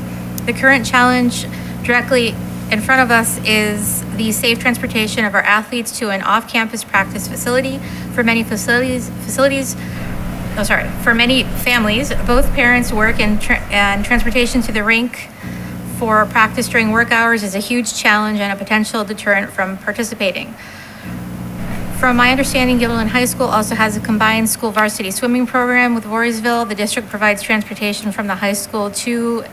The current challenge directly in front of us is the safe transportation of our athletes to an off-campus practice facility. For many for many families, both parents work and transportation to the rink for practice during work hours is a huge challenge and a potential deterrent from participating. From my understanding, Guilderland High School also has a combined school varsity swimming program with Voorheesville. The district provides transportation from the high school to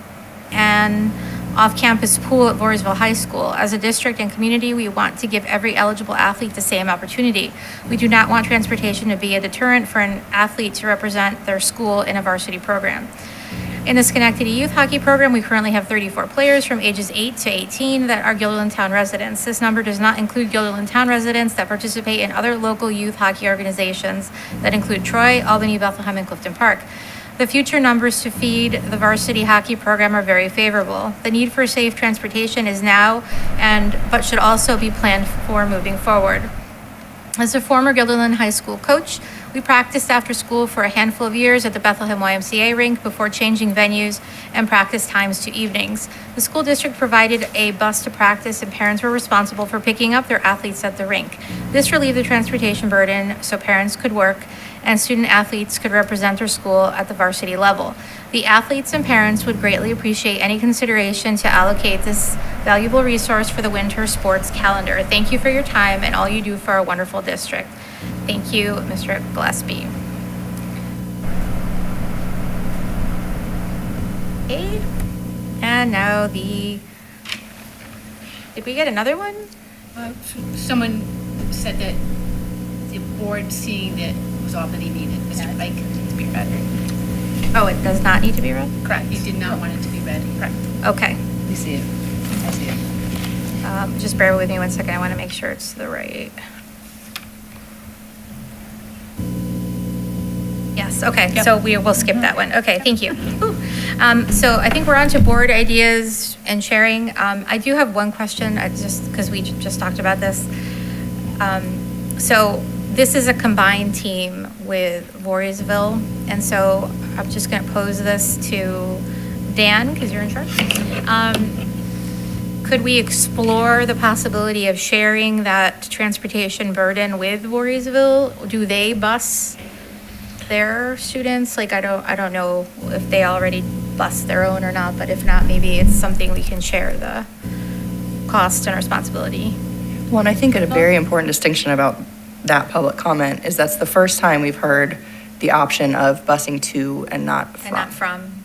an off-campus pool at Voorheesville High School. As a district and community, we want to give every eligible athlete the same opportunity. We do not want transportation to be a deterrent for an athlete to represent their school in a varsity program. In the Schenectady Youth Hockey Program, we currently have 34 players from ages 8 to 18 that are Guilderland Town residents. This number does not include Guilderland Town residents that participate in other local youth hockey organizations that include Troy, Albany, Bethlehem, and Clifton Park. The future numbers to feed the varsity hockey program are very favorable. The need for safe transportation is now but should also be planned for moving forward. As a former Guilderland High School coach, we practiced after school for a handful of years at the Bethlehem YMCA rink before changing venues and practice times to evenings. The school district provided a bus to practice, and parents were responsible for picking up their athletes at the rink. This relieved the transportation burden so parents could work and student athletes could represent their school at the varsity level. The athletes and parents would greatly appreciate any consideration to allocate this valuable resource for the winter sports calendar. Thank you for your time and all you do for our wonderful district. Thank you, Mr. Gillespie. Okay. And now did we get another one? Someone said that the board seeing that was all that he needed. Mr. Pike, to be read. Oh, it does not need to be read? Correct. You did not want it to be read. Correct. Okay. We see it. I see it. Just bear with me 1 second. I want to make sure it's the right. Yes, okay, so we'll skip that one. Okay, thank you. So I think we're on to board ideas and sharing. I do have one question, just because we just talked about this. So this is a combined team with Voorheesville, and so I'm just going to pose this to Dan, because you're in charge. Could we explore the possibility of sharing that transportation burden with Voorheesville? Do they bus their students? Like, I don't know if they already bus their own or not, but if not, maybe it's something we can share the cost and responsibility. Well, and I think a very important distinction about that public comment is that's the first time we've heard the option of busing to and not from. And not from.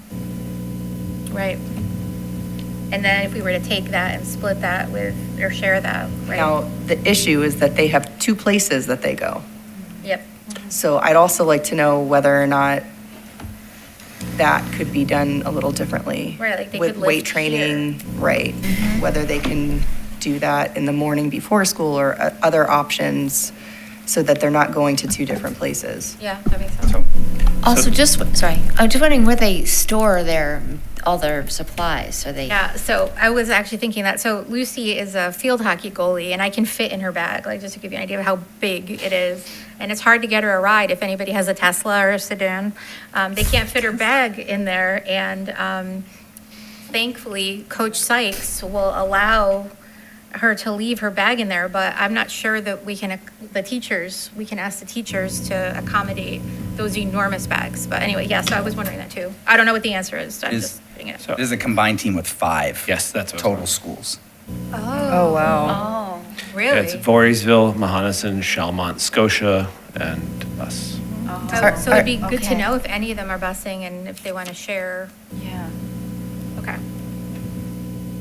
Right. And then if we were to take that and split that with, or share that, right? Now, the issue is that they have two places that they go. Yep. So I'd also like to know whether or not that could be done a little differently. Right, like they with could lift weight training, right? Whether they can do that in the morning before school or other options so that they're not going to two different places. Yeah, that makes sense. Also, I'm just wondering where they store all their supplies. So they. Yeah, so I was actually thinking that. So Lucy is a field hockey goalie, and I can fit in her bag, like just to give you an idea of how big it is. And it's hard to get her a ride if anybody has a Tesla or a sedan. They can't fit her bag in there, and thankfully, Coach Sykes will allow her to leave her bag in there, but I'm not sure that we can ask the teachers to accommodate those enormous bags. But anyway, yeah, so I was wondering that too. I don't know what the answer is. I'm just putting it. It is a combined team with 5. Yes, that's what total schools. Oh, wow. Oh, really? It's Voorheesville, Mahonison, Shelmont, Scotia, and us. So it'd be good to know if any of them are busing and if they want to share. Yeah. Okay.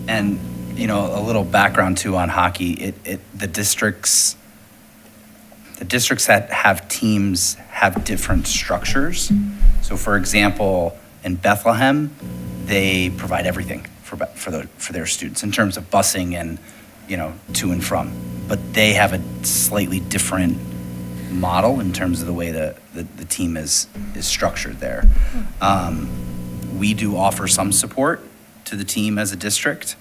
And, a little background too on hockey, the districts that have teams have different structures. So for example, in Bethlehem, they provide everything for their students in terms of busing and, to and from. but they have a slightly different model in terms of the way the team is structured there. We do offer some support to the team as a district.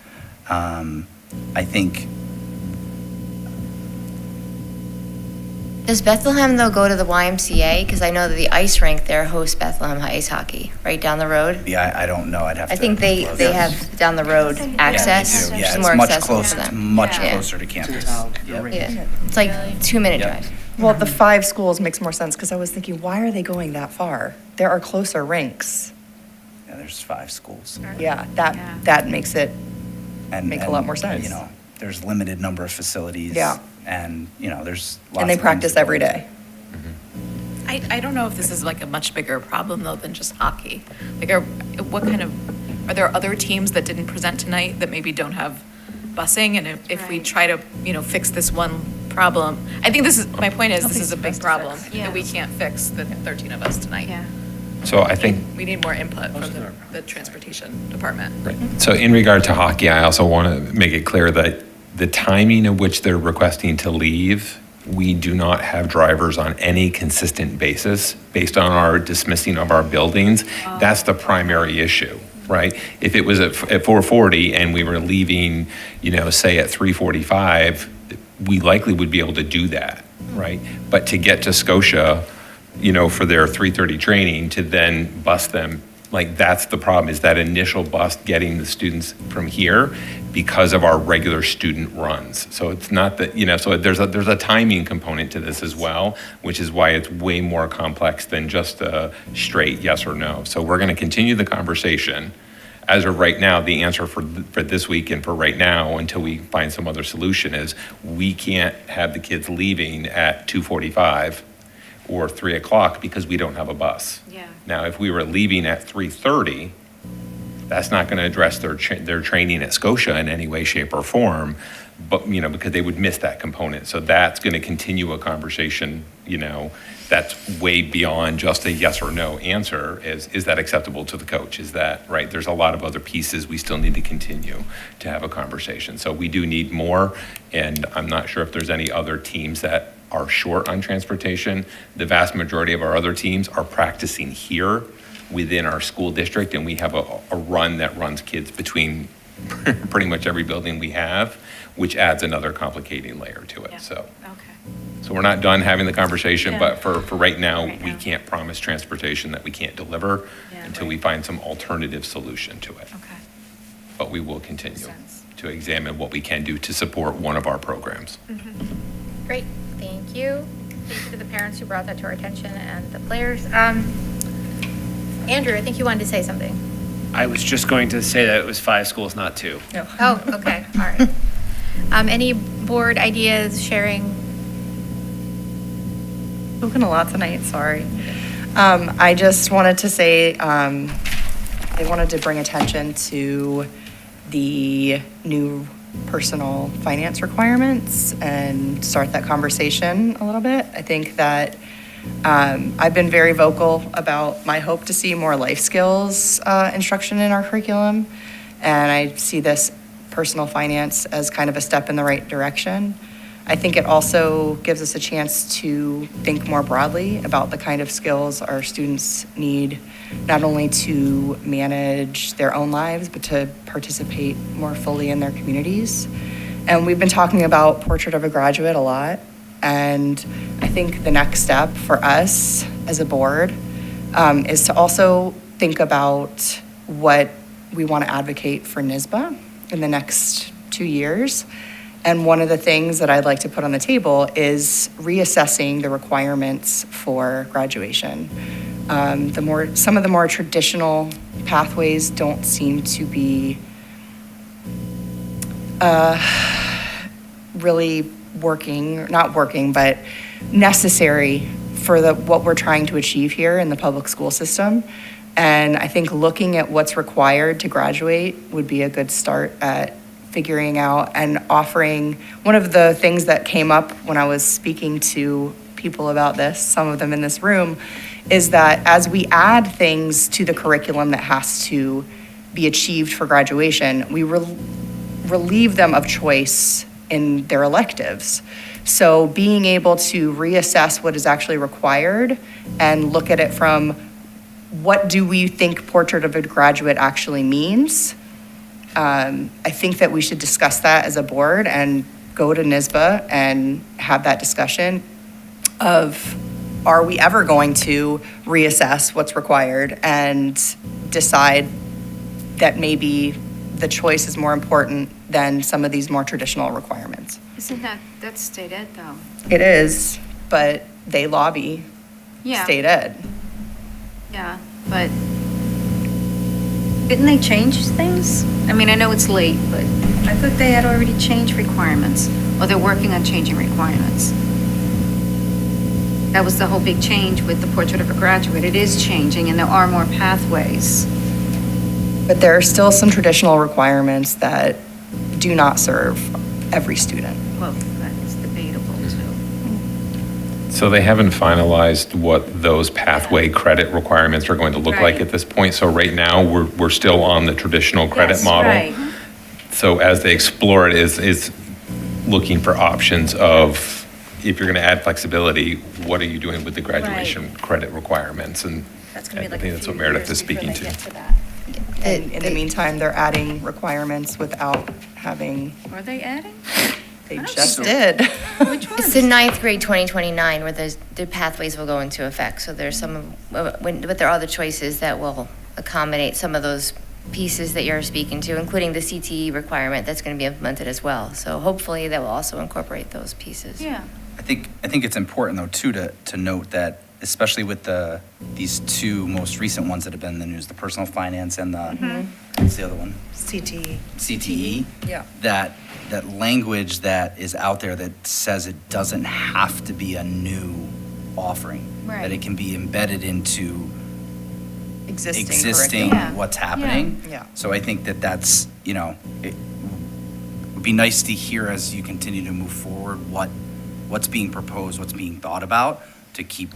I think Does Bethlehem, though, go to the YMCA? Because I know that the ice rink there hosts Bethlehem Ice Hockey right down the road. Yeah, I don't know. I'd have to. I think they have down the road access. Yeah, which is it's more much accessible closer. for It's them. much Yeah. closer to campus. Yep. Yeah. It's like 2-minute drive. Well, the 5 schools makes more sense because I was thinking, why are they going that far? There are closer rinks. Yeah, there's 5 schools. Yeah, that makes it make a lot more sense. You know, there's limited number of facilities. Yeah. And, you know, there's lots And they of things practice that go every into day. I don't know if this is like a much bigger problem though than just hockey. Like, are there other teams that didn't present tonight that maybe don't have busing? And if we try to, fix this one problem, I think my point is, this is a big problem that we can't fix, the 13 of us tonight. Yeah. So I think, We need more input from the transportation department. so in regard to hockey, I also want to make it clear that the timing of which they're requesting to leave, we do not have drivers on any consistent basis based on our dismissing of our buildings. That's the primary issue, right? If it was at 4:40 and we were leaving, say at 3:45, we likely would be able to do that, right? But to get to Scotia, for their 3:30 training, to then bus them, like that's the problem, is that initial bus getting the students from here because of our regular student runs. So it's not that, so there's a timing component to this as well, which is why it's way more complex than just a straight yes or no. So we're going to continue the conversation. As of right now, the answer for this week and for right now, until we find some other solution, is we can't have the kids leaving at 2:45 or 3 o'clock because we don't have a bus. Yeah. Now, if we were leaving at 3:30, that's not going to address their training at Scotia in any way, shape, or form, but, because they would miss that component. So that's going to continue a conversation, that's way beyond just a yes or no answer. Is that acceptable to the coach? Is that, right? There's a lot of other pieces we still need to continue to have a conversation. So we do need more, and I'm not sure if there's any other teams that are short on transportation. The vast majority of our other teams are practicing here within our school district, and we have a run that runs kids between pretty much every building we have, which adds another complicating layer to it. So we're not done having the conversation, but for right now, we can't promise transportation that we can't deliver until we find some alternative solution to it. Okay. But we will continue to examine what we can do to support one of our programs. Great, thank you. Thank you to the parents who brought that to our attention and the players. Andrew, I think you wanted to say something. I was just going to say that it was 5 schools, not 2. Oh, okay, all right. Any board ideas, sharing? Spoken a lot tonight, sorry. I just wanted to say, I wanted to bring attention to the new personal finance requirements and start that conversation a little bit. I think that I've been very vocal about my hope to see more life skills instruction in our curriculum, and I see this personal finance as kind of a step in the right direction. I think it also gives us a chance to think more broadly about the kind of skills our students need, not only to manage their own lives, but to participate more fully in their communities. And we've been talking about Portrait of a Graduate a lot. And I think the next step for us as a board is to also think about what we want to advocate for NYSSBA in the next 2 years. And one of the things that I'd like to put on the table is reassessing the requirements for graduation. Some of the more traditional pathways don't seem to be really not working, but necessary for what we're trying to achieve here in the public school system. And I think looking at what's required to graduate would be a good start at figuring out and offering. One of the things that came up when I was speaking to people about this, some of them in this room, is that as we add things to the curriculum that has to be achieved for graduation, we relieve them of choice in their electives. So being able to reassess what is actually required and look at it from what do we think Portrait of a Graduate actually means? I think that we should discuss that as a board and go to NYSBA and have that discussion of, are we ever going to reassess what's required and decide that maybe the choice is more important than some of these more traditional requirements? Isn't that's state ed though? It is, but they lobby Yeah. state ed. Yeah, but didn't they change things? I mean, I know it's late, but I thought they had already changed requirements, or they're working on changing requirements. That was the whole big change with the Portrait of a Graduate. It is changing, and there are more pathways. But there are still some traditional requirements that do not serve every student. Well, that is debatable too. So they haven't finalized what those pathway credit requirements are going to look like Right. at this point. So right now, we're still on the traditional credit Yes, model. right. So as they explore it, is looking for options of, if you're going to add flexibility, what are you doing with the graduation credit requirements? And That's I think that's what Meredith is speaking to. And in the meantime, they're adding requirements without having, Are they adding? they just did. It's the ninth grade 2029 where the pathways will go into effect. So there's but there are other choices that will accommodate some of those pieces that you're speaking to, including the CTE requirement that's going to be implemented as well. So hopefully that will also incorporate those pieces. Yeah. I think it's important though too to note that, especially with these two most recent ones that have been in the news, the personal finance and the what's the other one? CTE. CTE. Yeah. That language that is out there that says it doesn't have to be a new offering. Right. That it can be embedded into Existing curriculum. what's happening. Yeah. So I think that's, it would be nice to hear as you continue to move forward what's being proposed, what's being thought about to keep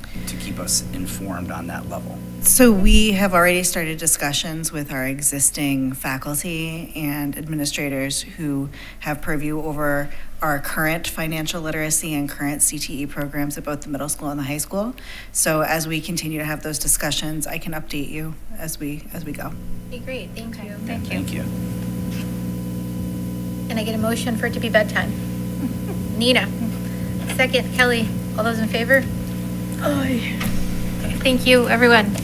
us informed on that level. So we have already started discussions with our existing faculty and administrators who have purview over our current financial literacy and current CTE programs at both the middle school and the high school. So as we continue to have those discussions, I can update you as we go. Okay, great, thank you. Thank you. Can I get a motion for it to be bedtime? Nina. Second, Kelly. All those in favor? Aye. Thank you, everyone.